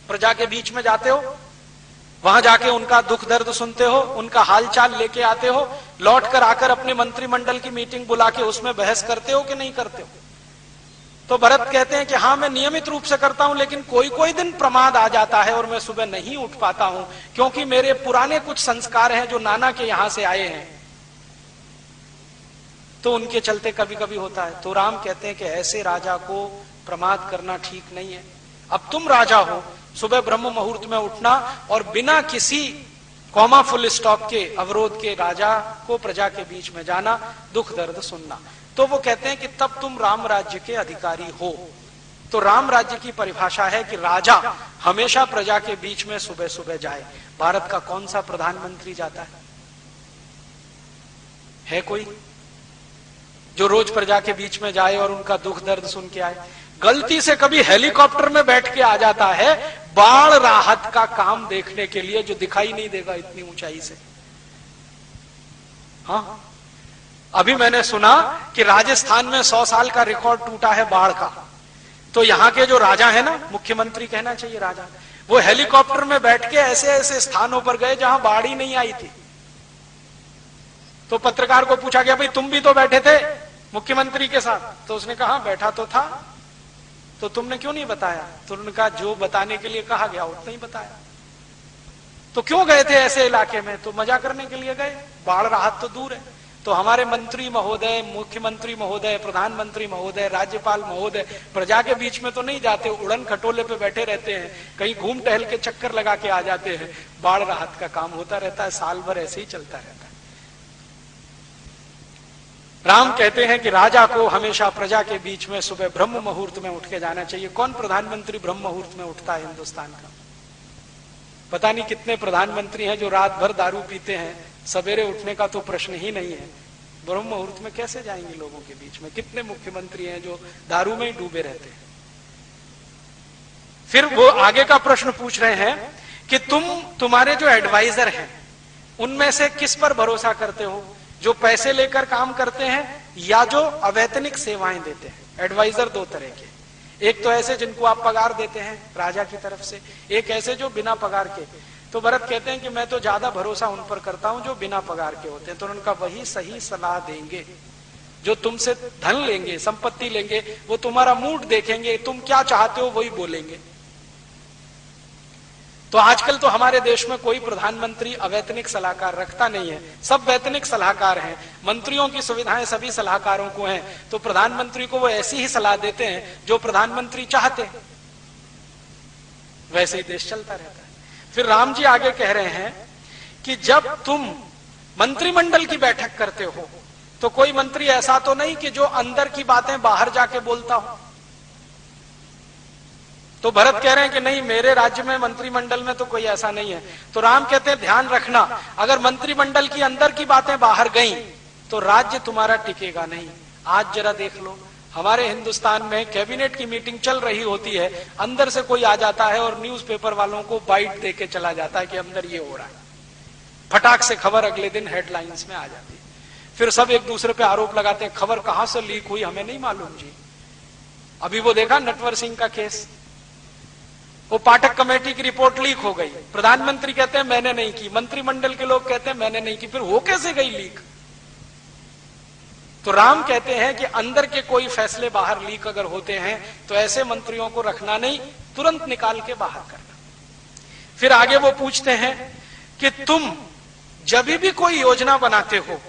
प्रजा के बीच में जाते हो, वहां जाके उनका दुख दर्द सुनते हो, उनका हालचाल लेके आते हो, लौट कर आकर अपने मंत्रिमंडल की मीटिंग बुला के उसमें बहस करते हो कि नहीं करते हो? तो भरत कहते हैं कि हाँ मैं नियमित रूप से करता हूं, लेकिन कोई कोई दिन प्रमाद आ जाता है और मैं सुबह नहीं उठ पाता हूं, क्योंकि मेरे पुराने कुछ संस्कार हैं जो नाना के यहां से आए हैं, तो उनके चलते कभी कभी होता है। तो राम कहते हैं कि ऐसे राजा को प्रमाद करना ठीक नहीं है। अब तुम राजा हो, सुबह ब्रह्म मुहूर्त में उठना और बिना किसी कॉमा फुल स्टॉप के अवरोध के राजा को प्रजा के बीच में जाना, दुख दर्द सुनना। तो वो कहते हैं कि तब तुम राम राज्य के अधिकारी हो। तो राम राज्य की परिभाषा है कि राजा हमेशा प्रजा के बीच में सुबह सुबह जाए। भारत का कौन सा प्रधानमंत्री जाता है कोई जो रोज प्रजा के बीच में जाए और उनका दुख दर्द सुन के आए? गलती से कभी हेलीकॉप्टर में बैठ के आ जाता है बाढ़ राहत का काम देखने के लिए, जो दिखाई नहीं देगा इतनी ऊंचाई से। हाँ, अभी मैंने सुना कि राजस्थान में 100 साल का रिकॉर्ड टूटा है बाढ़ का। तो यहां के जो राजा है ना, मुख्यमंत्री कहना चाहिए राजा, वो हेलीकॉप्टर में बैठ के ऐसे ऐसे स्थानों पर गए जहां बाढ़ ही नहीं आई थी। तो पत्रकार को पूछा गया, भाई तुम भी तो बैठे थे मुख्यमंत्री के साथ? तो उसने कहा बैठा तो था, तो तुमने क्यों नहीं बताया? तो उन्होंने कहा जो बताने के लिए कहा गया उतना ही बताया। तो क्यों गए थे ऐसे इलाके में? तो मजा करने के लिए गए, बाढ़ राहत तो दूर है। तो हमारे मंत्री महोदय, मुख्यमंत्री महोदय, प्रधानमंत्री महोदय, राज्यपाल महोदय प्रजा के बीच में तो नहीं जाते, उड़न खटोले पे बैठे रहते हैं, कहीं घूम टहल के चक्कर लगा के आ जाते हैं। बाढ़ राहत का काम होता रहता है, साल भर ऐसे ही चलता रहता है। राम कहते हैं कि राजा को हमेशा प्रजा के बीच में सुबह ब्रह्म मुहूर्त में उठ के जाना चाहिए। कौन प्रधानमंत्री ब्रह्म मुहूर्त में उठता है हिंदुस्तान का? पता नहीं कितने प्रधानमंत्री हैं जो रात भर दारू पीते हैं, सवेरे उठने का तो प्रश्न ही नहीं है। ब्रह्म मुहूर्त में कैसे जाएंगे लोगों के बीच में? कितने मुख्यमंत्री हैं जो दारू में ही डूबे रहते हैं। फिर वो आगे का प्रश्न पूछ रहे हैं कि तुम्हारे जो एडवाइजर हैं उनमें से किस पर भरोसा करते हो, जो पैसे लेकर काम करते हैं या जो अवैतनिक सेवाएं देते हैं? एडवाइजर दो तरह के, एक तो ऐसे जिनको आप पगार देते हैं राजा की तरफ से, एक ऐसे जो बिना पगार के। तो भरत कहते हैं कि मैं तो ज्यादा भरोसा उन पर करता हूं जो बिना पगार के होते हैं, तो उनका वही सही सलाह देंगे। जो तुमसे धन लेंगे, संपत्ति लेंगे, वो तुम्हारा मूड देखेंगे, तुम क्या चाहते हो वही बोलेंगे। तो आजकल तो हमारे देश में कोई प्रधानमंत्री अवैतनिक सलाहकार रखता नहीं है, सब वैतनिक सलाहकार हैं। मंत्रियों की सुविधाएं सभी सलाहकारों को हैं, तो प्रधानमंत्री को वो ऐसी ही सलाह देते हैं जो प्रधानमंत्री चाहते हैं, वैसे ही देश चलता रहता है। फिर राम जी आगे कह रहे हैं कि जब तुम मंत्रिमंडल की बैठक करते हो तो कोई मंत्री ऐसा तो नहीं कि जो अंदर की बातें बाहर जाके बोलता हो। तो भरत कह रहे हैं कि नहीं, मेरे राज्य में मंत्रिमंडल में तो कोई ऐसा नहीं है। तो राम कहते हैं ध्यान रखना, अगर मंत्रिमंडल की अंदर की बातें बाहर गई तो राज्य तुम्हारा टिकेगा नहीं। आज जरा देख लो, हमारे हिंदुस्तान में कैबिनेट की मीटिंग चल रही होती है, अंदर से कोई आ जाता है और न्यूज़पेपर वालों को बाइट देके चला जाता है कि अंदर ये हो रहा है। फटाक से खबर अगले दिन हेडलाइंस में आ जाती है। फिर सब एक दूसरे पे आरोप लगाते हैं, खबर कहां से लीक हुई हमें नहीं मालूम जी। अभी वो देखा नटवर सिंह का केस, वो पाठक कमेटी की रिपोर्ट लीक हो गई, प्रधानमंत्री कहते हैं मैंने नहीं की, मंत्रिमंडल के लोग कहते हैं मैंने नहीं की, फिर हो कैसे गई लीक? तो राम कहते हैं कि अंदर के कोई फैसले बाहर लीक अगर होते हैं तो ऐसे मंत्रियों को रखना नहीं, तुरंत निकाल के बाहर करना। फिर आगे वो पूछते हैं कि तुम जब भी कोई योजना बनाते हो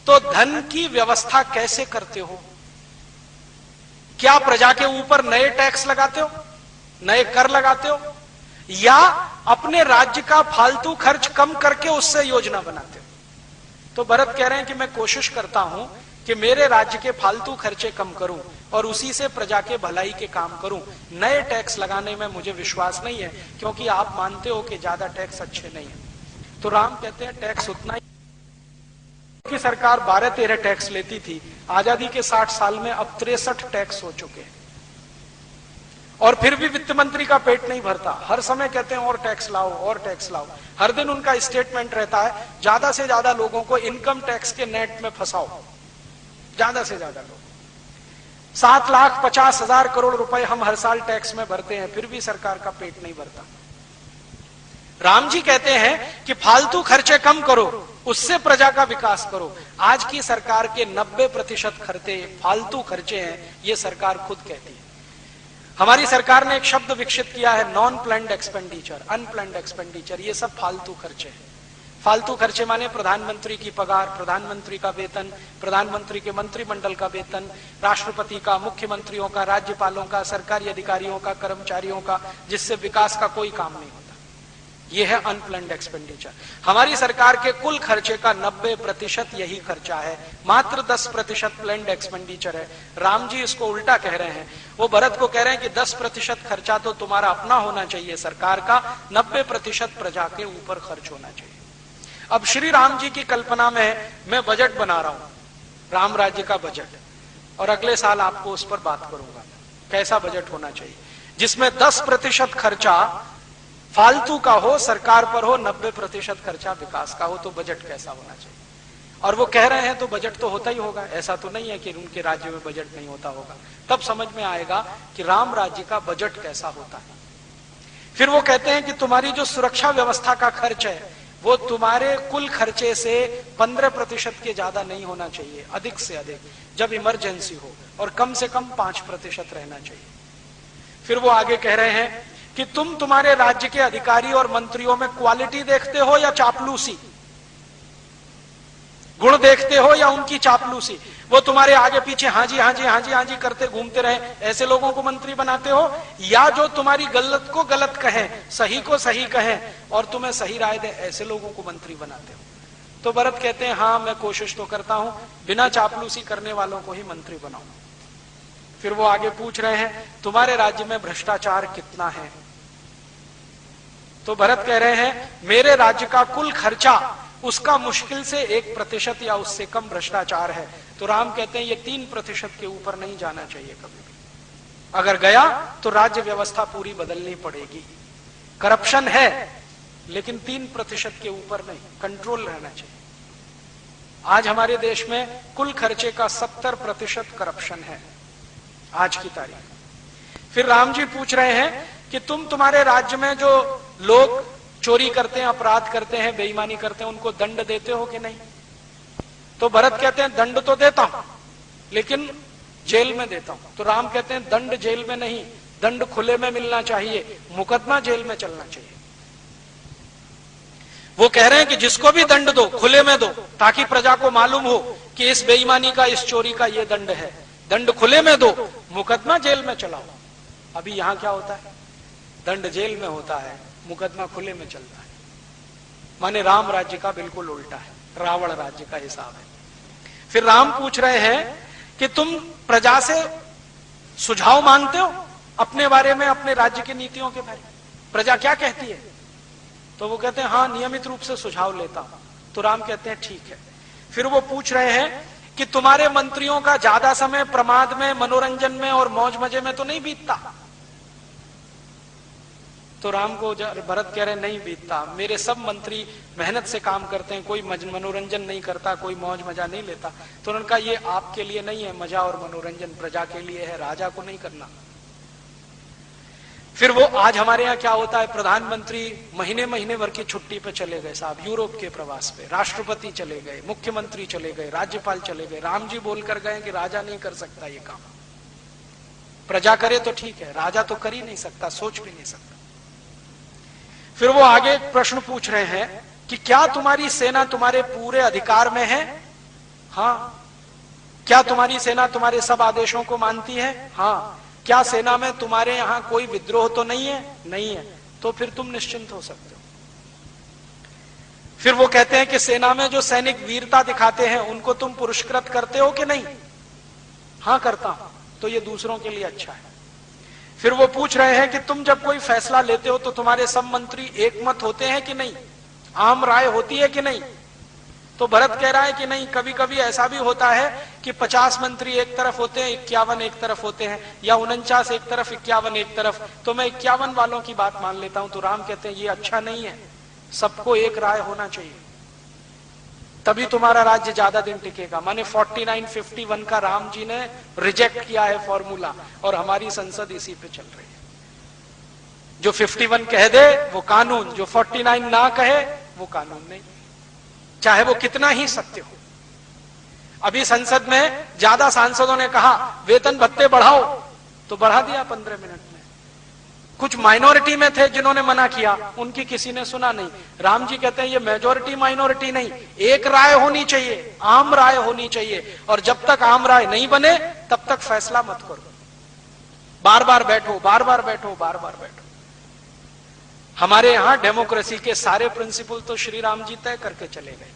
तो धन की व्यवस्था कैसे करते हो? क्या प्रजा के ऊपर नए टैक्स लगाते हो, नए कर लगाते हो, या अपने राज्य का फालतू खर्च कम करके उससे योजना बनाते हो? तो भरत कह रहे हैं कि मैं कोशिश करता हूं कि मेरे राज्य के फालतू खर्चे कम करूं और उसी से प्रजा के भलाई के काम करूं। नए टैक्स लगाने में मुझे विश्वास नहीं है, क्योंकि आप मानते हो कि ज्यादा टैक्स अच्छे नहीं है। तो राम कहते हैं टैक्स उतना ही की सरकार 12-13 टैक्स लेती थी, आजादी के 60 साल में अब 63 टैक्स हो चुके हैं, और फिर भी वित्त मंत्री का पेट नहीं भरता। हर समय कहते हैं और टैक्स लाओ और टैक्स लाओ। हर दिन उनका स्टेटमेंट रहता है ज्यादा से ज्यादा लोगों को इनकम टैक्स के नेट में फंसाओ, ज्यादा से ज्यादा लोग। 7,50,000 करोड़ रुपए हम हर साल टैक्स में भरते हैं, फिर भी सरकार का पेट नहीं भरता। राम जी कहते हैं कि फालतू खर्चे कम करो, उससे प्रजा का विकास करो। आज की सरकार के 90% खर्चे फालतू खर्चे हैं, ये सरकार खुद कहती है। हमारी सरकार ने एक शब्द विकसित किया है, non planned expenditure, unplanned expenditure, ये सब फालतू खर्चे हैं। फालतू खर्चे माने प्रधानमंत्री की पगार, प्रधानमंत्री का वेतन, प्रधानमंत्री के मंत्रिमंडल का वेतन, राष्ट्रपति का, मुख्यमंत्रियों का, राज्यपालों का, सरकारी अधिकारियों का, कर्मचारियों का, जिससे विकास का कोई काम नहीं होता। यह है अनप्लान्ड एक्सपेंडिचर। हमारी सरकार के कुल खर्चे का 90% यही खर्चा है, मात्र 10% प्लान्ड एक्सपेंडिचर है। राम जी इसको उल्टा कह रहे हैं, वो भरत को कह रहे हैं कि 10% खर्चा तो तुम्हारा अपना होना चाहिए सरकार का, 90% प्रजा के ऊपर खर्च होना चाहिए। अब श्री राम जी की कल्पना में मैं बजट बना रहा हूं, राम राज्य का बजट, और अगले साल आपको उस पर बात करूंगा कैसा बजट होना चाहिए, जिसमें 10% खर्चा फालतू का हो, सरकार पर हो, 90% खर्चा विकास का हो, तो बजट कैसा होना चाहिए। और वो कह रहे हैं तो बजट तो होता ही होगा, ऐसा तो नहीं है कि उनके राज्य में बजट नहीं होता होगा। तब समझ में आएगा कि राम राज्य का बजट कैसा होता है। फिर वो कहते हैं कि तुम्हारी जो सुरक्षा व्यवस्था का खर्च है वो तुम्हारे कुल खर्चे से 15% के ज्यादा नहीं होना चाहिए, अधिक से अधिक जब इमरजेंसी हो, और कम से कम 5% रहना चाहिए। फिर वो आगे कह रहे हैं कि तुम तुम्हारे राज्य के अधिकारी और मंत्रियों में क्वालिटी देखते हो या चापलूसी, गुण देखते हो या उनकी चापलूसी। वो तुम्हारे आगे पीछे हाँ जी हाँ जी हाँ जी हाँ जी करते घूमते रहे, ऐसे लोगों को मंत्री बनाते हो, या जो तुम्हारी गलत को गलत कहें, सही को सही कहें और तुम्हें सही राय दे, ऐसे लोगों को मंत्री बनाते हो। तो भरत कहते हैं हाँ मैं कोशिश तो करता हूं, बिना चापलूसी करने वालों को ही मंत्री बनाऊं। फिर वो आगे पूछ रहे हैं तुम्हारे राज्य में भ्रष्टाचार कितना है। तो भरत कह रहे हैं मेरे राज्य का कुल खर्चा उसका मुश्किल से 1% या उससे कम भ्रष्टाचार है। तो राम कहते हैं ये 3% के ऊपर नहीं जाना चाहिए कभी भी। अगर गया तो राज्य व्यवस्था पूरी बदलनी पड़ेगी। करप्शन है लेकिन 3% के ऊपर नहीं, कंट्रोल रहना चाहिए। आज हमारे देश में कुल खर्चे का 70% करप्शन है आज की तारीख। फिर राम जी पूछ रहे हैं कि तुम्हारे राज्य में जो लोग चोरी करते हैं, अपराध करते हैं, बेईमानी करते हैं, उनको दंड देते हो कि नहीं? तो भरत कहते हैं दंड तो देता हूं लेकिन जेल में देता हूं। तो राम कहते हैं दंड जेल में नहीं, दंड खुले में मिलना चाहिए, मुकदमा जेल में चलना चाहिए। वो कह रहे हैं कि जिसको भी दंड दो खुले में दो, ताकि प्रजा को मालूम हो कि इस बेईमानी का, इस चोरी का ये दंड है। दंड खुले में दो, मुकदमा जेल में चलाओ। अभी यहां क्या होता है? दंड जेल में होता है, मुकदमा खुले में चलता है। माने राम राज्य का बिल्कुल उल्टा है, रावण राज्य का हिसाब है। फिर राम पूछ रहे हैं कि तुम प्रजा से सुझाव मांगते हो अपने बारे में, अपने राज्य की नीतियों के बारे में, प्रजा क्या कहती है? तो वो कहते हैं हाँ, नियमित रूप से सुझाव लेता हूं। तो राम कहते हैं ठीक है। फिर वो पूछ रहे हैं कि तुम्हारे मंत्रियों का ज्यादा समय प्रमाद में, मनोरंजन में और मौज मजे में तो नहीं बीतता? तो राम को भरत कह रहे नहीं बीतता, मेरे सब मंत्री मेहनत से काम करते हैं, कोई मनोरंजन नहीं करता, कोई मौज मजा नहीं लेता। तो उन्होंने कहा ये आपके लिए नहीं है, मजा और मनोरंजन प्रजा के लिए है, राजा को नहीं करना। फिर वो आज हमारे यहाँ क्या होता है, प्रधानमंत्री महीने महीने भर की छुट्टी पे चले गए साहब, यूरोप के प्रवास पे, राष्ट्रपति चले गए, मुख्यमंत्री चले गए, राज्यपाल चले गए। राम जी बोलकर गए कि राजा नहीं कर सकता ये काम, प्रजा करे तो ठीक है, राजा तो कर ही नहीं सकता, सोच भी नहीं सकता। फिर वो आगे प्रश्न पूछ रहे हैं कि क्या तुम्हारी सेना तुम्हारे पूरे अधिकार में है? हाँ। क्या तुम्हारी सेना तुम्हारे सब आदेशों को मानती है? हाँ। क्या सेना में तुम्हारे यहां कोई विद्रोह तो नहीं है? नहीं है। तो फिर तुम निश्चिंत हो सकते हो। फिर वो कहते हैं कि सेना में जो सैनिक वीरता दिखाते हैं उनको तुम पुरस्कृत करते हो कि नहीं? हाँ करता हूं। तो ये दूसरों के लिए अच्छा है। फिर वो पूछ रहे हैं कि तुम जब कोई फैसला लेते हो तो तुम्हारे सब मंत्री एकमत होते हैं कि नहीं, आम राय होती है कि नहीं? तो भरत कह रहा है कि नहीं, कभी कभी ऐसा भी होता है कि 50 मंत्री एक तरफ होते हैं, 51 एक तरफ होते हैं, या 49 एक तरफ, 51 एक तरफ, तो मैं 51 वालों की बात मान लेता हूं। तो राम कहते हैं ये अच्छा नहीं है, सबको एक राय होना चाहिए, तभी तुम्हारा राज्य ज्यादा दिन टिकेगा। माने 49-51 का राम जी ने रिजेक्ट किया है फॉर्मूला, और हमारी संसद इसी पे चल रही है। जो 51 कह दे वो कानून, जो 49 ना कहे वो कानून नहीं, चाहे वो कितना ही सत्य हो। अभी संसद में ज्यादा सांसदों ने कहा वेतन भत्ते बढ़ाओ, तो बढ़ा दिया 15 मिनट में। कुछ माइनॉरिटी में थे जिन्होंने मना किया, उनकी किसी ने सुना नहीं। राम जी कहते हैं ये मेजॉरिटी माइनॉरिटी नहीं, एक राय होनी चाहिए, आम राय होनी चाहिए, और जब तक आम राय नहीं बने तब तक फैसला मत करो। बार बार बैठो, बार बार बैठो, बार बार बैठो। हमारे यहां डेमोक्रेसी के सारे प्रिंसिपल तो श्री राम जी तय करके चले गए।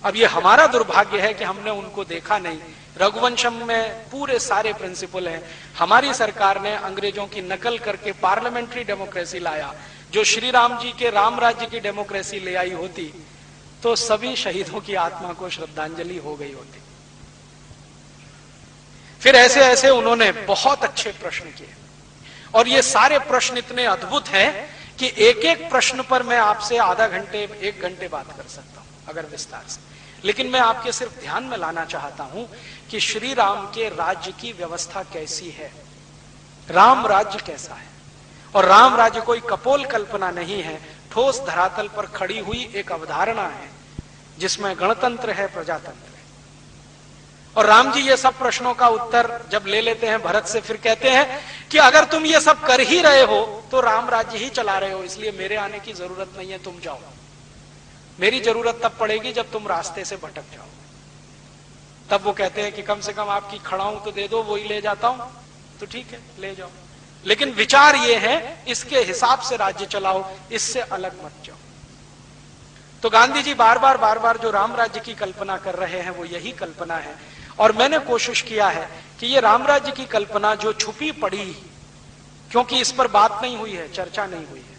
अब ये हमारा दुर्भाग्य है कि हमने उनको देखा नहीं। रघुवंशम में पूरे सारे प्रिंसिपल हैं। हमारी सरकार ने अंग्रेजों की नकल करके पार्लियामेंट्री डेमोक्रेसी लाया। जो श्री राम जी के राम राज्य की डेमोक्रेसी ले आई होती तो सभी शहीदों की आत्मा को श्रद्धांजलि हो गई होती। फिर ऐसे ऐसे उन्होंने बहुत अच्छे प्रश्न किए, और ये सारे प्रश्न इतने अद्भुत हैं कि एक एक प्रश्न पर मैं आपसे आधा घंटे, 1 घंटे बात कर सकता हूं अगर विस्तार से। लेकिन मैं आपके सिर्फ ध्यान में लाना चाहता हूं कि श्री राम के राज्य की व्यवस्था कैसी है, राम राज्य कैसा है। और राम राज्य कोई कपोल कल्पना नहीं है, ठोस धरातल पर खड़ी हुई एक अवधारणा है जिसमें गणतंत्र है, प्रजातंत्र है। और राम जी ये सब प्रश्नों का उत्तर जब ले लेते हैं भरत से, फिर कहते हैं कि अगर तुम ये सब कर ही रहे हो तो राम राज्य ही चला रहे हो, इसलिए मेरे आने की जरूरत नहीं है, तुम जाओ। मेरी जरूरत तब पड़ेगी जब तुम रास्ते से भटक जाओ। तब वो कहते हैं कि कम से कम आपकी खड़ाऊं तो दे दो, वो ही ले जाता हूं। तो ठीक है, ले जाओ, लेकिन विचार ये है इसके हिसाब से राज्य चलाओ, इससे अलग मत जाओ। तो गांधी जी बार बार जो राम राज्य की कल्पना कर रहे हैं वो यही कल्पना है। और मैंने कोशिश किया है कि ये राम राज्य की कल्पना जो छुपी पड़ी, क्योंकि इस पर बात नहीं हुई है, चर्चा नहीं हुई है,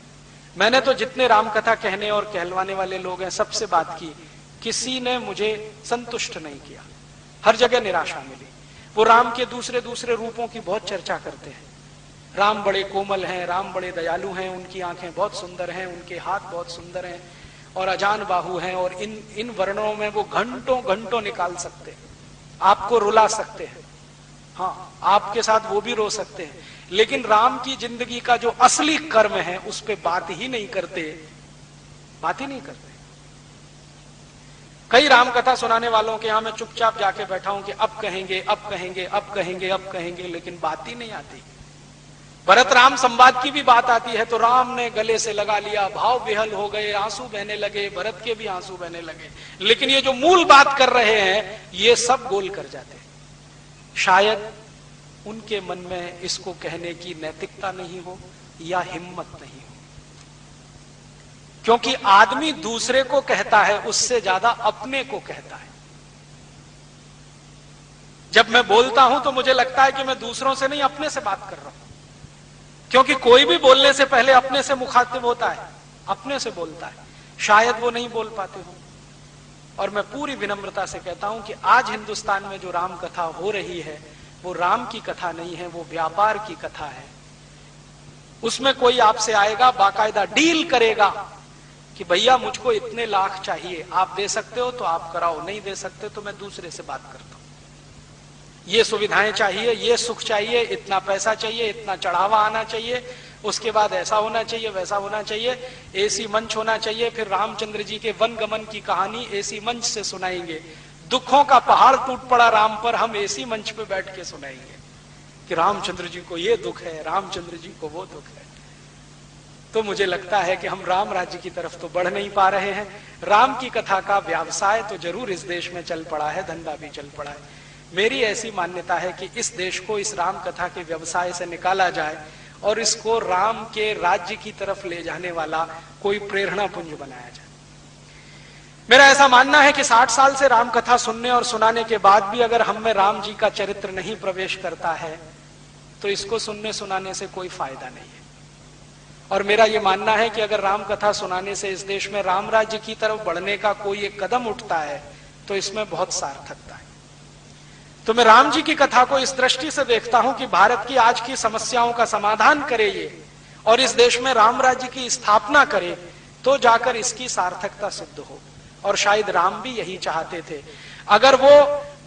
मैंने तो जितने रामकथा कहने और कहलवाने वाले लोग हैं सबसे बात की, किसी ने मुझे संतुष्ट नहीं किया, हर जगह निराशा मिली। वो राम के दूसरे दूसरे रूपों की बहुत चर्चा करते हैं। राम बड़े कोमल हैं, राम बड़े दयालु हैं, उनकी आंखें बहुत सुंदर हैं, उनके हाथ बहुत सुंदर हैं और अजान बाहु हैं, और इन वर्णों में वो घंटों घंटों निकाल सकते हैं, आपको रुला सकते हैं, हाँ आपके साथ वो भी रो सकते हैं, लेकिन राम की जिंदगी का जो असली कर्म है उस पे बात ही नहीं करते, बात ही नहीं करते। कई राम कथा सुनाने वालों के यहां मैं चुपचाप जाके बैठा हूं कि अब कहेंगे, अब कहेंगे, अब कहेंगे, अब कहेंगे, लेकिन बात ही नहीं आती। भरत राम संवाद की भी बात आती है तो राम ने गले से लगा लिया, भाव विहल हो गए, आंसू बहने लगे, भरत के भी आंसू बहने लगे, लेकिन ये जो मूल बात कर रहे हैं ये सब गोल कर जाते हैं। शायद उनके मन में इसको कहने की नैतिकता नहीं हो या हिम्मत नहीं हो, क्योंकि आदमी दूसरे को कहता है उससे ज्यादा अपने को कहता है। जब मैं बोलता हूं तो मुझे लगता है कि मैं दूसरों से नहीं अपने से बात कर रहा हूं, क्योंकि कोई भी बोलने से पहले अपने से मुखातिब होता है, अपने से बोलता है। शायद वो नहीं बोल पाते हो, और मैं पूरी विनम्रता से कहता हूं कि आज हिंदुस्तान में जो राम कथा हो रही है वो राम की कथा नहीं है, वो व्यापार की कथा है। उसमें कोई आपसे आएगा, बाकायदा डील करेगा कि भैया मुझको इतने लाख चाहिए, आप दे सकते हो तो आप कराओ, नहीं दे सकते तो मैं दूसरे से बात करता हूं। ये सुविधाएं चाहिए, ये सुख चाहिए, इतना पैसा चाहिए, इतना चढ़ावा आना चाहिए, उसके बाद ऐसा होना चाहिए, वैसा होना चाहिए, एसी मंच होना चाहिए। फिर रामचंद्र जी के वन गमन की कहानी एसी मंच से सुनाएंगे। दुखों का पहाड़ टूट पड़ा राम पर, हम एसी मंच पे बैठ के सुनाएंगे कि रामचंद्र जी को ये दुख है, रामचंद्र जी को वो दुख है। तो मुझे लगता है कि हम राम राज्य की तरफ तो बढ़ नहीं पा रहे हैं। राम की कथा का व्यवसाय तो जरूर इस देश में चल पड़ा है, धंधा भी चल पड़ा है। मेरी ऐसी मान्यता है कि इस देश को इस राम कथा के व्यवसाय से निकाला जाए और इसको राम के राज्य की तरफ ले जाने वाला कोई प्रेरणा पुंज बनाया जाए। मेरा ऐसा मानना है कि 60 साल से राम कथा सुनने और सुनाने के बाद भी अगर हम में राम जी का चरित्र नहीं प्रवेश करता है तो इसको सुनने सुनाने से कोई फायदा नहीं है। और मेरा यह मानना है कि अगर राम कथा सुनाने से इस देश में राम राज्य की तरफ बढ़ने का कोई एक कदम उठता है तो इसमें बहुत सार्थकता है। तो मैं राम जी की कथा को इस दृष्टि से देखता हूं कि भारत की आज की समस्याओं का समाधान करे ये, और इस देश में राम राज्य की स्थापना करे, तो जाकर इसकी सार्थकता सिद्ध हो। और शायद राम भी यही चाहते थे। अगर वो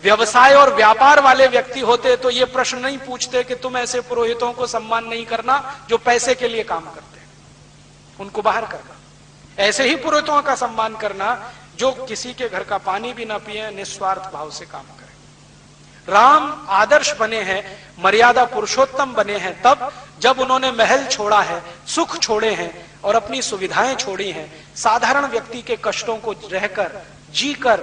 व्यवसाय और व्यापार वाले व्यक्ति होते तो ये प्रश्न नहीं पूछते कि तुम ऐसे पुरोहितों को सम्मान नहीं करना जो पैसे के लिए काम करते हैं, उनको बाहर करना। ऐसे ही पुरोहितों का सम्मान करना जो किसी के घर का पानी भी ना पिए, निस्वार्थ भाव से काम करें। राम आदर्श बने हैं, मर्यादा पुरुषोत्तम बने हैं तब जब उन्होंने महल छोड़ा है, सुख छोड़े हैं और अपनी सुविधाएं छोड़ी हैं, साधारण व्यक्ति के कष्टों को रहकर जीकर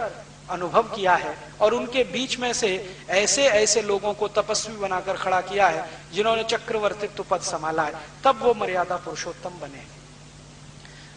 अनुभव किया है और उनके बीच में से ऐसे ऐसे लोगों को तपस्वी बनाकर खड़ा किया है जिन्होंने चक्रवर्तित्व पद संभाला है, तब वो मर्यादा पुरुषोत्तम बने।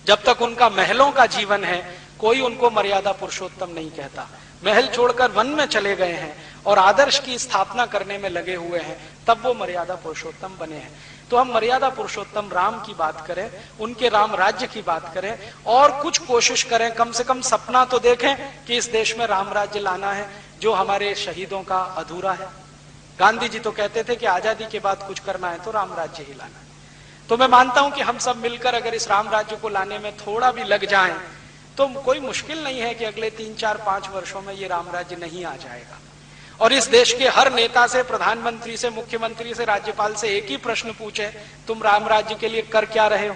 जब तक उनका महलों का जीवन है कोई उनको मर्यादा पुरुषोत्तम नहीं कहता। महल छोड़कर वन में चले गए हैं और आदर्श की स्थापना करने में लगे हुए हैं, तब वो मर्यादा पुरुषोत्तम बने हैं। तो हम मर्यादा पुरुषोत्तम राम की बात करें, उनके राम राज्य की बात करें और कुछ कोशिश करें, कम से कम सपना तो देखें कि इस देश में राम राज्य लाना है जो हमारे शहीदों का अधूरा है। गांधी जी तो कहते थे कि आजादी के बाद कुछ करना है तो राम राज्य ही लाना है। तो मैं मानता हूं कि हम सब मिलकर अगर इस राम राज्य को लाने में थोड़ा भी लग जाएं तो कोई मुश्किल नहीं है कि अगले 3, 4, 5 वर्षों में ये राम राज्य नहीं आ जाएगा। और इस देश के हर नेता से, प्रधानमंत्री से, मुख्यमंत्री से, राज्यपाल से एक ही प्रश्न पूछे, तुम राम राज्य के लिए कर क्या रहे हो?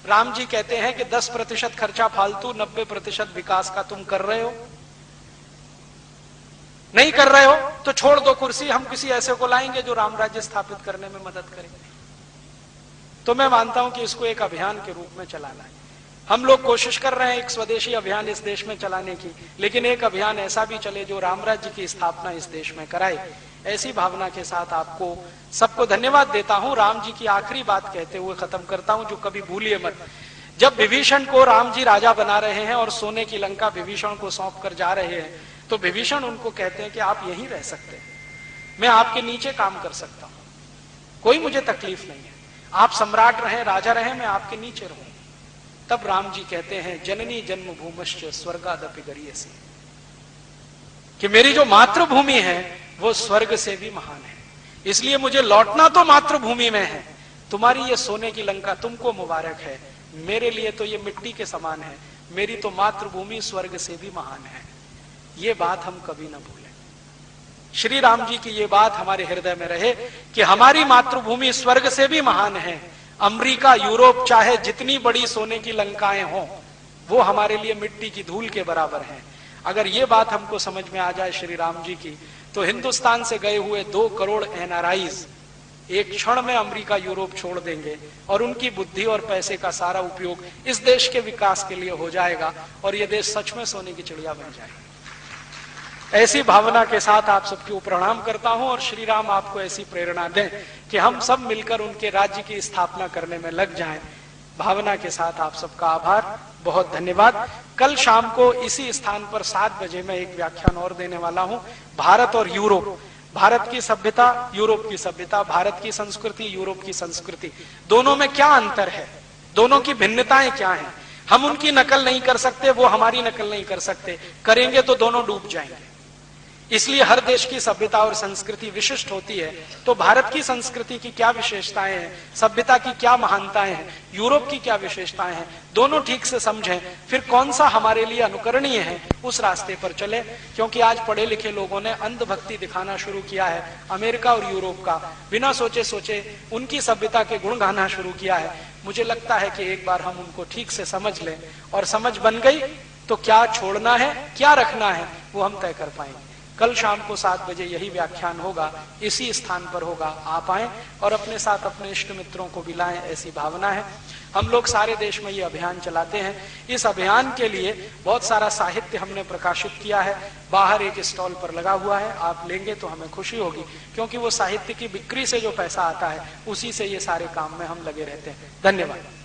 राम जी कहते हैं कि 10% खर्चा फालतू, 90% विकास का तुम कर रहे हो। नहीं कर रहे हो तो छोड़ दो कुर्सी, हम किसी ऐसे को लाएंगे जो राम राज्य स्थापित करने में मदद करेंगे। तो मैं मानता हूं कि इसको एक अभियान के रूप में चलाना है। हम लोग कोशिश कर रहे हैं एक स्वदेशी अभियान इस देश में चलाने की, लेकिन एक अभियान ऐसा भी चले जो राम राज्य की स्थापना इस देश में कराए। ऐसी भावना के साथ आपको सबको धन्यवाद देता हूं। राम जी की आखिरी बात कहते हुए खत्म करता हूं जो कभी भूलिए मत। जब विभीषण को राम जी राजा बना रहे हैं और सोने की लंका विभीषण को सौंप कर जा रहे हैं तो विभीषण उनको कहते हैं कि आप यहीं रह सकते हैं, मैं आपके नीचे काम कर सकता हूं, कोई मुझे तकलीफ नहीं है, आप सम्राट रहें, राजा रहें, मैं आपके नीचे रहूं। तब राम जी कहते हैं जननी जन्मभूमश्च स्वर्गादपि गरीयसी, कि मेरी जो मातृभूमि है वो स्वर्ग से भी महान है, इसलिए मुझे लौटना तो मातृभूमि में है। तुम्हारी ये सोने की लंका तुमको मुबारक है, मेरे लिए तो ये मिट्टी के समान है, मेरी तो मातृभूमि स्वर्ग से भी महान है। ये बात हम कभी ना भूलें। श्री राम जी की ये बात हमारे हृदय में रहे कि हमारी मातृभूमि स्वर्ग से भी महान है। अमेरिका, यूरोप, चाहे जितनी बड़ी सोने की लंकाएं हों, वो हमारे लिए मिट्टी की धूल के बराबर हैं। अगर ये बात हमको समझ में आ जाए श्री राम जी की, तो हिंदुस्तान से गए हुए 2 करोड़ एनआरआईज एक क्षण में अमेरिका, यूरोप छोड़ देंगे और उनकी बुद्धि और पैसे का सारा उपयोग इस देश के विकास के लिए हो जाएगा और ये देश सच में सोने की चिड़िया बन जाएगा। ऐसी भावना के साथ आप सबको प्रणाम करता हूं और श्री राम आपको ऐसी प्रेरणा दें कि हम सब मिलकर उनके राज्य की स्थापना करने में लग जाएं। भावना के साथ आप सबका आभार, बहुत धन्यवाद। कल शाम को इसी स्थान पर 7 बजे मैं एक व्याख्यान और देने वाला हूं, भारत और यूरोप, भारत की सभ्यता, यूरोप की सभ्यता, भारत की संस्कृति, यूरोप की संस्कृति, दोनों में क्या अंतर है, दोनों की भिन्नताएं क्या हैं। हम उनकी नकल नहीं कर सकते, वो हमारी नकल नहीं कर सकते, करेंगे तो दोनों डूब जाएंगे। इसलिए हर देश की सभ्यता और संस्कृति विशिष्ट होती है। तो भारत की संस्कृति की क्या विशेषताएं हैं, सभ्यता की क्या महानताएं हैं, यूरोप की क्या विशेषताएं हैं, दोनों ठीक से समझें, फिर कौन सा हमारे लिए अनुकरणीय है उस रास्ते पर चले। क्योंकि आज पढ़े लिखे लोगों ने अंधभक्ति दिखाना शुरू किया है अमेरिका और यूरोप का, बिना सोचे सोचे उनकी सभ्यता के गुण गाना शुरू किया है। मुझे लगता है कि एक बार हम उनको ठीक से समझ लें और समझ बन गई तो क्या छोड़ना है क्या रखना है वो हम तय कर पाएंगे। कल शाम को 7 बजे यही व्याख्यान होगा, इसी स्थान पर होगा। आप आएं और अपने साथ अपने इष्ट मित्रों को भी लाएं, ऐसी भावना है। हम लोग सारे देश में ये अभियान चलाते हैं। इस अभियान के लिए बहुत सारा साहित्य हमने प्रकाशित किया है, बाहर एक स्टॉल पर लगा हुआ है, आप लेंगे तो हमें खुशी होगी, क्योंकि वो साहित्य की बिक्री से जो पैसा आता है उसी से ये सारे काम में हम लगे रहते हैं। धन्यवाद।